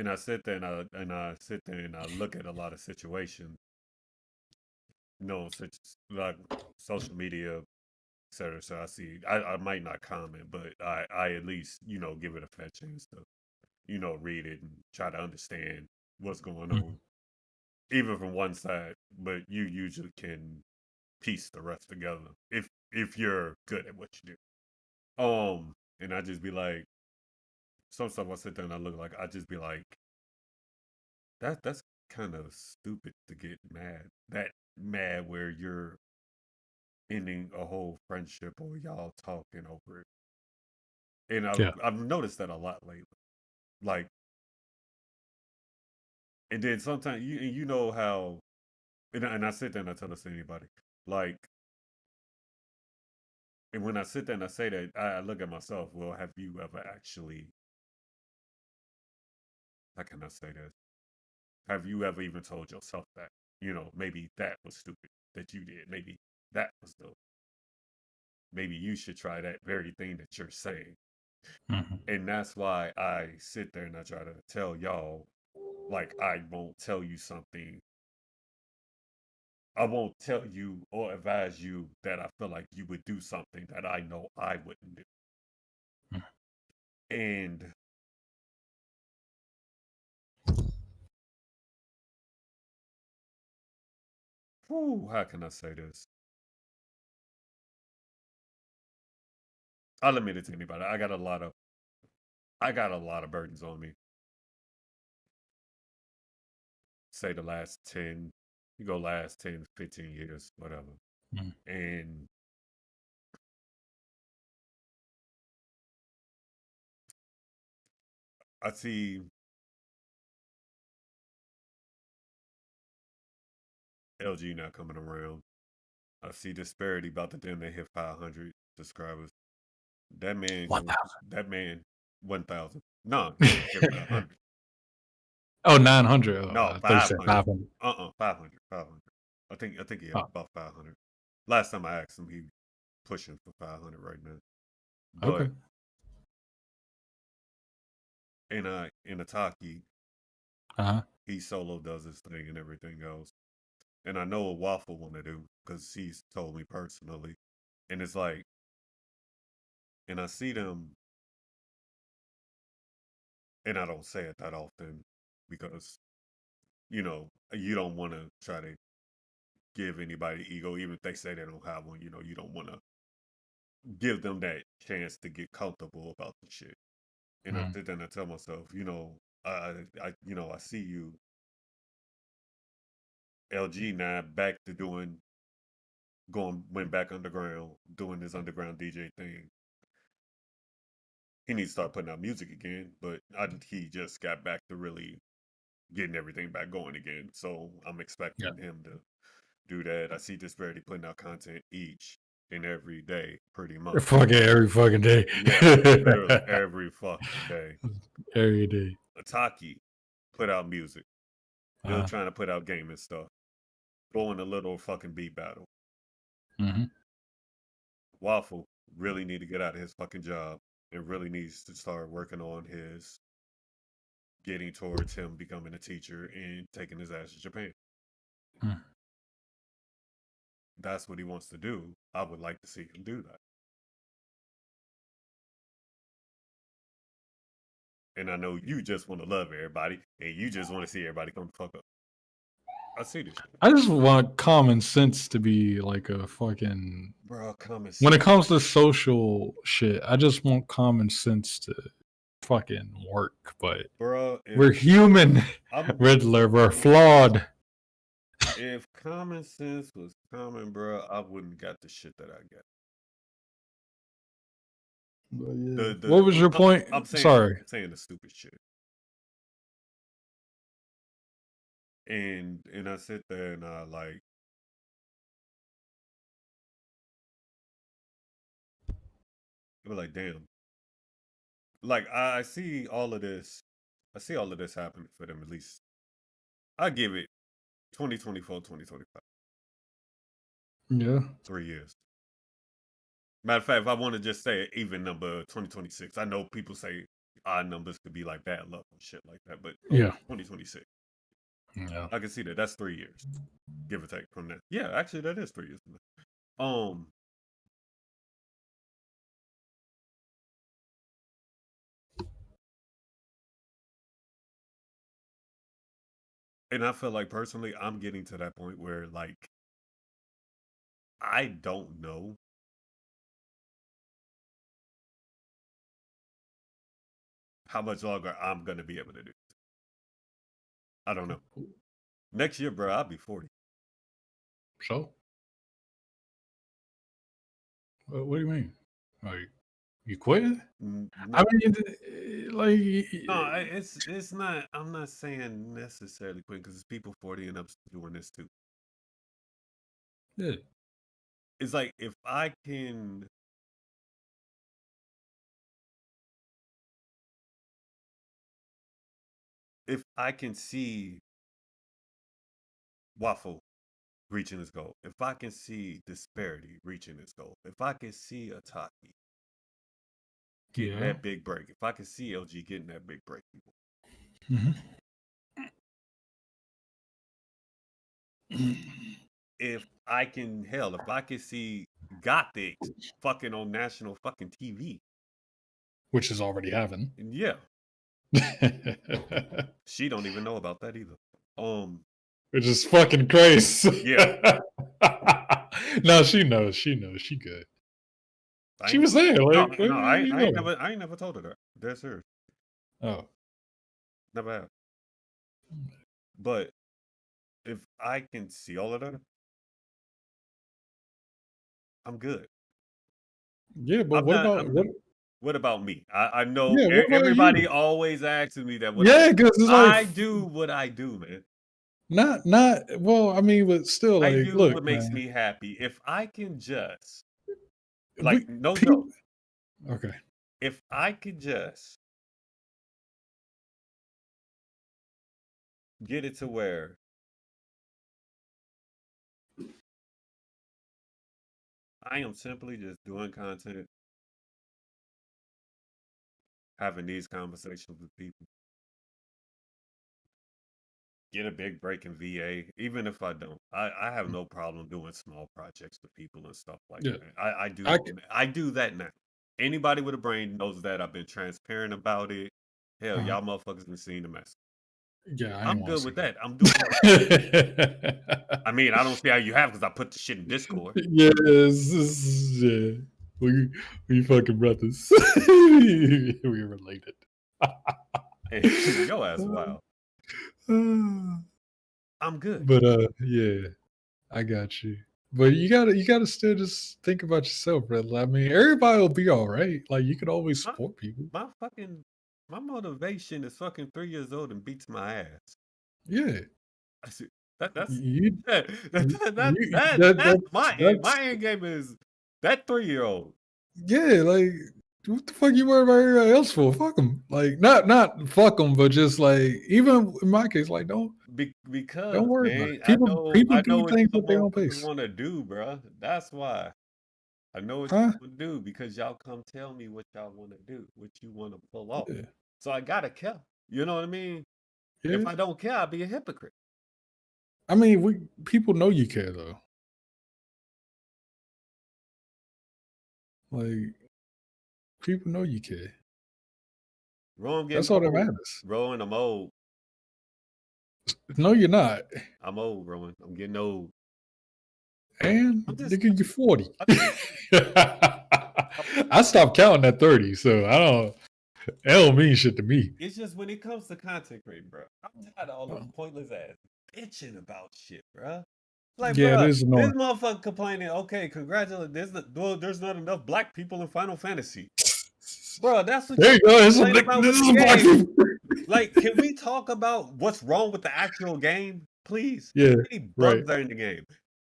I sit there and I sit there and I look at a lot of situations, such as like social media, etc. So I see I might not comment, but I at least, give it a fair chance to, read it and try to understand what's going on. Mhm. Even from one side, but you usually can piece the rest together if you're good at what you do. And I just be like, some stuff I sit there and I look like I just be like, that's kind of stupid to get mad. That mad where you're ending a whole friendship or y'all talking over it. And Yeah. I've noticed that a lot lately. Like, and then sometimes you know how, and I sit there and I tell this to anybody, like, and when I sit there and I say that, I look at myself. Well, have you ever actually? How can I say this? Have you ever even told yourself that? Maybe that was stupid that you did. Maybe that was the. Maybe you should try that very thing that you're saying. Mhm. And that's why I sit there and I try to tell y'all, like, I won't tell you something. I won't tell you or advise you that I feel like you would do something that I know I wouldn't do. Mhm. And whew, how can I say this? I'll admit it to anybody. I got a lot of burdens on me. Say the last 10, you go last 10, 15 years, whatever. Mhm. And I see LG not coming around. I see disparity about to damn they hit 500 subscribers. That man What going the? that man 1,000. No, he hit 500. Oh, 900. Oh, No, I thought you said 500. 500. 500. 500. I think he hit Oh, about 500. Last time I asked him, he pushing for 500 right now. But Okay. in Ataki, Uh-huh. he solo does his thing and everything else. And I know what Waffle want to do because he's told me personally. And it's like, and I see them, and I don't say it that often because, you don't want to try to give anybody ego, even if they say they don't have one, you don't want to give them that chance to get comfortable about the shit. And I Mm. sit there and I tell myself, I see you, LG now back to went back underground, doing his underground DJ thing. He needs to start putting out music again, but he just got back to really getting everything back going again. So I'm Yeah. expecting him to do that. I see Disparity putting out content each and every day, pretty much. Fucking every fucking day. Yeah, literally every fucking day. Every day. Ataki put out music. Still Uh-huh. trying to put out gaming stuff. Throwing a little fucking beat battle. Mm-hmm. Waffle really need to get out of his fucking job and really needs to start working on his getting towards him becoming a teacher and taking his ass to Japan. Mm. That's what he wants to do. I would like to see him do that. And I know you just want to love everybody and you just want to see everybody come the fuck up. I see this shit. I just want common sense to be like a fucking. Bro, common When it sense. comes to social shit, I just want common sense to fucking work. But Bro, we're human, I'm Riddler. We're flawed. if common sense was common, bro, I wouldn't got the shit that I got. But yeah. The What was your point? I'm saying Sorry. the stupid shit. And I sit there and I like I be like, damn. Like I see all of this. I see all of this happening for them at least. I give it 2024, 2025. Yeah. 3 years. Matter of fact, if I want to just say even number 2026, I know people say odd numbers could be like bad luck and shit like that, but Yeah. 2026. Yeah. I can see that. That's 3 years, give or take from that. Yeah, actually, that is 3 years. Um, and I feel like personally, I'm getting to that point where like I don't know how much longer I'm gonna be able to do. I don't know. Next year, bro, I'll be 40. So, what do you mean? Like, you quit? No, I mean, like, no, it's not. I'm not saying necessarily quit because it's people 40 and up doing this too. yeah, It's like if I can see Waffle reaching his goal, if I can see Disparity reaching his goal, if I can see Ataki getting yeah. that big break, if I can see LG getting that big break, if I can if I can see Gothic fucking on national fucking TV, Which is already happened. and yeah, she don't even know about that either. Which is fucking crazy. Yeah, No, she knows. She knows. She good. I She ain't was there. no Like, what no do you know? I ain't never told her that. That's her. Oh, Never have. But if I can see all of that, I'm good. yeah. But I'm what not. about what? What about me? I know Yeah, what about everybody you? always asks me that. What Yeah, because it's like I do, what I do, man. not. Well, I mean, but still, I like, do look, what makes man. me happy. If I can just, like, We no joke, people. Okay. if I could just get it to where I am simply just doing content having these conversations with people. Get a big break in VA, even if I don't. I have no problem doing small projects with people and stuff like Yeah, that. I I do I do that now. Anybody with a brain knows that. I've been transparent about it. Hell, uh y'all motherfuckers been seeing the mess. yeah, I ain't I'm want to good see with that. I'm doing it. that. I mean, I don't see how you have because I put the shit in Discord. Yes, yeah. We we fucking brothers. We related. And your ass wild. I'm good. But yeah, I got you. But you gotta still just think about yourself, brother. I mean, everybody will be all right. Like you can always My support people. my fucking my motivation is fucking 3 years old and beats my ass. Yeah, I see that's you, yeah, that that's my end. that's My end game is that 3-year-old. yeah. Like what the fuck you worry about everybody else for? Fuck them. Like not fuck them, but just like even in my case, like don't Because worry about it. man, People I do know what things y'all at their own motherfuckers pace, want to do, bruh. That's why I know what huh? y'all want to do because y'all come tell me what y'all want to do, what you want to pull off. Yeah, So I gotta care. You know what I mean? If yeah. I don't care, I'll be a hypocrite. I mean, we people know you care though. Like people know you care. Bro, I'm getting That's all that old. matters. Rowan, I'm old. No, you're not. I'm old, Rowan. I'm getting old. And I'm just, nigga, you're 40. I, I stopped counting at 30, so I don't. That don't mean shit to me. it's just when it comes to content creating, bro. I'm tired of all Uh, them pointless ass bitching about shit, bro. Like, Yeah, it bro, is this annoying. motherfucker complaining. Okay, congratulations. There's not enough black people in Final Fantasy, bro. That's what There you you go. complain about This with is the some black game. people. Like, can we talk about what's wrong with the actual game, please? Yeah, How many right. bugs are in the game?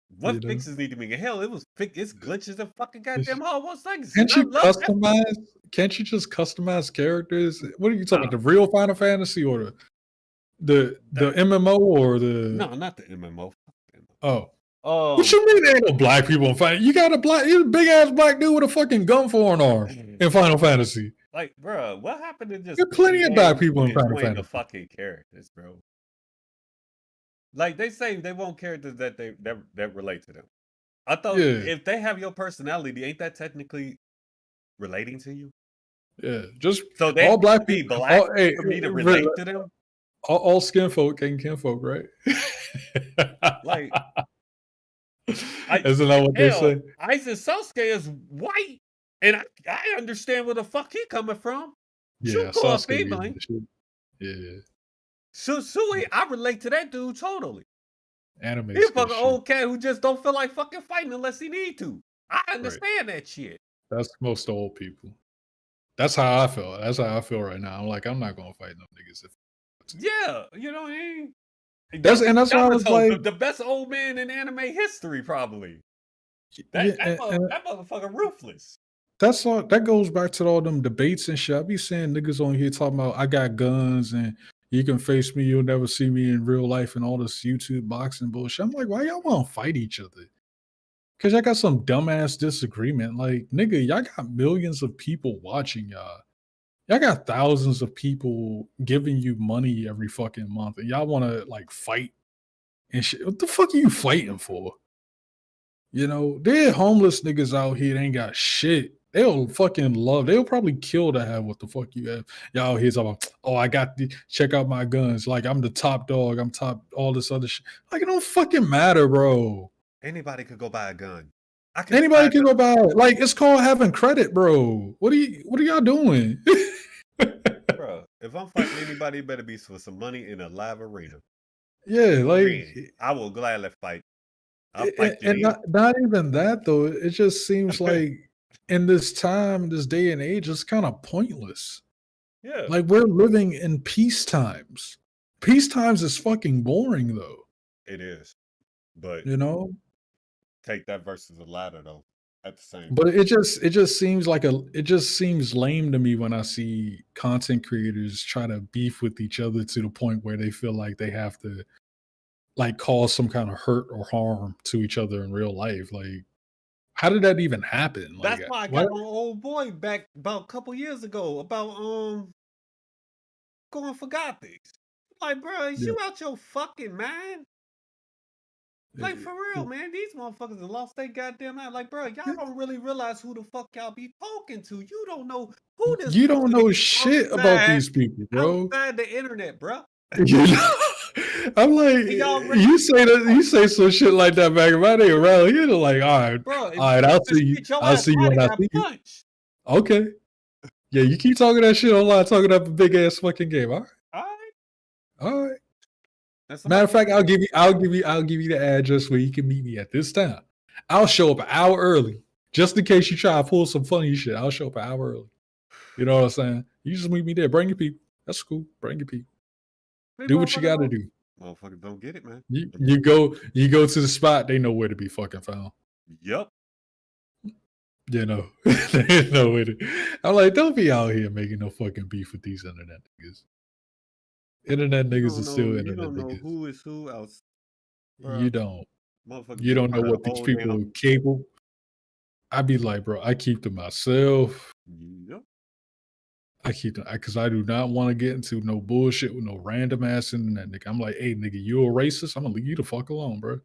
You What know, fixes need to be made? Hell, it's glitches and fucking goddamn Hogwarts Legacy, and can't I you love that. customize? Can't you just customize characters? What are you talking Nah, about? The real Final Fantasy or the that MMO or the no, not the MMO. Fuck the oh? MMO. What you mean there ain't no black people in Final? You a big ass black dude with a fucking gun for an arm in Final Fantasy. Like, bro, what happened to just There are playing plenty of black games people and in Final enjoying the Fantasy. fucking characters, bro? Like they say they want characters that relate to them. I thought Yeah, if they have your personality, ain't that technically relating to you? yeah. Just So they all have black to be people. black All hey, for me to relate to them? all skin folk ain't kinfolk, right? Like, I Isn't that what they hell, say? Isis Sasuke is white, and I understand where the fuck he coming from. Yeah, Zuko a Sasuke be female. the shit. Yeah, Sui, I relate to that dude totally. He anime's a good fucking shit. old cat who just don't feel like fucking fighting unless he need to. I Right. understand that shit. That's most old people. That's how I feel. That's how I feel right now. I'm like, I'm not gonna fight no niggas if I want to. Yeah, you know what I mean? That's why I was Yamato, like, the best old man in anime history, probably. yeah, That motherfucker ruthless. that's all. That goes back to all them debates and shit. I be seeing niggas on here talking about I got guns and you can face me, you'll never see me in real life, and all this YouTube boxing bullshit. I'm like, why y'all want to fight each other? Because y'all got some dumbass disagreement. Like, nigga, y'all got millions of people watching y'all. Y'all got thousands of people giving you money every fucking month, and y'all want to like fight and shit. What the fuck are you fighting for? You know, there are homeless niggas out here that ain't got shit. They'll fucking love. They'll probably kill to have what the fuck you have. Y'all here talking about, oh, I got the check out my guns. Like I'm the top dog. I'm top all this other shit. Like it don't fucking matter, bro. Anybody could go buy a gun. I can go buy Anybody a can gun. go buy it. Like it's called having credit, bro. What are y'all doing? Bro, if I'm fighting anybody, it better be for some money in a live arena. Yeah, like Ring. I will gladly fight. I'll fight and Janine. not even that though. It just seems like in this time, this day and age, it's kind of pointless. Yeah, Like we're living in peace times. Peace times is fucking boring though. it is. But You know? take that versus the ladder though. At the same But time. it just seems lame to me when I see content creators try to beef with each other to the point where they feel like they have to like cause some kind of hurt or harm to each other in real life. Like How did that even happen? Like, That's why I what? got on old boy back about a couple years ago about going for Gothics. Like, bro, is Yeah. you out your fucking mind? Like, for real, man, these motherfuckers have lost their goddamn mind. Like, bro, y'all don't really realize who the fuck y'all be talking to. You don't know who this You don't nigga know is shit about these people, bro. outside the internet, bro. You know? I'm like, And y'all you say that, you say some shit like that back in my day around here. Like, bro, all right, I'll the see you. street, your I'll ass see you might when have I got see you. punched. Okay. Yeah, you keep talking that shit online, talking up a big ass fucking game. All right. All right. All right. And Matter somebody of fact, I'll give you the address where you can meet me at this time. I'll show up an hour early, just in case you try to pull some funny shit. I'll show up an hour early. You know what I'm saying? You just meet me there. Bring your people. That's cool. Bring your people. Do what you got to do. Motherfuckers don't get it, man. You go to the spot. They know where to be fucking found. Yep. You know, they know where to. I'm like, don't be out here making no fucking beef with these internet niggas. Internet niggas are still internet You don't know niggas. who is who else. You don't. Motherfuckers You be don't know running what the these whole people are damn. capable. I be like, bro, I keep to myself. Yep. I keep them because I do not want to get into no bullshit with no random ass internet nigga. I'm like, hey nigga, you a racist? I'm gonna leave you the fuck alone, bro.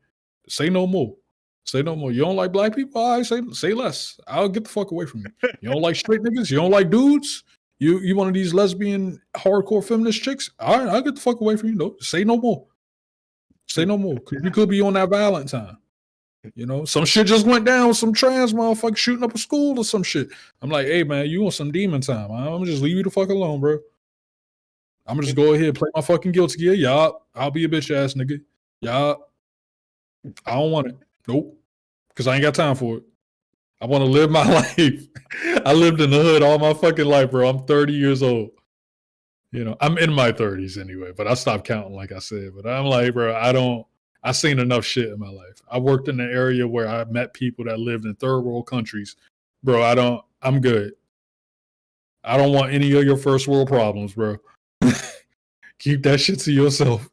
Say no more. Say no more. You don't like black people? All right, say less. I'll get the fuck away from you. You don't like straight niggas? You don't like dudes? You one of these lesbian hardcore feminist chicks? All right, I'll get the fuck away from you. No, say no more. Say no more. Cause you could be on that Valentine. You know, some shit just went down with some trans motherfucker shooting up a school or some shit. I'm like, hey man, you want some demon time? I'm gonna just leave you the fuck alone, bro. I'm gonna just go ahead and play my fucking guilty gear. Y'all, I'll be a bitch ass nigga. Y'all, I don't want it. Nope. Because I ain't got time for it. I want to live my life. I lived in the hood all my fucking life, bro. I'm 30 years old. You know, I'm in my 30s anyway, but I stopped counting, like I said. But I'm like, bro, I've seen enough shit in my life. I worked in an area where I met people that lived in third world countries. Bro, I'm good. I don't want any of your first world problems, bro. Keep that shit to yourself.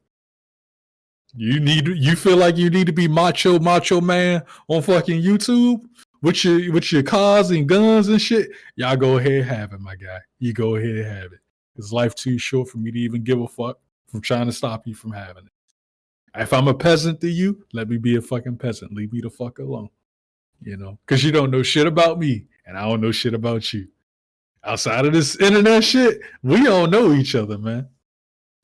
You feel like you need to be macho man on fucking YouTube with your cars and guns and shit. Y'all go ahead and have it, my guy. You go ahead and have it. It's life too short for me to even give a fuck from trying to stop you from having it. If I'm a peasant to you, let me be a fucking peasant. Leave me the fuck alone. You know, because you don't know shit about me and I don't know shit about you. Outside of this internet shit, we don't know each other, man.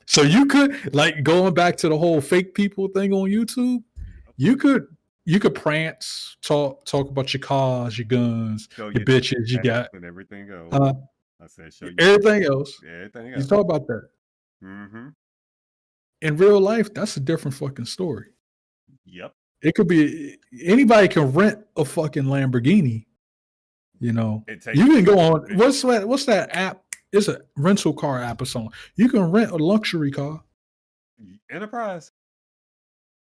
So you could, like, going back to the whole fake people thing on YouTube, you could prance, talk about your cars, your guns, your bitches, you got and everything else. I said, show you everything else. Everything You else. talk about that. Mm-hmm. In real life, that's a different fucking story. Yep. It could be anybody can rent a fucking Lamborghini. You know, you can go on. What's that app? It's a rental car app or something. You can rent a luxury car. Enterprise.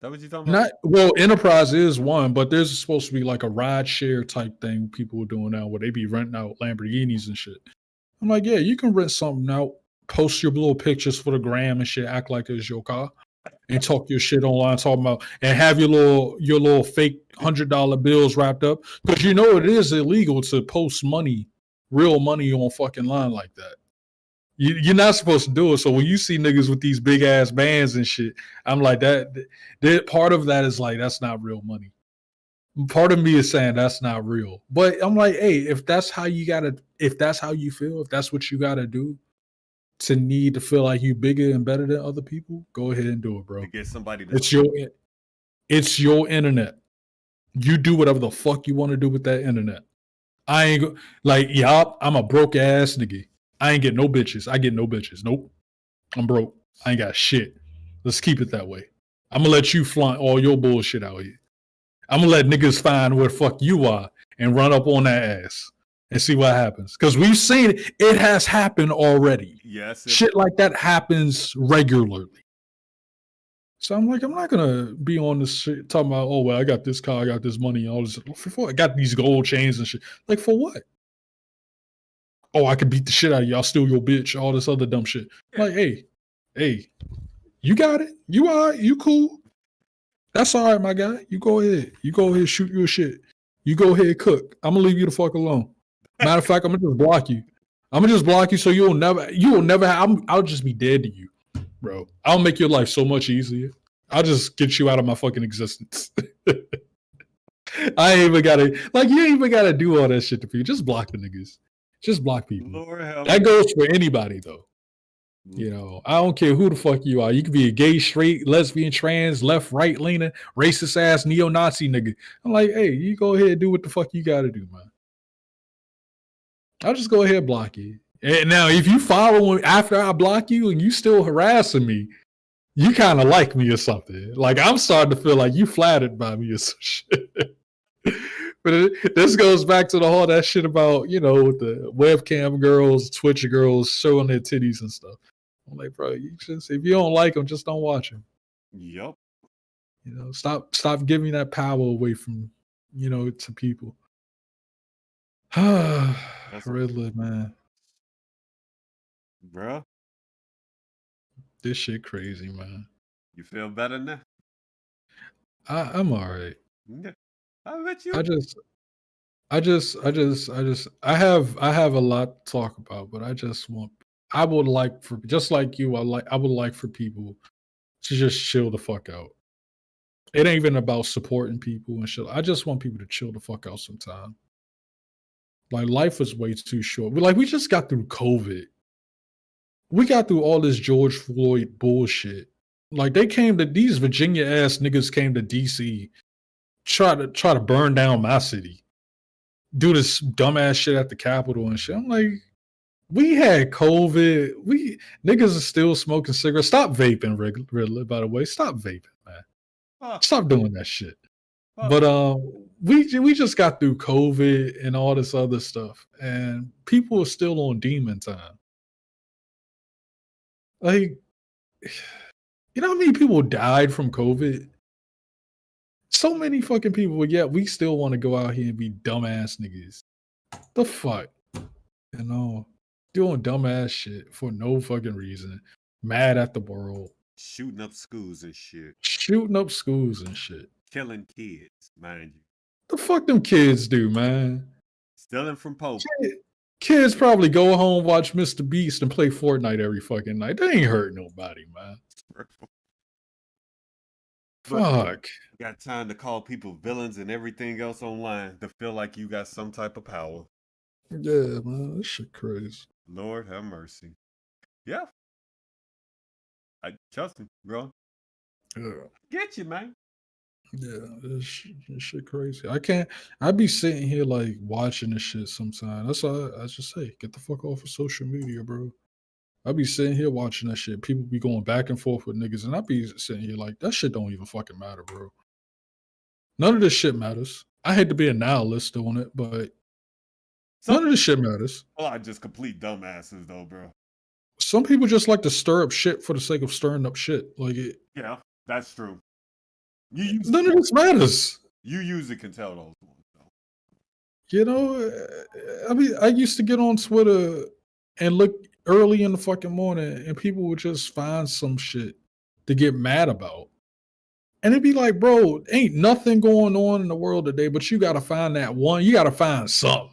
That what you talking about? Well, Enterprise is one, but there's supposed to be like a ride share type thing people are doing now where they be renting out Lamborghinis and shit. I'm like, yeah, you can rent something out, post your little pictures for the gram and shit, act like it's your car, and talk your shit online, talking about and have your little fake $100 bills wrapped up because you know it is illegal to post real money on fucking line like that. You're not supposed to do it. So when you see niggas with these big ass bands and shit, I'm like that part of that is like that's not real money. Part of me is saying that's not real. But I'm like, hey, if that's how you feel, if that's what you gotta do to need to feel like you bigger and better than other people, go ahead and do it, bro. To get somebody to it's your internet. You do whatever the fuck you want to do with that internet. I ain't like, y'all, I'm a broke ass nigga. I ain't get no bitches. I get no bitches. Nope. I'm broke. I ain't got shit. Let's keep it that way. I'm gonna let you flaunt all your bullshit out here. I'm gonna let niggas find where the fuck you are and run up on that ass and see what happens. Because we've seen it. It has happened already. Yes. Shit like that happens regularly. So I'm like, I'm not gonna be on this shit talking about, oh well, I got this car, I got this money, all this. I got these gold chains and shit. Like for what? Oh, I can beat the shit out of you. I'll steal your bitch. All this other dumb shit. Yeah. Like, hey, you got it. You all right. You cool. That's all right, my guy. You go ahead. Shoot your shit. You go ahead, cook. I'm gonna leave you the fuck alone. Matter of fact, I'm gonna just block you. I'm gonna just block you so you will never. I'll just be dead to you, bro. I'll make your life so much easier. I'll just get you out of my fucking existence. I ain't even gotta you ain't even gotta do all that shit to people. Just block the niggas. Just block people. Lord help That me. goes for anybody though. You know, I don't care who the fuck you are. You could be a gay, straight, lesbian, trans, left, right leaning, racist ass, neo-Nazi nigga. I'm like, hey, you go ahead and do what the fuck you gotta do, man. I'll just go ahead and block you. And now, if you follow after I block you and you still harassing me, you kind of like me or something. Like, I'm starting to feel like you flattered by me or some shit. But this goes back to the whole that shit about, you know, the webcam girls, Twitch girls showing their titties and stuff. I'm like, bro, you just, if you don't like them, just don't watch them. Yep. You know, stop giving that power away from, you know, to people. Riddler, man. Bruh. This shit crazy, man. You feel better now? I'm all right. Yeah. I bet you. I have a lot to talk about, but I would like for, just like you, I would like for people to just chill the fuck out. It ain't even about supporting people and shit. I just want people to chill the fuck out sometime. Like, life is way too short. We just got through COVID. We got through all this George Floyd bullshit. Like, these Virginia ass niggas came to DC, try to burn down my city, do this dumbass shit at the Capitol and shit. I'm like, we had COVID. Niggas are still smoking cigarettes. Stop vaping, Riddler, by the way. Stop vaping, man. Stop doing that shit. But we just got through COVID and all this other stuff, and people are still on demon time. Like, you know how many people died from COVID? So many fucking people, but yet we still want to go out here and be dumbass niggas. The fuck? You know, doing dumbass shit for no fucking reason. Mad at the world. Shooting up schools and shit. Killing kids, mind you. The fuck them kids do, man? Stealing from Pope. Kids probably go home, watch Mr. Beast, and play Fortnite every fucking night. They ain't hurt nobody, man. Fuck. You got time to call people villains and everything else online to feel like you got some type of power. Yeah, man. This shit crazy. Lord have mercy. Yeah. I trust him, bro. Yeah. Get you, man. Yeah, this shit crazy. I be sitting here like watching this shit sometimes. That's why I just say, get the fuck off of social media, bro. I be sitting here watching that shit. People be going back and forth with niggas, and I be sitting here like, that shit don't even fucking matter, bro. None of this shit matters. I hate to be a nihilist on it, but none of this shit matters. Well, I just complete dumbasses though, bro. Some people just like to stir up shit for the sake of stirring up shit. Like it. Yeah, that's true. None of this matters. You usually can tell those ones, though. You know, I mean, I used to get on Twitter and look early in the fucking morning, and people would just find some shit to get mad about. And it'd be like, bro, ain't nothing going on in the world today, but you got to find that one. You got to find something.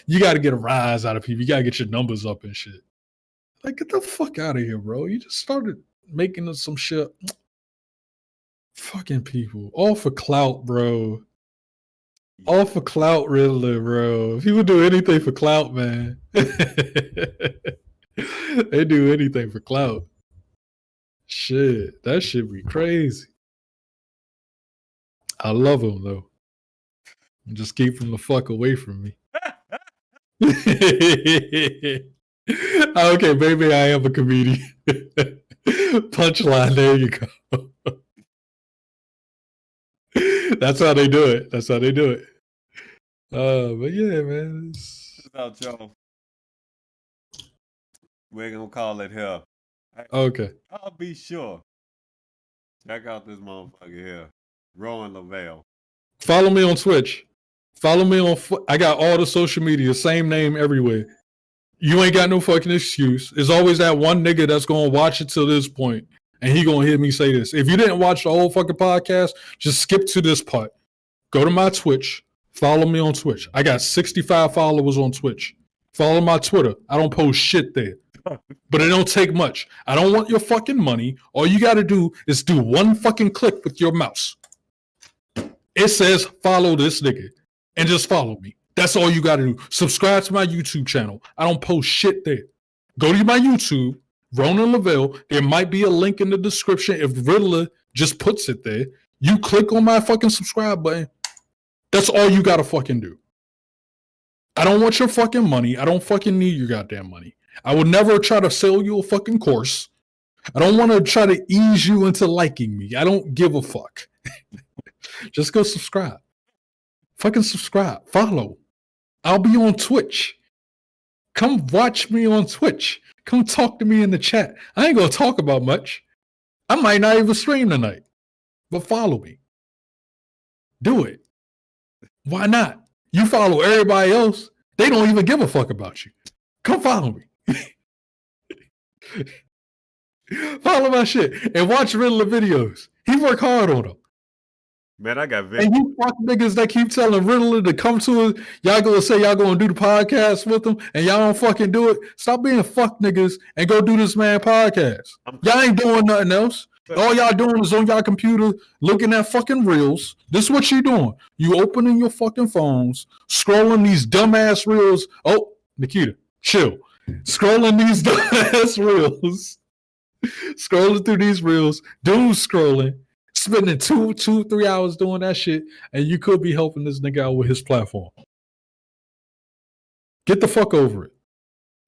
You got to get a rise out of people. You got to get your numbers up and shit. Like, get the fuck out of here, bro. You just started making some shit. Fucking people. All for clout, bro. All for clout, Riddler, bro. People do anything for clout, man. They do anything for clout. Shit. That shit be crazy. I love him, though. Just keep him the fuck away from me. Okay, maybe I am a comedian. Punchline, there you go. That's how they do it. But yeah, man. About Joe. We're gonna call it here. Okay. I'll be sure. Check out this motherfucker here. Ronin Lovell. Follow me on Twitch. Follow me on. I got all the social media, same name everywhere. You ain't got no fucking excuse. There's always that one nigga that's gonna watch it till this point, and he gonna hear me say this. If you didn't watch the whole fucking podcast, just skip to this part. Go to my Twitch. Follow me on Twitch. I got 65 followers on Twitch. Follow my Twitter. I don't post shit there. But it don't take much. I don't want your fucking money. All you got to do is do one fucking click with your mouse. It says follow this nigga and just follow me. That's all you got to do. Subscribe to my YouTube channel. I don't post shit there. Go to my YouTube, Ronin Lovell. There might be a link in the description if Riddler just puts it there. You click on my fucking subscribe button. That's all you got to fucking do. I don't want your fucking money. I don't fucking need your goddamn money. I would never try to sell you a fucking course. I don't want to try to ease you into liking me. I don't give a fuck. Just go subscribe. Fucking subscribe. Follow. I'll be on Twitch. Come watch me on Twitch. Come talk to me in the chat. I ain't going to talk about much. I might not even stream tonight. But follow me. Do it. Why not? You follow everybody else. They don't even give a fuck about you. Come follow me. Follow my shit and watch Riddler videos. He work hard on them. Man, I got And you fuck niggas that keep telling Riddler to come to us, y'all gonna say y'all gonna do the podcast with them, and y'all don't fucking do it. Stop being fuck niggas and go do this man podcast. Y'all ain't doing nothing else. All y'all doing is on y'all computer looking at fucking reels. This is what you doing. You opening your fucking phones, scrolling these dumbass reels. Oh, Nikita, chill. Scrolling these dumbass reels. Scrolling through these reels. Doom scrolling. Spending 3 hours doing that shit, and you could be helping this nigga out with his platform. Get the fuck over it.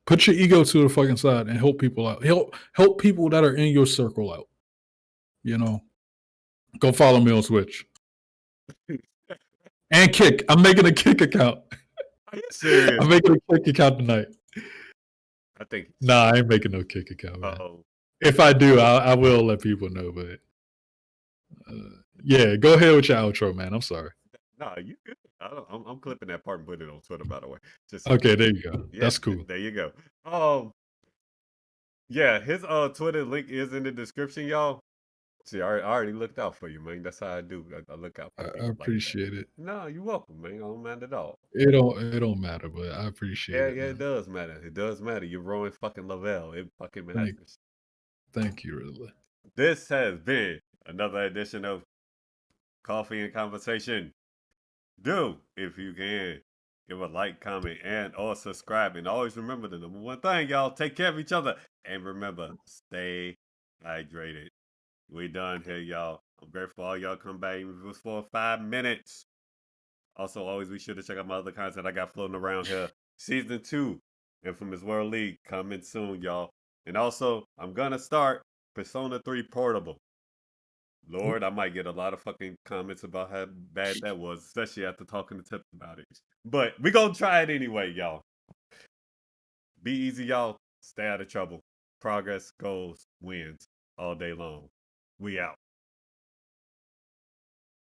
Put your ego to the fucking side and help people out. Help people that are in your circle out. You know, go follow me on Twitch. And Kick. I'm making a Kick account. Are you serious? I'm making a Kick account tonight. I think. Nah, I ain't making no Kick account. Uh-oh. If I do, I will let people know. But yeah, go ahead with your outro, man. I'm sorry. Nah, you good. I'm clipping that part and putting it on Twitter, by the way. Just okay, there you go. Yeah, that's cool. There you go. Yeah, his Twitter link is in the description, y'all. See, I already looked out for you, man. That's how I do. I look out for you. I appreciate it. No, you're welcome, man. I don't mind at all. It don't matter, but I appreciate it. Yeah, it does matter. It does matter. You're Ronin fucking Lovell. It fucking matters. Thank you, Riddler. This has been another edition of Coffee and Conversation. Do, if you can, give a like, comment, and or subscribe. And always remember the number one thing, y'all. Take care of each other. And remember, stay hydrated. We done here, y'all. I'm grateful all y'all come back, even if it was for 5 minutes. Also, always be sure to check out my other content I got floating around here. Season 2, Infamous World League, coming soon, y'all. And also, I'm gonna start Persona 3 Portable. Lord, I might get a lot of fucking comments about how bad that was, especially after talking to Tips about it. But we gonna try it anyway, y'all. Be easy, y'all. Stay out of trouble. Progress, goals, wins all day long. We out.